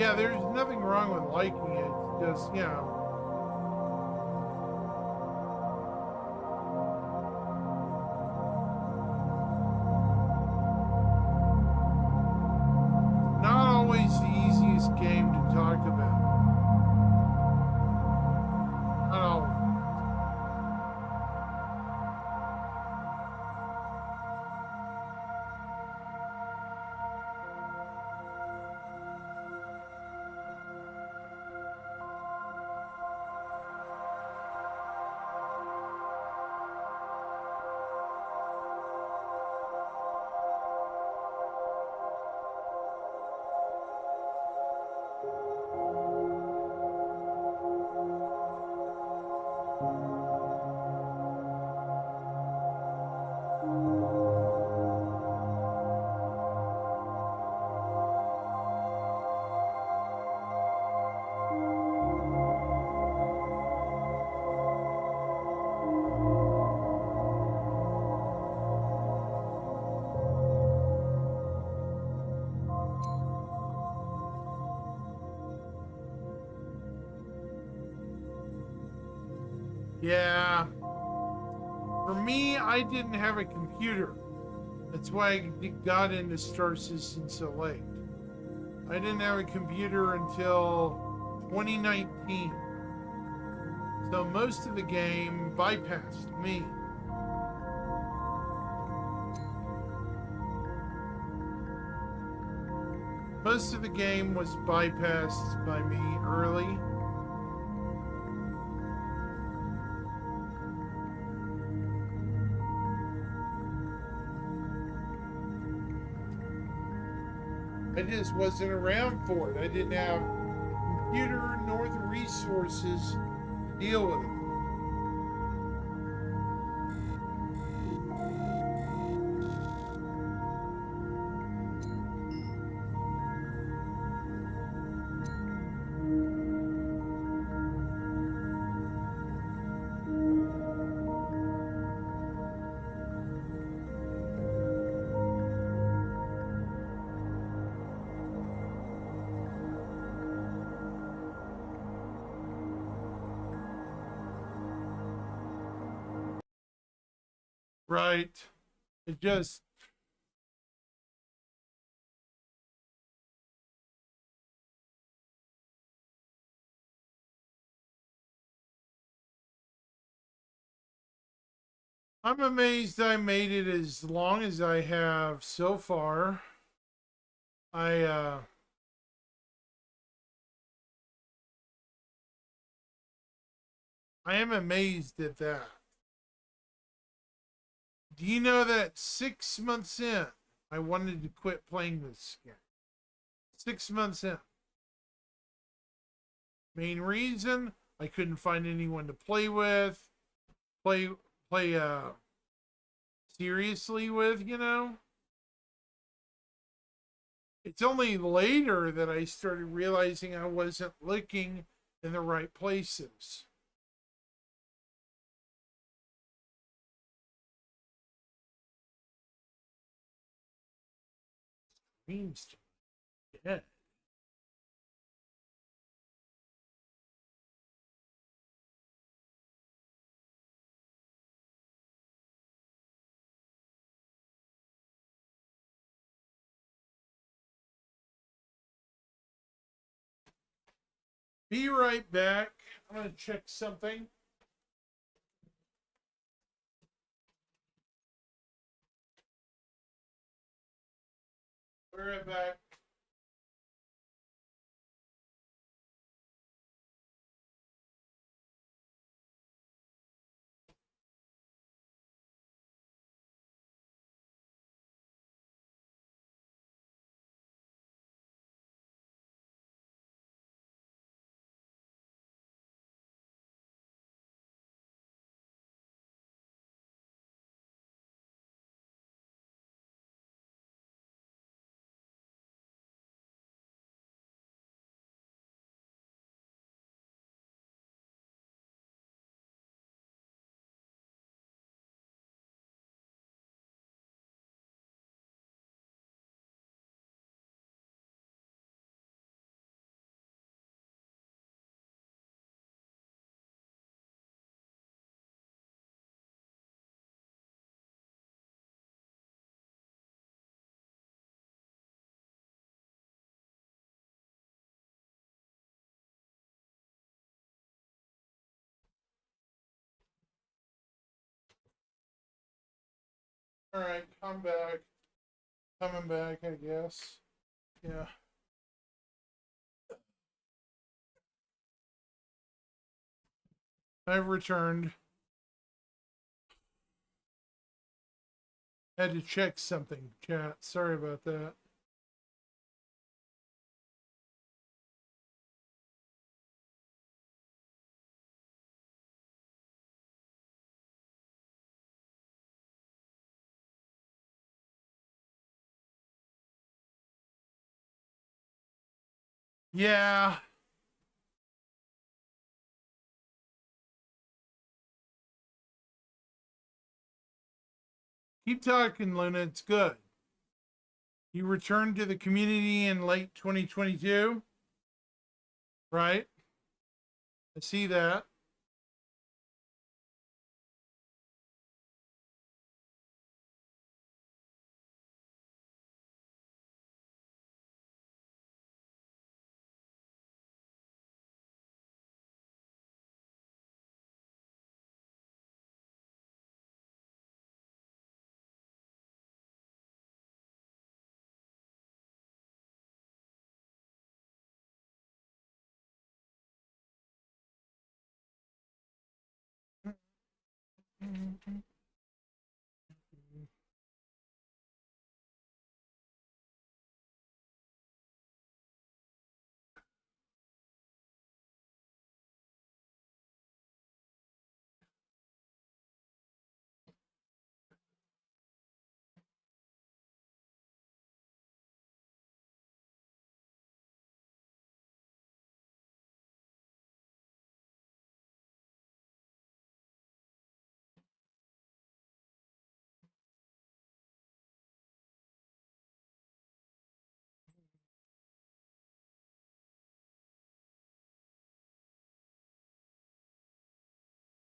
Yeah, there's nothing wrong with liking it. It's just, not always the easiest game to talk about. Not always. Yeah. For me, I didn't have a computer. That's why I got into Star Citizen so late. I didn't have a computer until 2019. So most of the game bypassed me. Most of the game was bypassed by me early. I just wasn't around for it. I didn't have the computer nor the resources to deal with it. Right. It just, I'm amazed I made it as long as I have so far. I am amazed at that. Do you know that 6 months in, I wanted to quit playing this game? 6 months in. Main reason, I couldn't find anyone to play with, play seriously with, It's only later that I started realizing I wasn't looking in the right places. Means to me, yeah. Be right back. I'm going to check something. Be right back. All right, come back. Coming back, I guess. Yeah. I've returned. Had to check something, chat. Sorry about that. Yeah. Keep talking, Luna. It's good. You returned to the community in late 2022, right? I see that.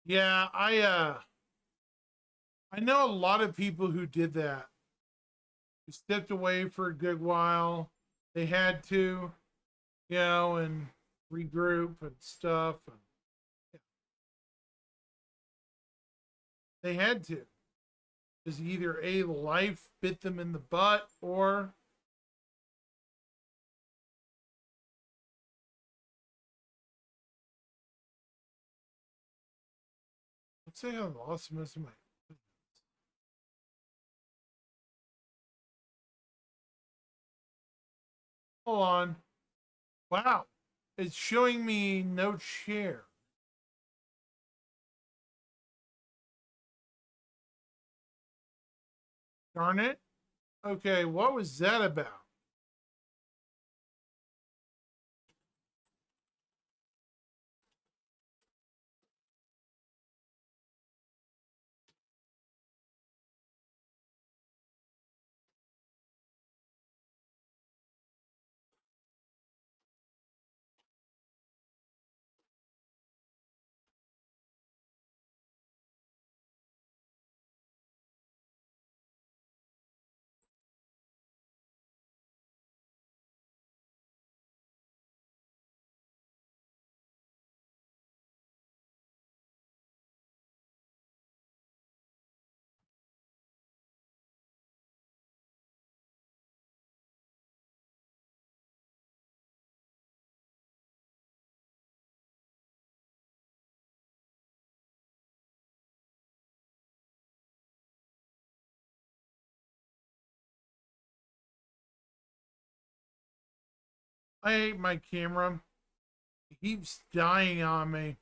Yeah, I know a lot of people who did that. Who stepped away for a good while. They had to, and regroup and stuff. And yeah, they had to. Because either A, life bit them in the butt, or let's say I lost most of my. Hold on. Wow. It's showing me no share. Darn it. Okay, what was that about? I hate my camera. It keeps dying on me.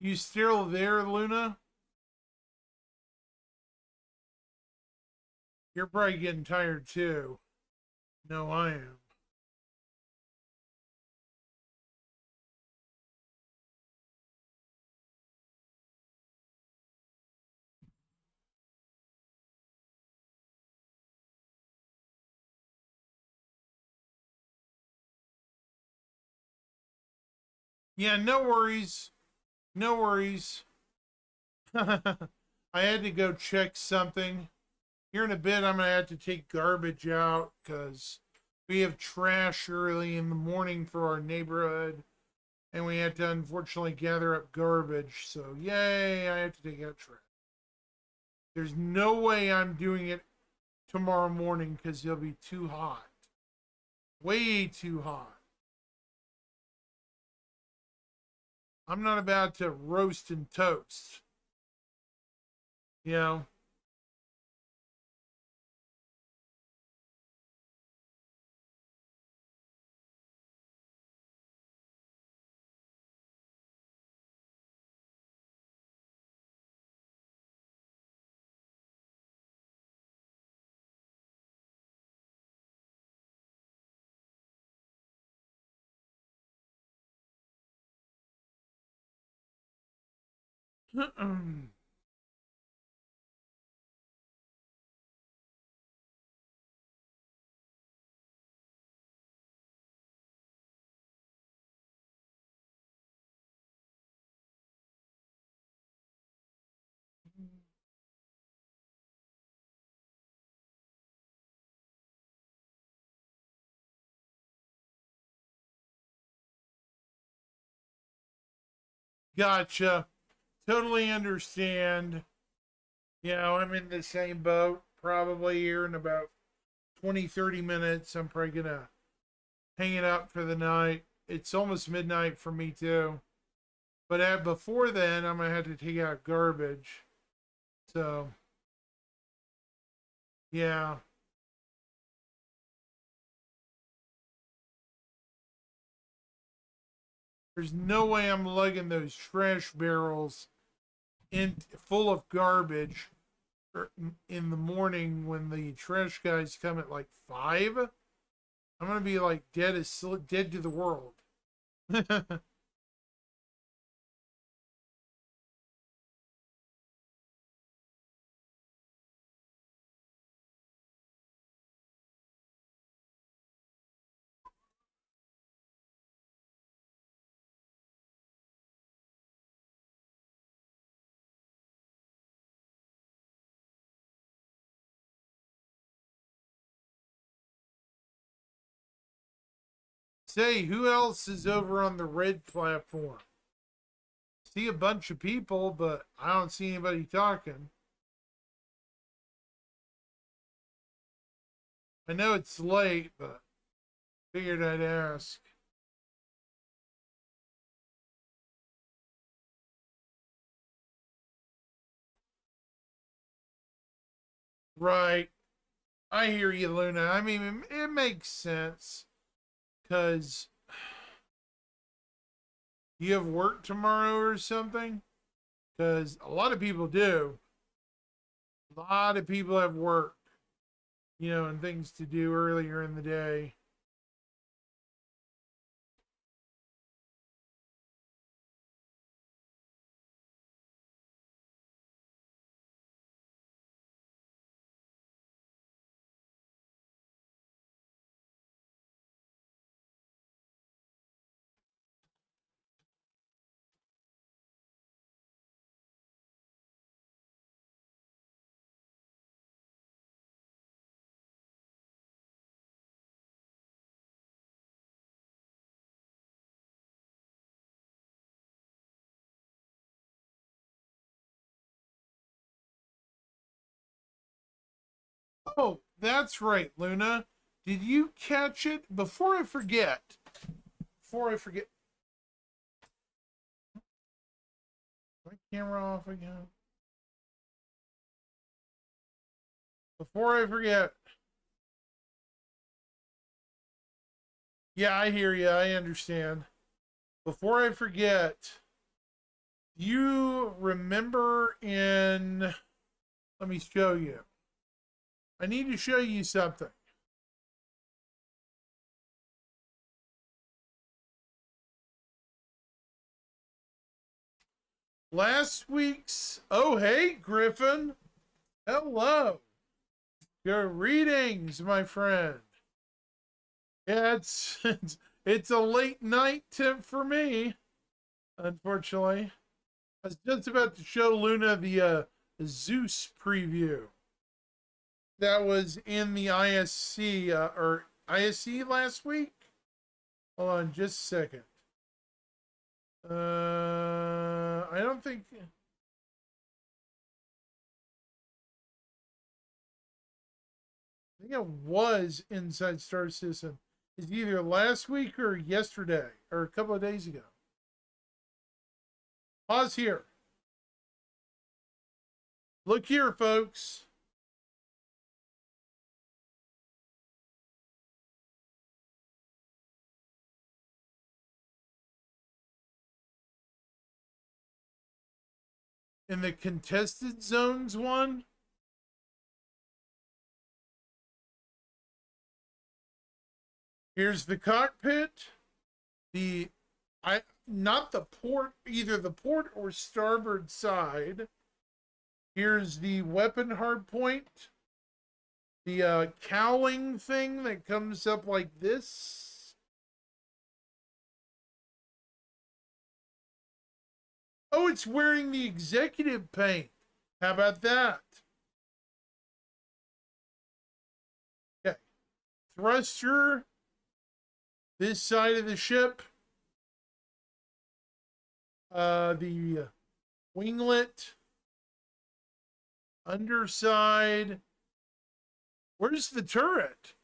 You still there, Luna? You're probably getting tired too. No, I am. Yeah, no worries. No worries. I had to go check something. Here in a bit, I'm going to have to take garbage out because we have trash early in the morning for our neighborhood. And we had to unfortunately gather up garbage. So, yay, I have to take out trash. There's no way I'm doing it tomorrow morning because it'll be too hot. Way too hot. I'm not about to roast and toast. You know? Gotcha. Totally understand. You know, I'm in the same boat probably here in about 20, 30 minutes. I'm probably going to hang it up for the night. It's almost midnight for me too. But before then, I'm going to have to take out garbage. So, yeah. There's no way I'm lugging those trash barrels in full of garbage in the morning when the trash guys come at like 5. I'm gonna be like dead to the world. Say, who else is over on the red platform? See a bunch of people, but I don't see anybody talking. I know it's late, but figured I'd ask. Right. I hear you, Luna. I mean, it makes sense. Because you have work tomorrow or something? Because a lot of people do. A lot of people have work, you know, and things to do earlier in the day. Oh, that's right, Luna. Did you catch it? Before I forget, my camera off again. Before I forget, yeah, I hear you. I understand. Before I forget, You remember in, let me show you. I need to show you something. Last week's, oh, hey, Griffin. Hello. Greetings, my friend. Yeah, it's a late night tip for me, unfortunately. I was just about to show Luna the Zeus preview. That was in the ISC, or ISC last week. Hold on just a second. I don't think... I think it was Inside Star Citizen. It's either last week or yesterday, or a couple of days ago. Pause here. Look here, folks. In the contested zones one, here's the cockpit. Not the port, either the port or starboard side. Here's the weapon hardpoint. The cowling thing that comes up like this. Oh, it's wearing the executive paint. How about that? Okay. Thruster. This side of the ship. The winglet. Underside. Where's the turret?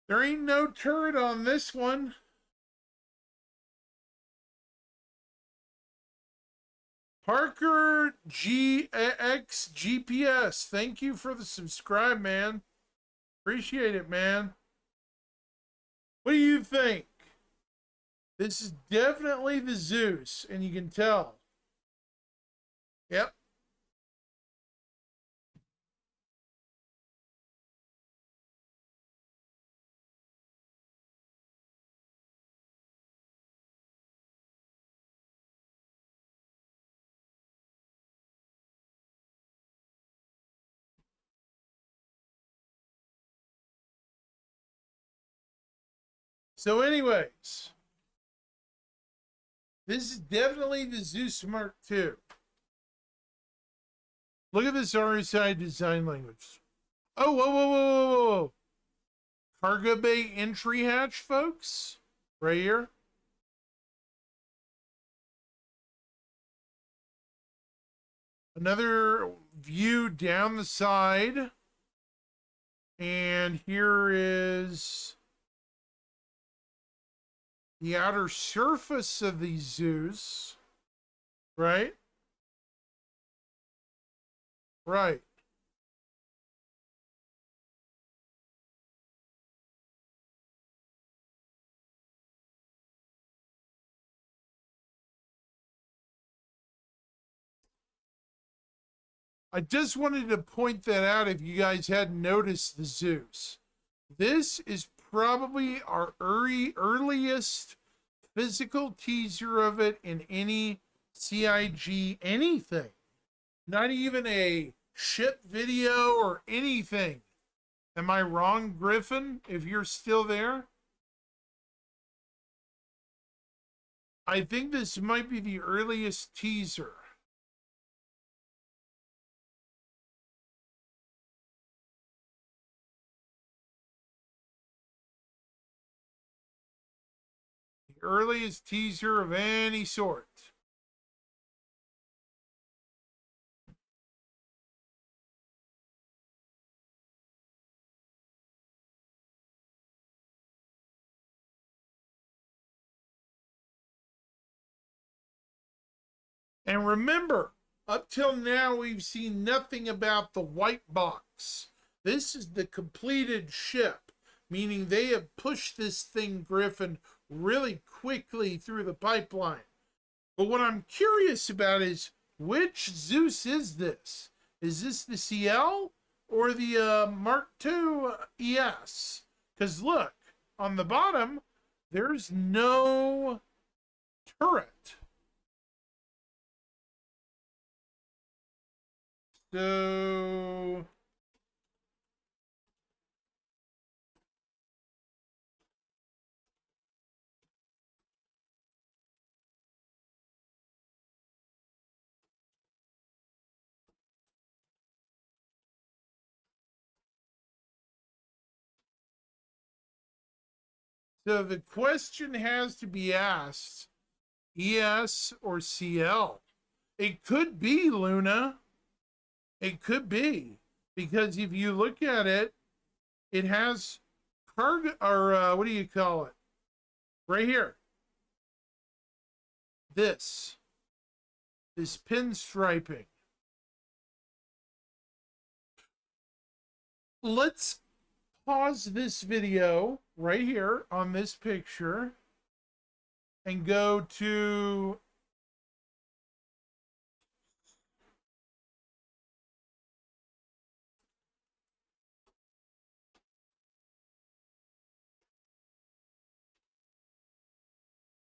There ain't no turret on this one. Parker GX GPS. Thank you for the subscribe, man. Appreciate it, man. What do you think? This is definitely the Zeus, and you can tell. Yep. So anyways, this is definitely the Zeus Mark II. Look at this RSI design language. Oh, whoa, whoa, whoa, whoa, whoa. Cargo bay entry hatch, folks. Right here. Another view down the side. And here is the outer surface of the Zeus, right? Right. I just wanted to point that out if you guys hadn't noticed the Zeus. This is probably our earliest physical teaser of it in any CIG anything. Not even a ship video or anything. Am I wrong, Griffin, if you're still there? I think this might be the earliest teaser. The earliest teaser of any sort. And remember, Up till now, we've seen nothing about the white box. This is the completed ship, meaning they have pushed this thing, Griffin, really quickly through the pipeline. But what I'm curious about is, which Zeus is this? Is this the CL or the Mark II ES? Because look, on the bottom, there's no turret. So the question has to be asked, ES or CL? It could be, Luna. It could be. Because if you look at it, it has cargo, or what do you call it? Right here. This pinstriping. Let's pause this video right here on this picture and go to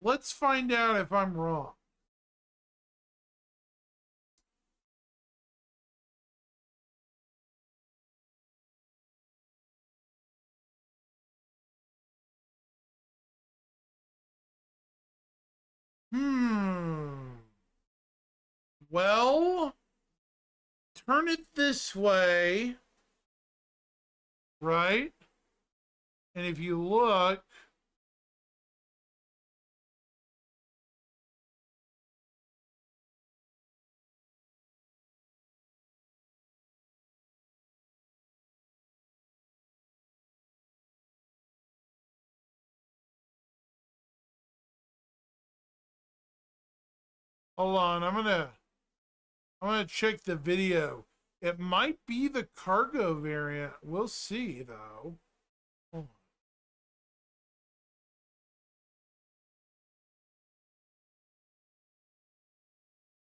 let's find out if I'm wrong. Well, turn it this way, right? And if you look, hold on, I'm gonna check the video. It might be the cargo variant. We'll see though. Hold on.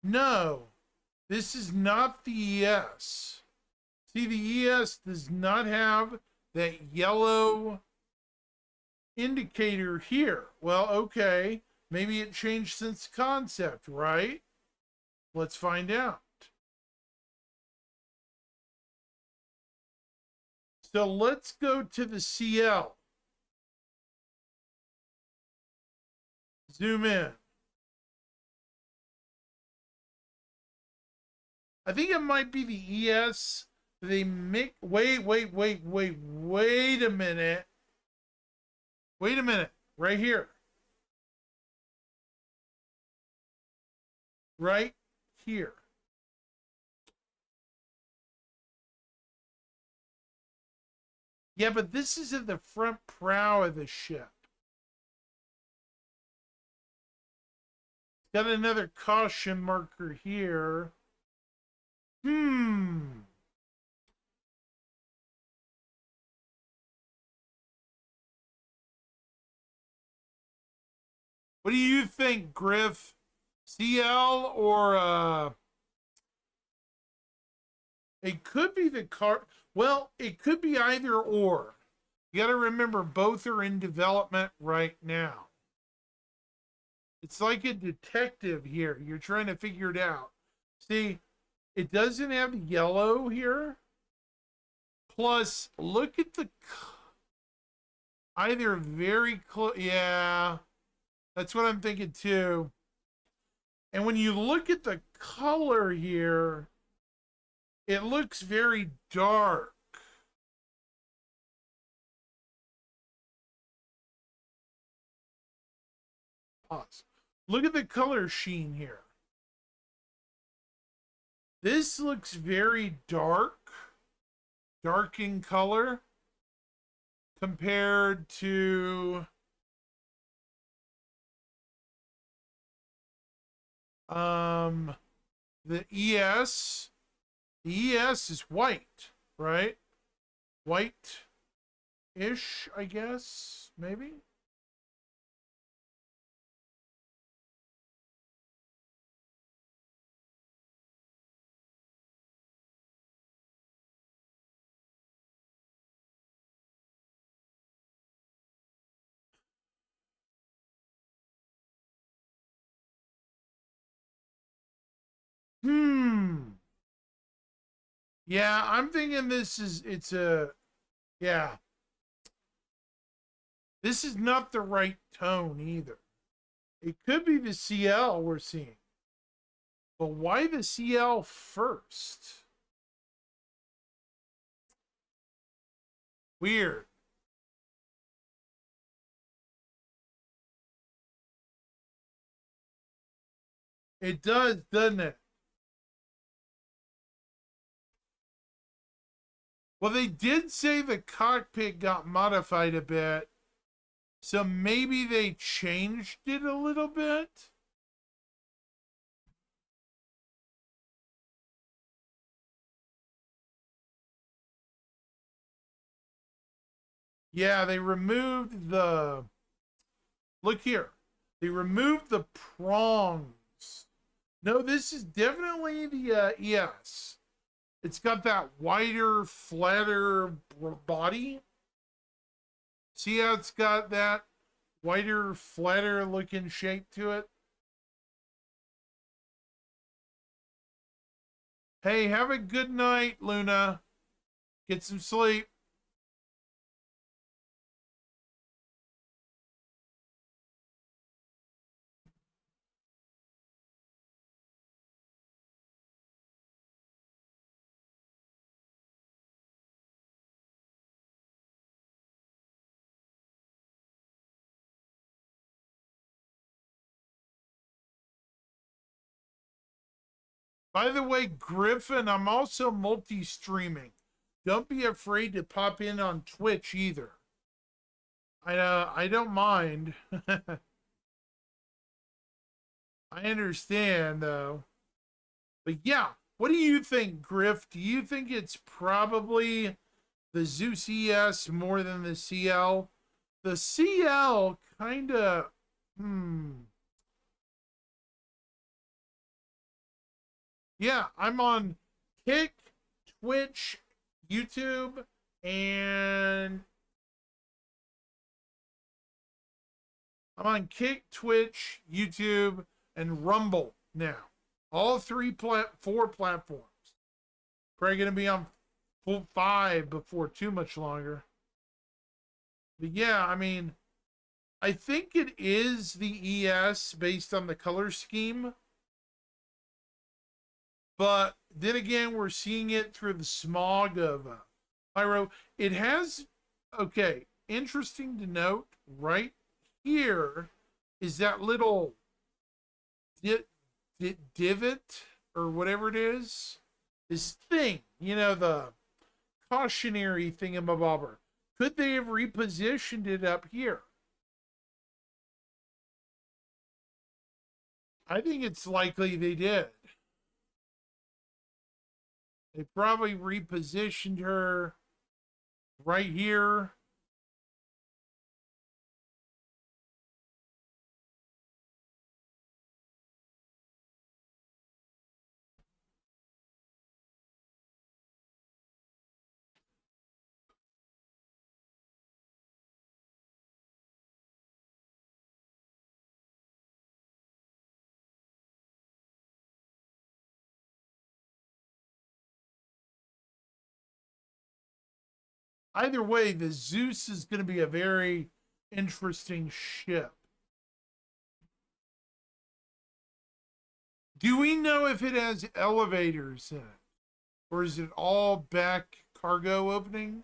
No, this is not the ES. See, the ES does not have that yellow indicator here. Well, okay. Maybe it changed since concept, right? Let's find out. So let's go to the CL. Zoom in. I think it might be the ES. They make, wait a minute. Wait a minute, right here. Right here. Yeah, but this is at the front prow of the ship. Got another caution marker here. What do you think, Griff? CL or it could be the car. Well, it could be either or. You got to remember both are in development right now. It's like a detective here. You're trying to figure it out. See, it doesn't have yellow here. Plus, look at the either very close. Yeah, that's what I'm thinking too. And when you look at the color here, it looks very dark. Pause. Look at the color sheen here. This looks very dark in color compared to The ES. The ES is white, right? White-ish, I guess, maybe? Yeah, I'm thinking yeah. This is not the right tone either. It could be the CL we're seeing. But why the CL first? Weird. It does, doesn't it? Well, they did say the cockpit got modified a bit. So maybe they changed it a little bit. Yeah, they removed the... Look here. They removed the prongs. No, this is definitely the ES. It's got that wider, flatter body. See how it's got that wider, flatter looking shape to it? Hey, have a good night, Luna. Get some sleep. By the way, Griffin, I'm also multi-streaming. Don't be afraid to pop in on Twitch either. I don't mind. I understand though. But yeah, what do you think, Griff? Do you think it's probably the Zeus ES more than the CL? The CL kind of Yeah, I'm on Kick, Twitch, YouTube, and I'm on Kick, Twitch, YouTube, and Rumble now. All four platforms. Probably going to be on full 5 before too much longer. But yeah, I mean, I think it is the ES based on the color scheme. But then again, we're seeing it through the smog of Pyro. It has, okay, interesting to note, right here is that little divot or whatever it is. This thing, you know, the cautionary thingamabobber. Could they have repositioned it up here? I think it's likely they did. They probably repositioned her right here. Either way, the Zeus is going to be a very interesting ship. Do we know if it has elevators in it? Or is it all back cargo opening?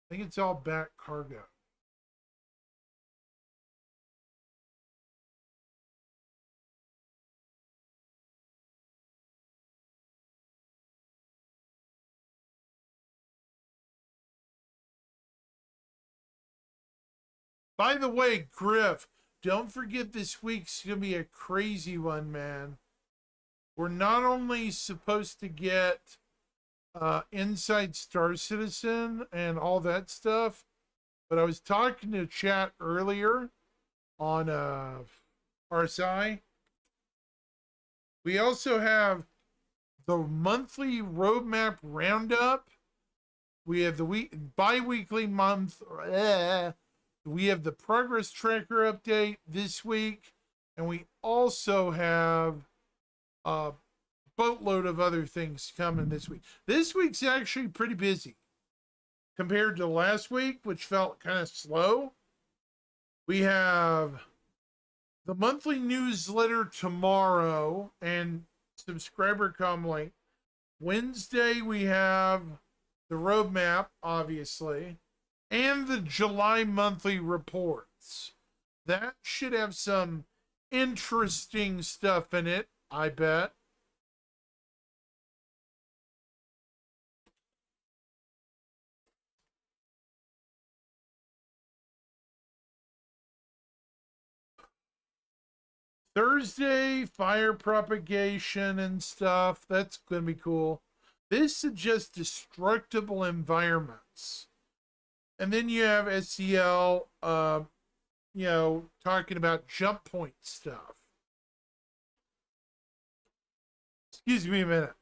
I think it's all back cargo. By the way, Griff, don't forget this week's going to be a crazy one, man. We're not only supposed to get Inside Star Citizen and all that stuff, but I was talking to chat earlier on RSI. We also have the monthly roadmap roundup. We have the bi-weekly month. We have the progress tracker update this week, and we also have a boatload of other things coming this week. This week's actually pretty busy compared to last week, which felt kind of slow. We have the monthly newsletter tomorrow and subscriber comlink. Wednesday, we have the roadmap, obviously, and the July monthly reports. That should have some interesting stuff in it, I bet. Thursday, fire propagation and stuff. That's going to be cool. This suggests destructible environments. And then you have SCL, talking about jump point stuff. Excuse me a minute.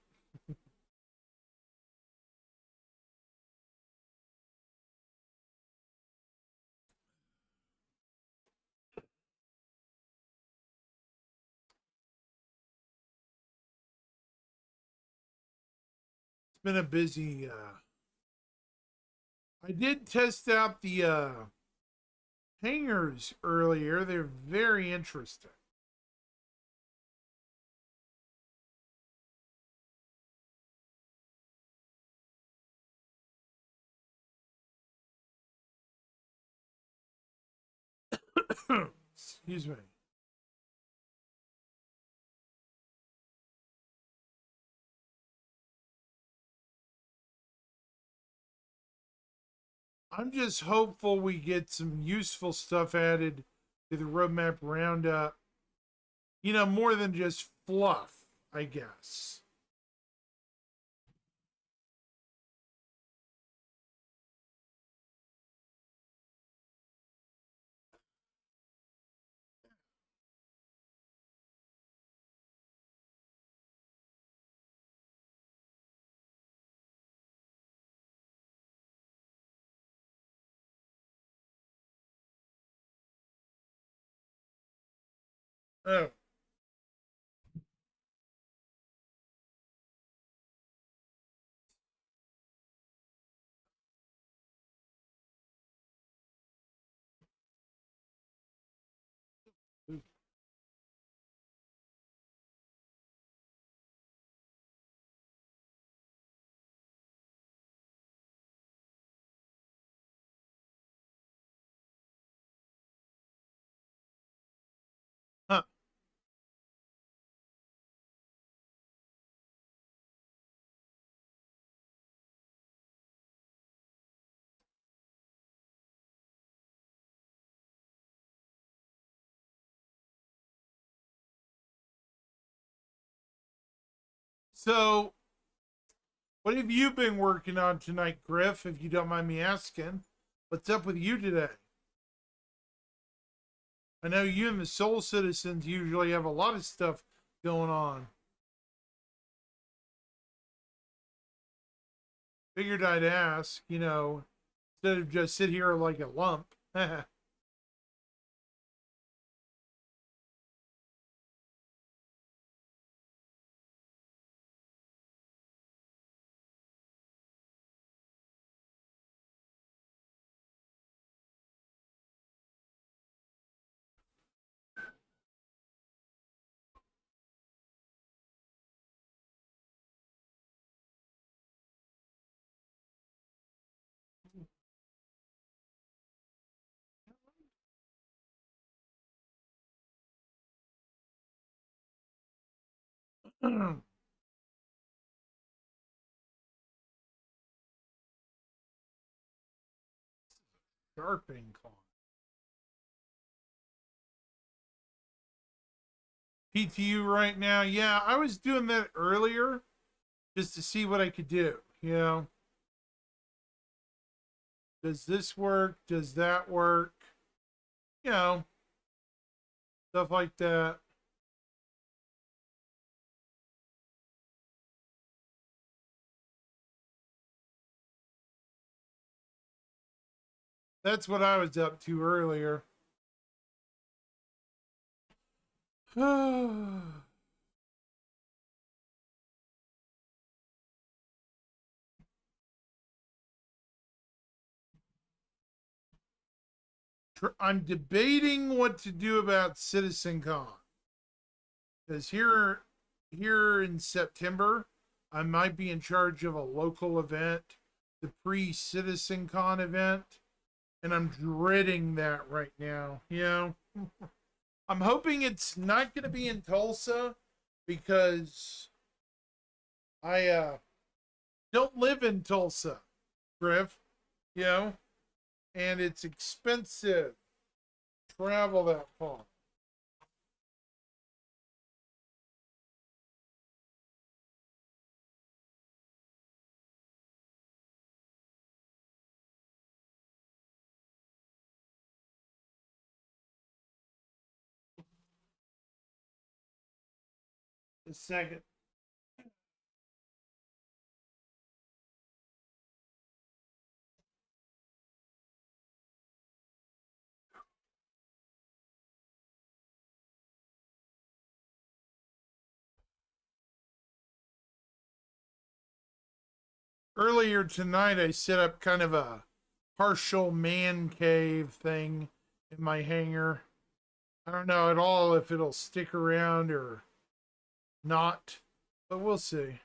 It's been a busy, I did test out the hangars earlier. They're very interesting. Excuse me. I'm just hopeful we get some useful stuff added to the roadmap roundup. More than just fluff, I guess. Oh. Huh. So, what have you been working on tonight, Griff, if you don't mind me asking? What's up with you today? I know you and the Soul Citizens usually have a lot of stuff going on. Figured I'd ask, instead of just sit here like a lump. Sharpening claw. PTU right now. Yeah, I was doing that earlier just to see what I could do. You know, does this work? Does that work? You know, stuff like that. That's what I was up to earlier. I'm debating what to do about CitizenCon. Because here in September, I might be in charge of a local event, the pre-CitizenCon event, and I'm dreading that right now. You know, I'm hoping it's not going to be in Tulsa because I don't live in Tulsa, Griff. You know, and it's expensive to travel that far. A second. Earlier tonight, I set up kind of a partial man cave thing in my hangar. I don't know at all if it'll stick around or not, but we'll see.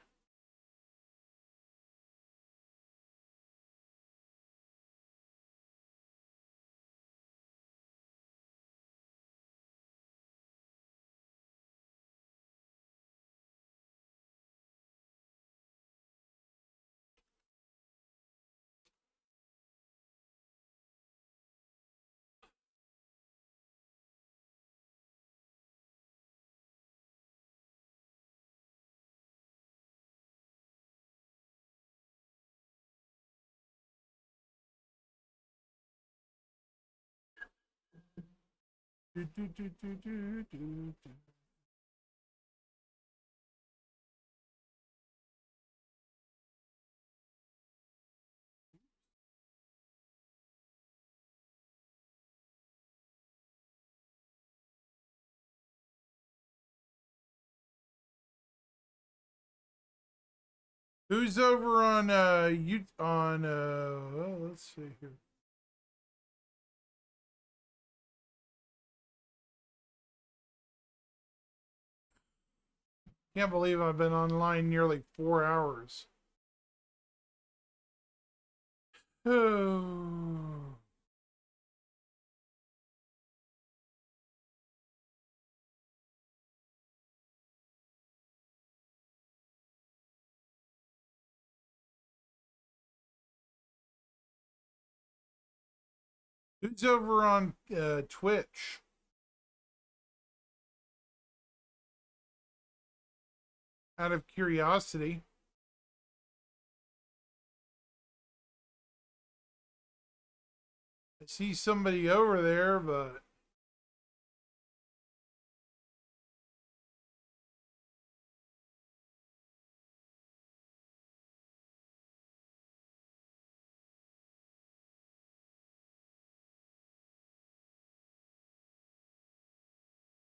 Do, do, do, do, do, do, do. Who's over on you on well, let's see here. Can't believe I've been online nearly 4 hours. Oh. Who's over on Twitch? Out of curiosity. I see somebody over there, but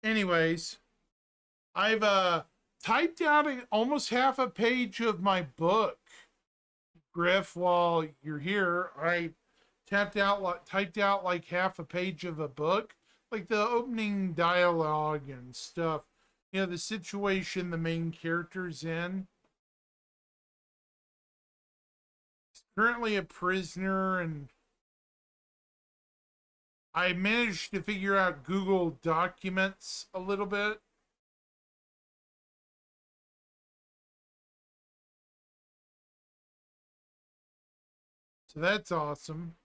anyways, I've typed out almost half a page of my book, Griff. While you're here, I typed out like half a page of a book, like the opening dialogue and stuff. You know, the situation the main character's in. He's currently a prisoner, and I managed to figure out Google Documents a little bit. So that's awesome.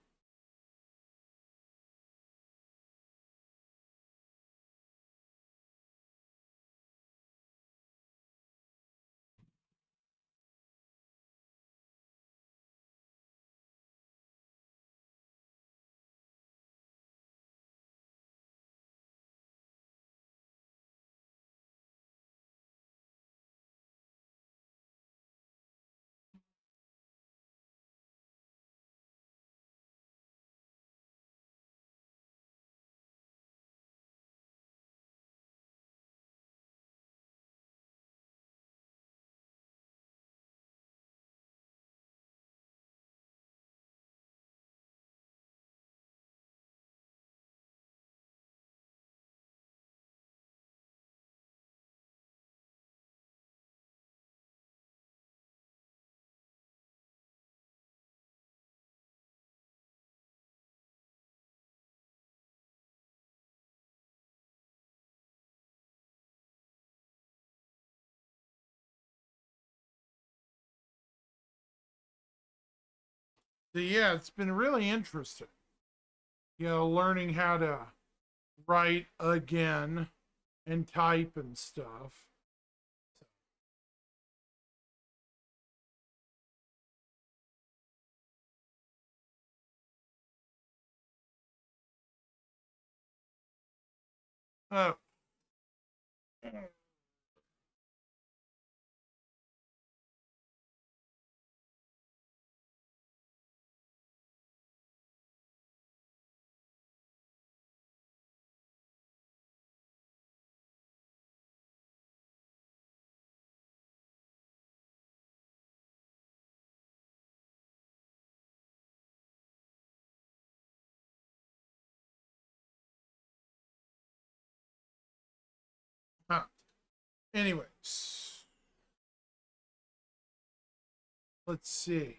So yeah, it's been really interesting. You know, learning how to write again and type and stuff. Oh. Huh. Anyways, let's see.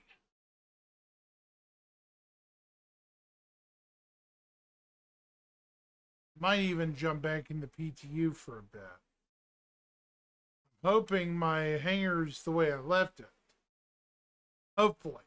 Might even jump back into PTU for a bit. Hoping my hanger's the way I left it. Hopefully.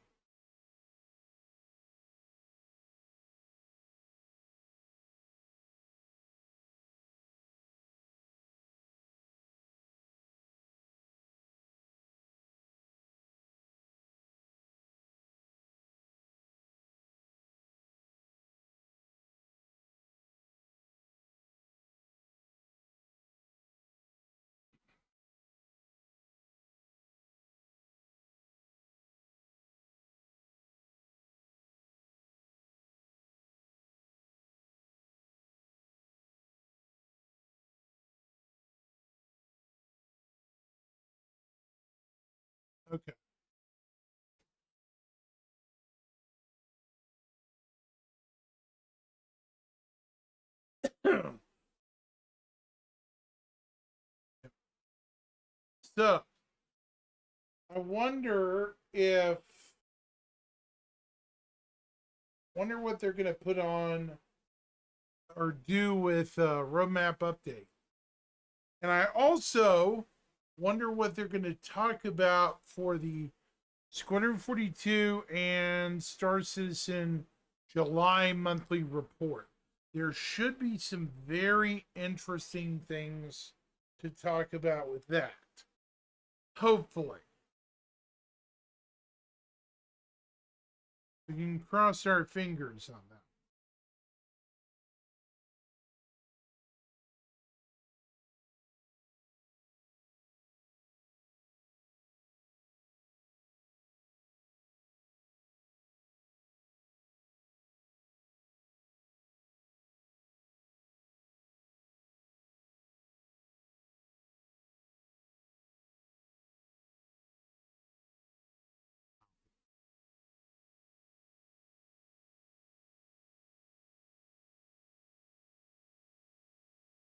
Okay. So, I wonder what they're going to put on or do with roadmap update. And I also wonder what they're going to talk about for the Squadron 42 and Star Citizen July monthly report. There should be some very interesting things to talk about with that. Hopefully. We can cross our fingers on that.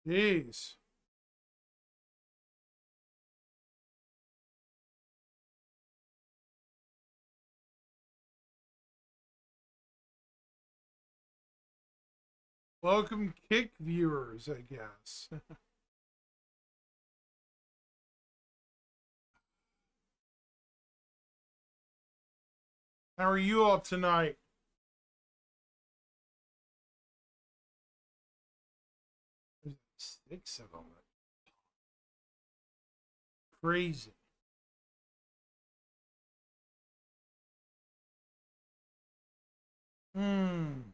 Jeez. Welcome, Kick viewers, I guess. How are you all tonight? There's 6 of them. Crazy. Hmm.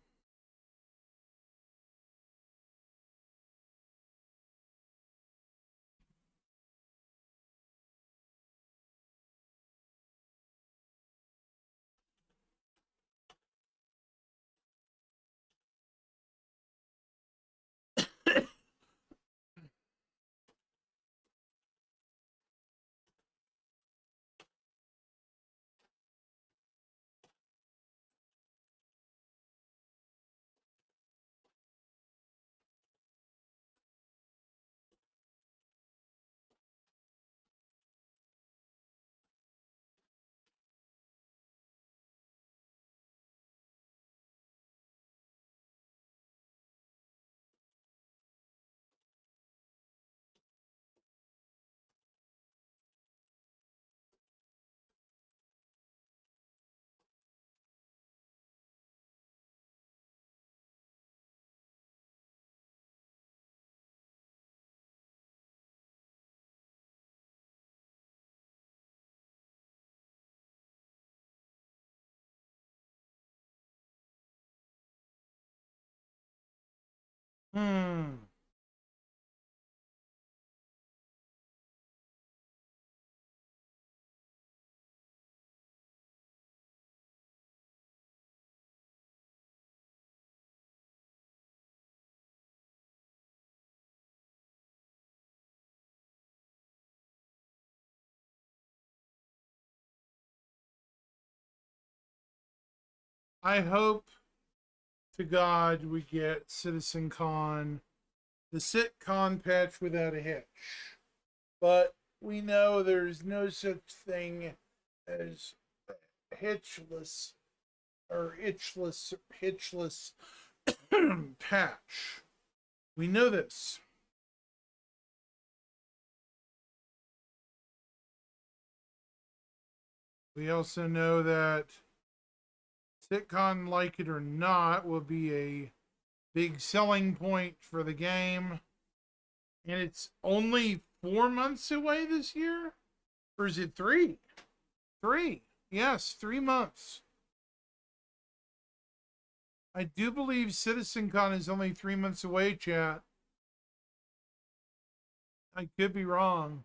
Hmm. I hope to God we get CitizenCon, the SitCon patch without a hitch. But we know there's no such thing as hitchless or hitchless patch. We know this. We also know that SitCon, like it or not, will be a big selling point for the game. And it's only 4 months away this year? Or is it 3? 3. Yes, 3 months. I do believe CitizenCon is only 3 months away, chat. I could be wrong.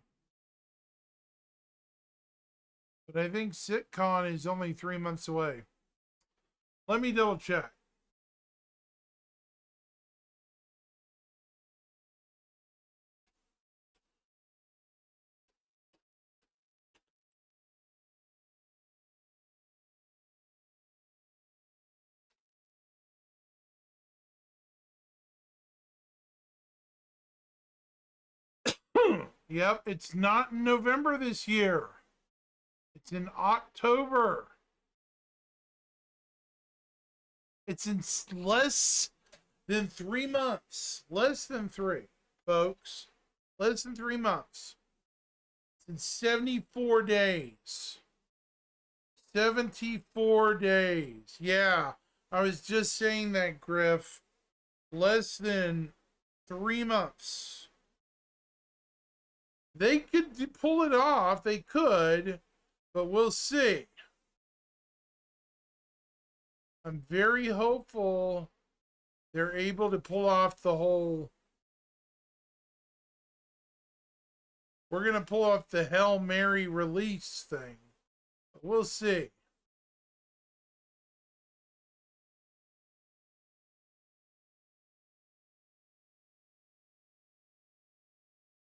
But I think SitCon is only 3 months away. Let me double check. Yep, it's not in November this year. It's in October. It's in less than 3 months. Less than 3, folks. Less than 3 months. It's in 74 days. 74 days. Yeah, I was just saying that, Griff. Less than 3 months. They could pull it off. They could, but we'll see. I'm very hopeful they're able to pull off the whole. We're going to pull off the Hail Mary release thing. But we'll see.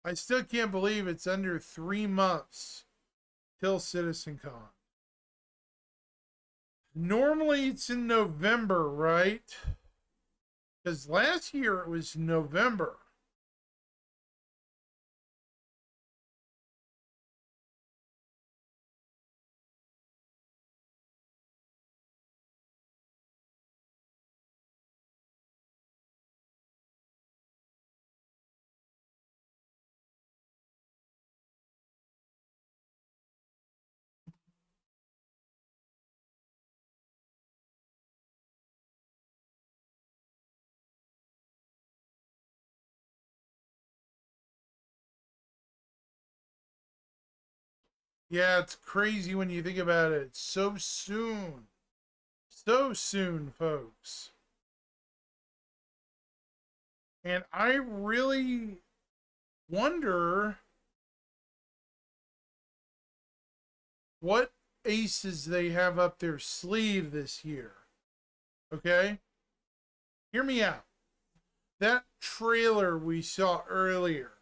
I still can't believe it's under 3 months till CitizenCon. Normally it's in November, right? Because last year it was November. Yeah, it's crazy when you think about it. It's so soon. So soon, folks. And I really wonder what aces they have up their sleeve this year. Okay? Hear me out. That trailer we saw earlier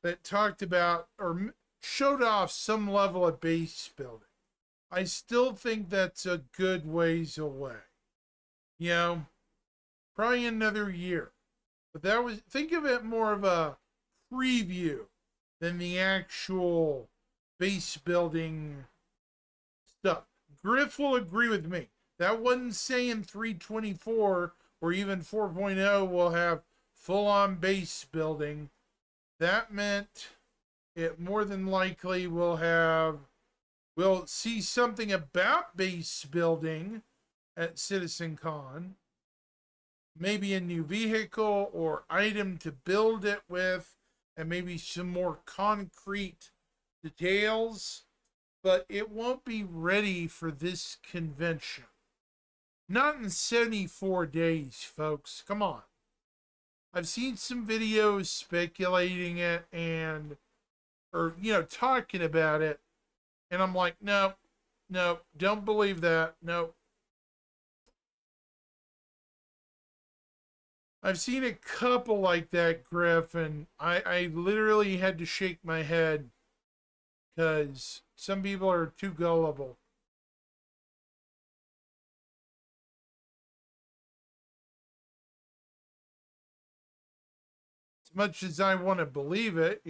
that talked about or showed off some level of base building. I still think that's a good ways away. You know, probably another year. But that was, think of it more of a preview than the actual base building stuff. Griff will agree with me. That wasn't saying 324 or even 4.0 will have full-on base building. That meant it more than likely will have, we'll see something about base building at CitizenCon. Maybe a new vehicle or item to build it with, and maybe some more concrete details. But it won't be ready for this convention. Not in 74 days, folks. Come on. I've seen some videos speculating it and, or, talking about it. And I'm like, no, no, don't believe that. No. I've seen a couple like that, Griff, and I literally had to shake my head because some people are too gullible. As much as I want to believe it.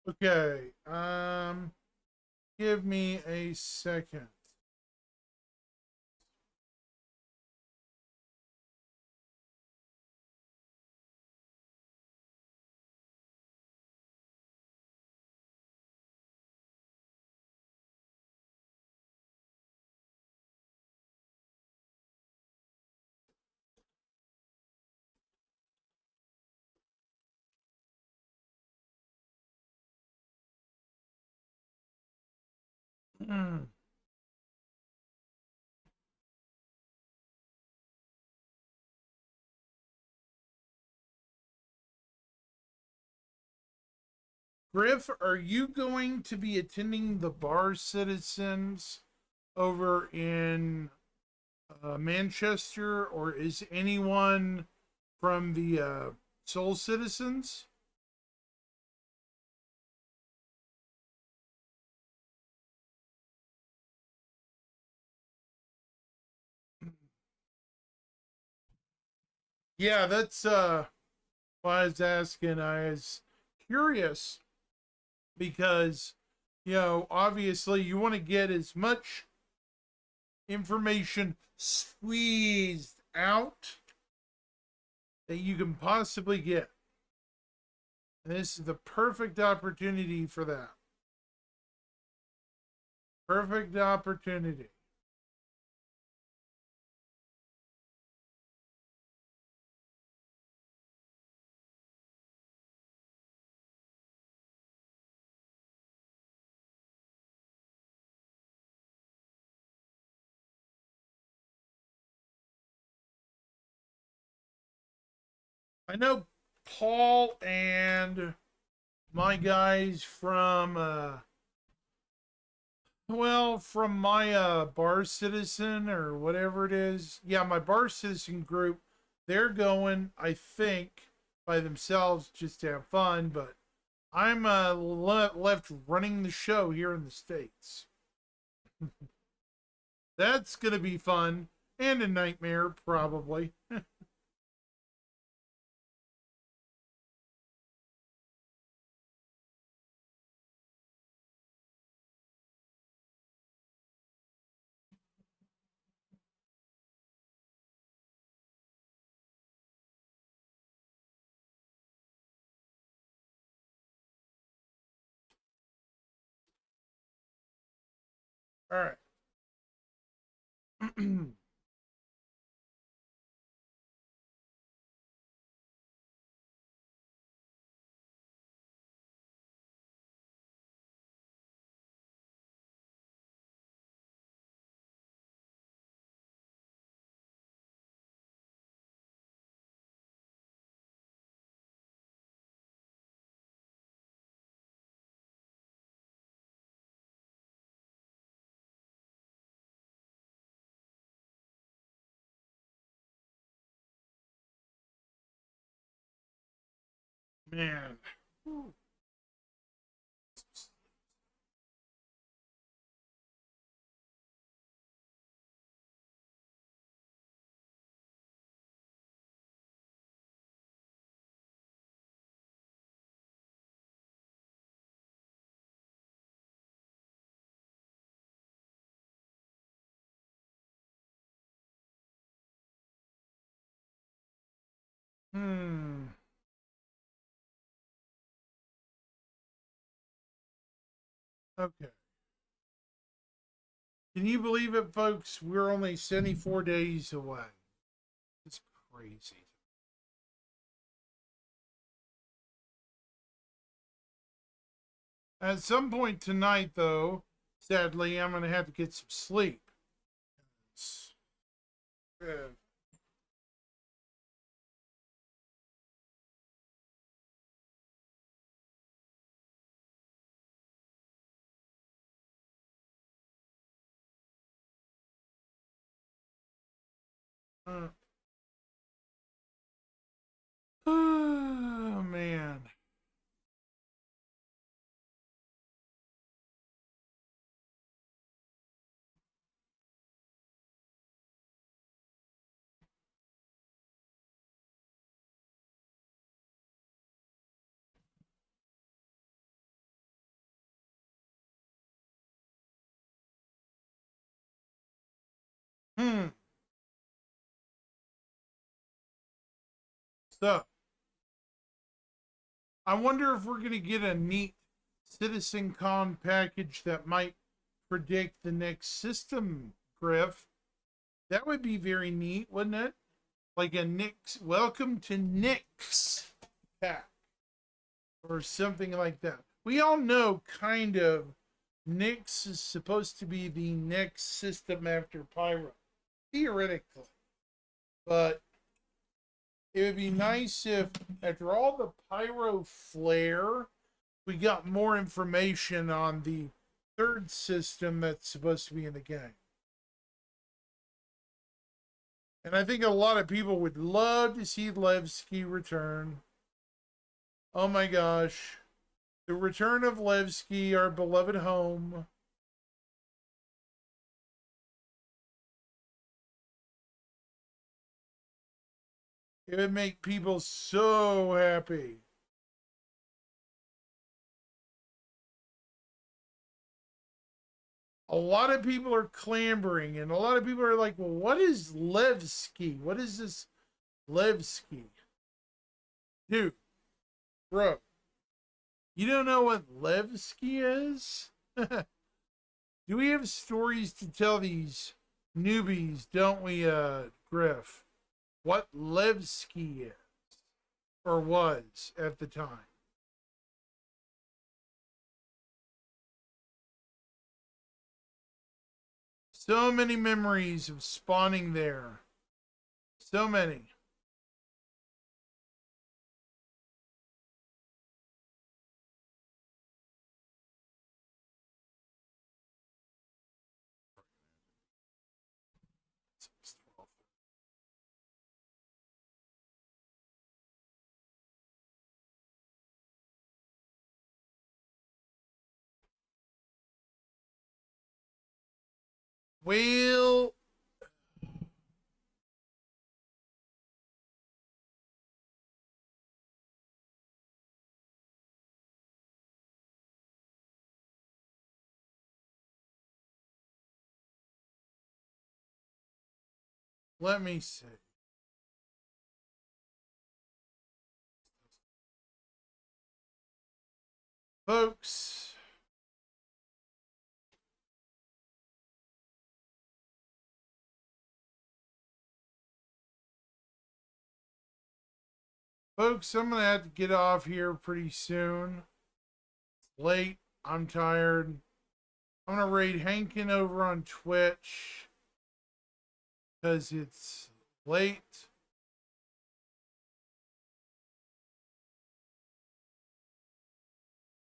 Okay. Give me a second. Griff, are you going to be attending the Bar Citizens over in Manchester, or is anyone from the Soul Citizens? Yeah, that's why I was asking. I was curious because, obviously you want to get as much information squeezed out that you can possibly get. And this is the perfect opportunity for that. Perfect opportunity. I know Paul and my guys from from my Bar Citizen or whatever it is. Yeah, my Bar Citizen group, they're going, I think, by themselves just to have fun, but I'm left running the show here in the States. That's going to be fun and a nightmare, probably. All right. Man. Whew. Hmm. Okay. Can you believe it, folks? We're only 74 days away. It's crazy. At some point tonight, though, sadly, I'm going to have to get some sleep. Uh, uh, oh, man. Hmm. So, I wonder if we're going to get a neat CitizenCon package that might predict the next system, Griff. That would be very neat, wouldn't it? Like a Nix, welcome to Nix pack or something like that. We all know kind of Nix is supposed to be the next system after Pyro, theoretically. But it would be nice if, after all the Pyro flair, we got more information on the third system that's supposed to be in the game. And I think a lot of people would love to see Levski return. Oh my gosh. The return of Levski, our beloved home. It would make people so happy. A lot of people are clamoring, and a lot of people are like, well, what is Levski? What is this Levski? Dude, bro, you don't know what Levski is? Do we have stories to tell these newbies, don't we, Griff? What Levski is, or was at the time? So many memories of spawning there. So many. Well, let me see. Folks, I'm going to have to get off here pretty soon. It's late. I'm tired. I'm going to raid Hankin over on Twitch because it's late.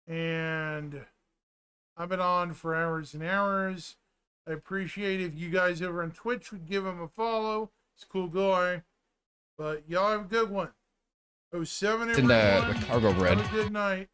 And I've been on for hours and hours. I appreciate if you guys over on Twitch would give him a follow. He's a cool guy. But y'all have a good one. 07 It's in the everyone. cargo bread. Have a good night.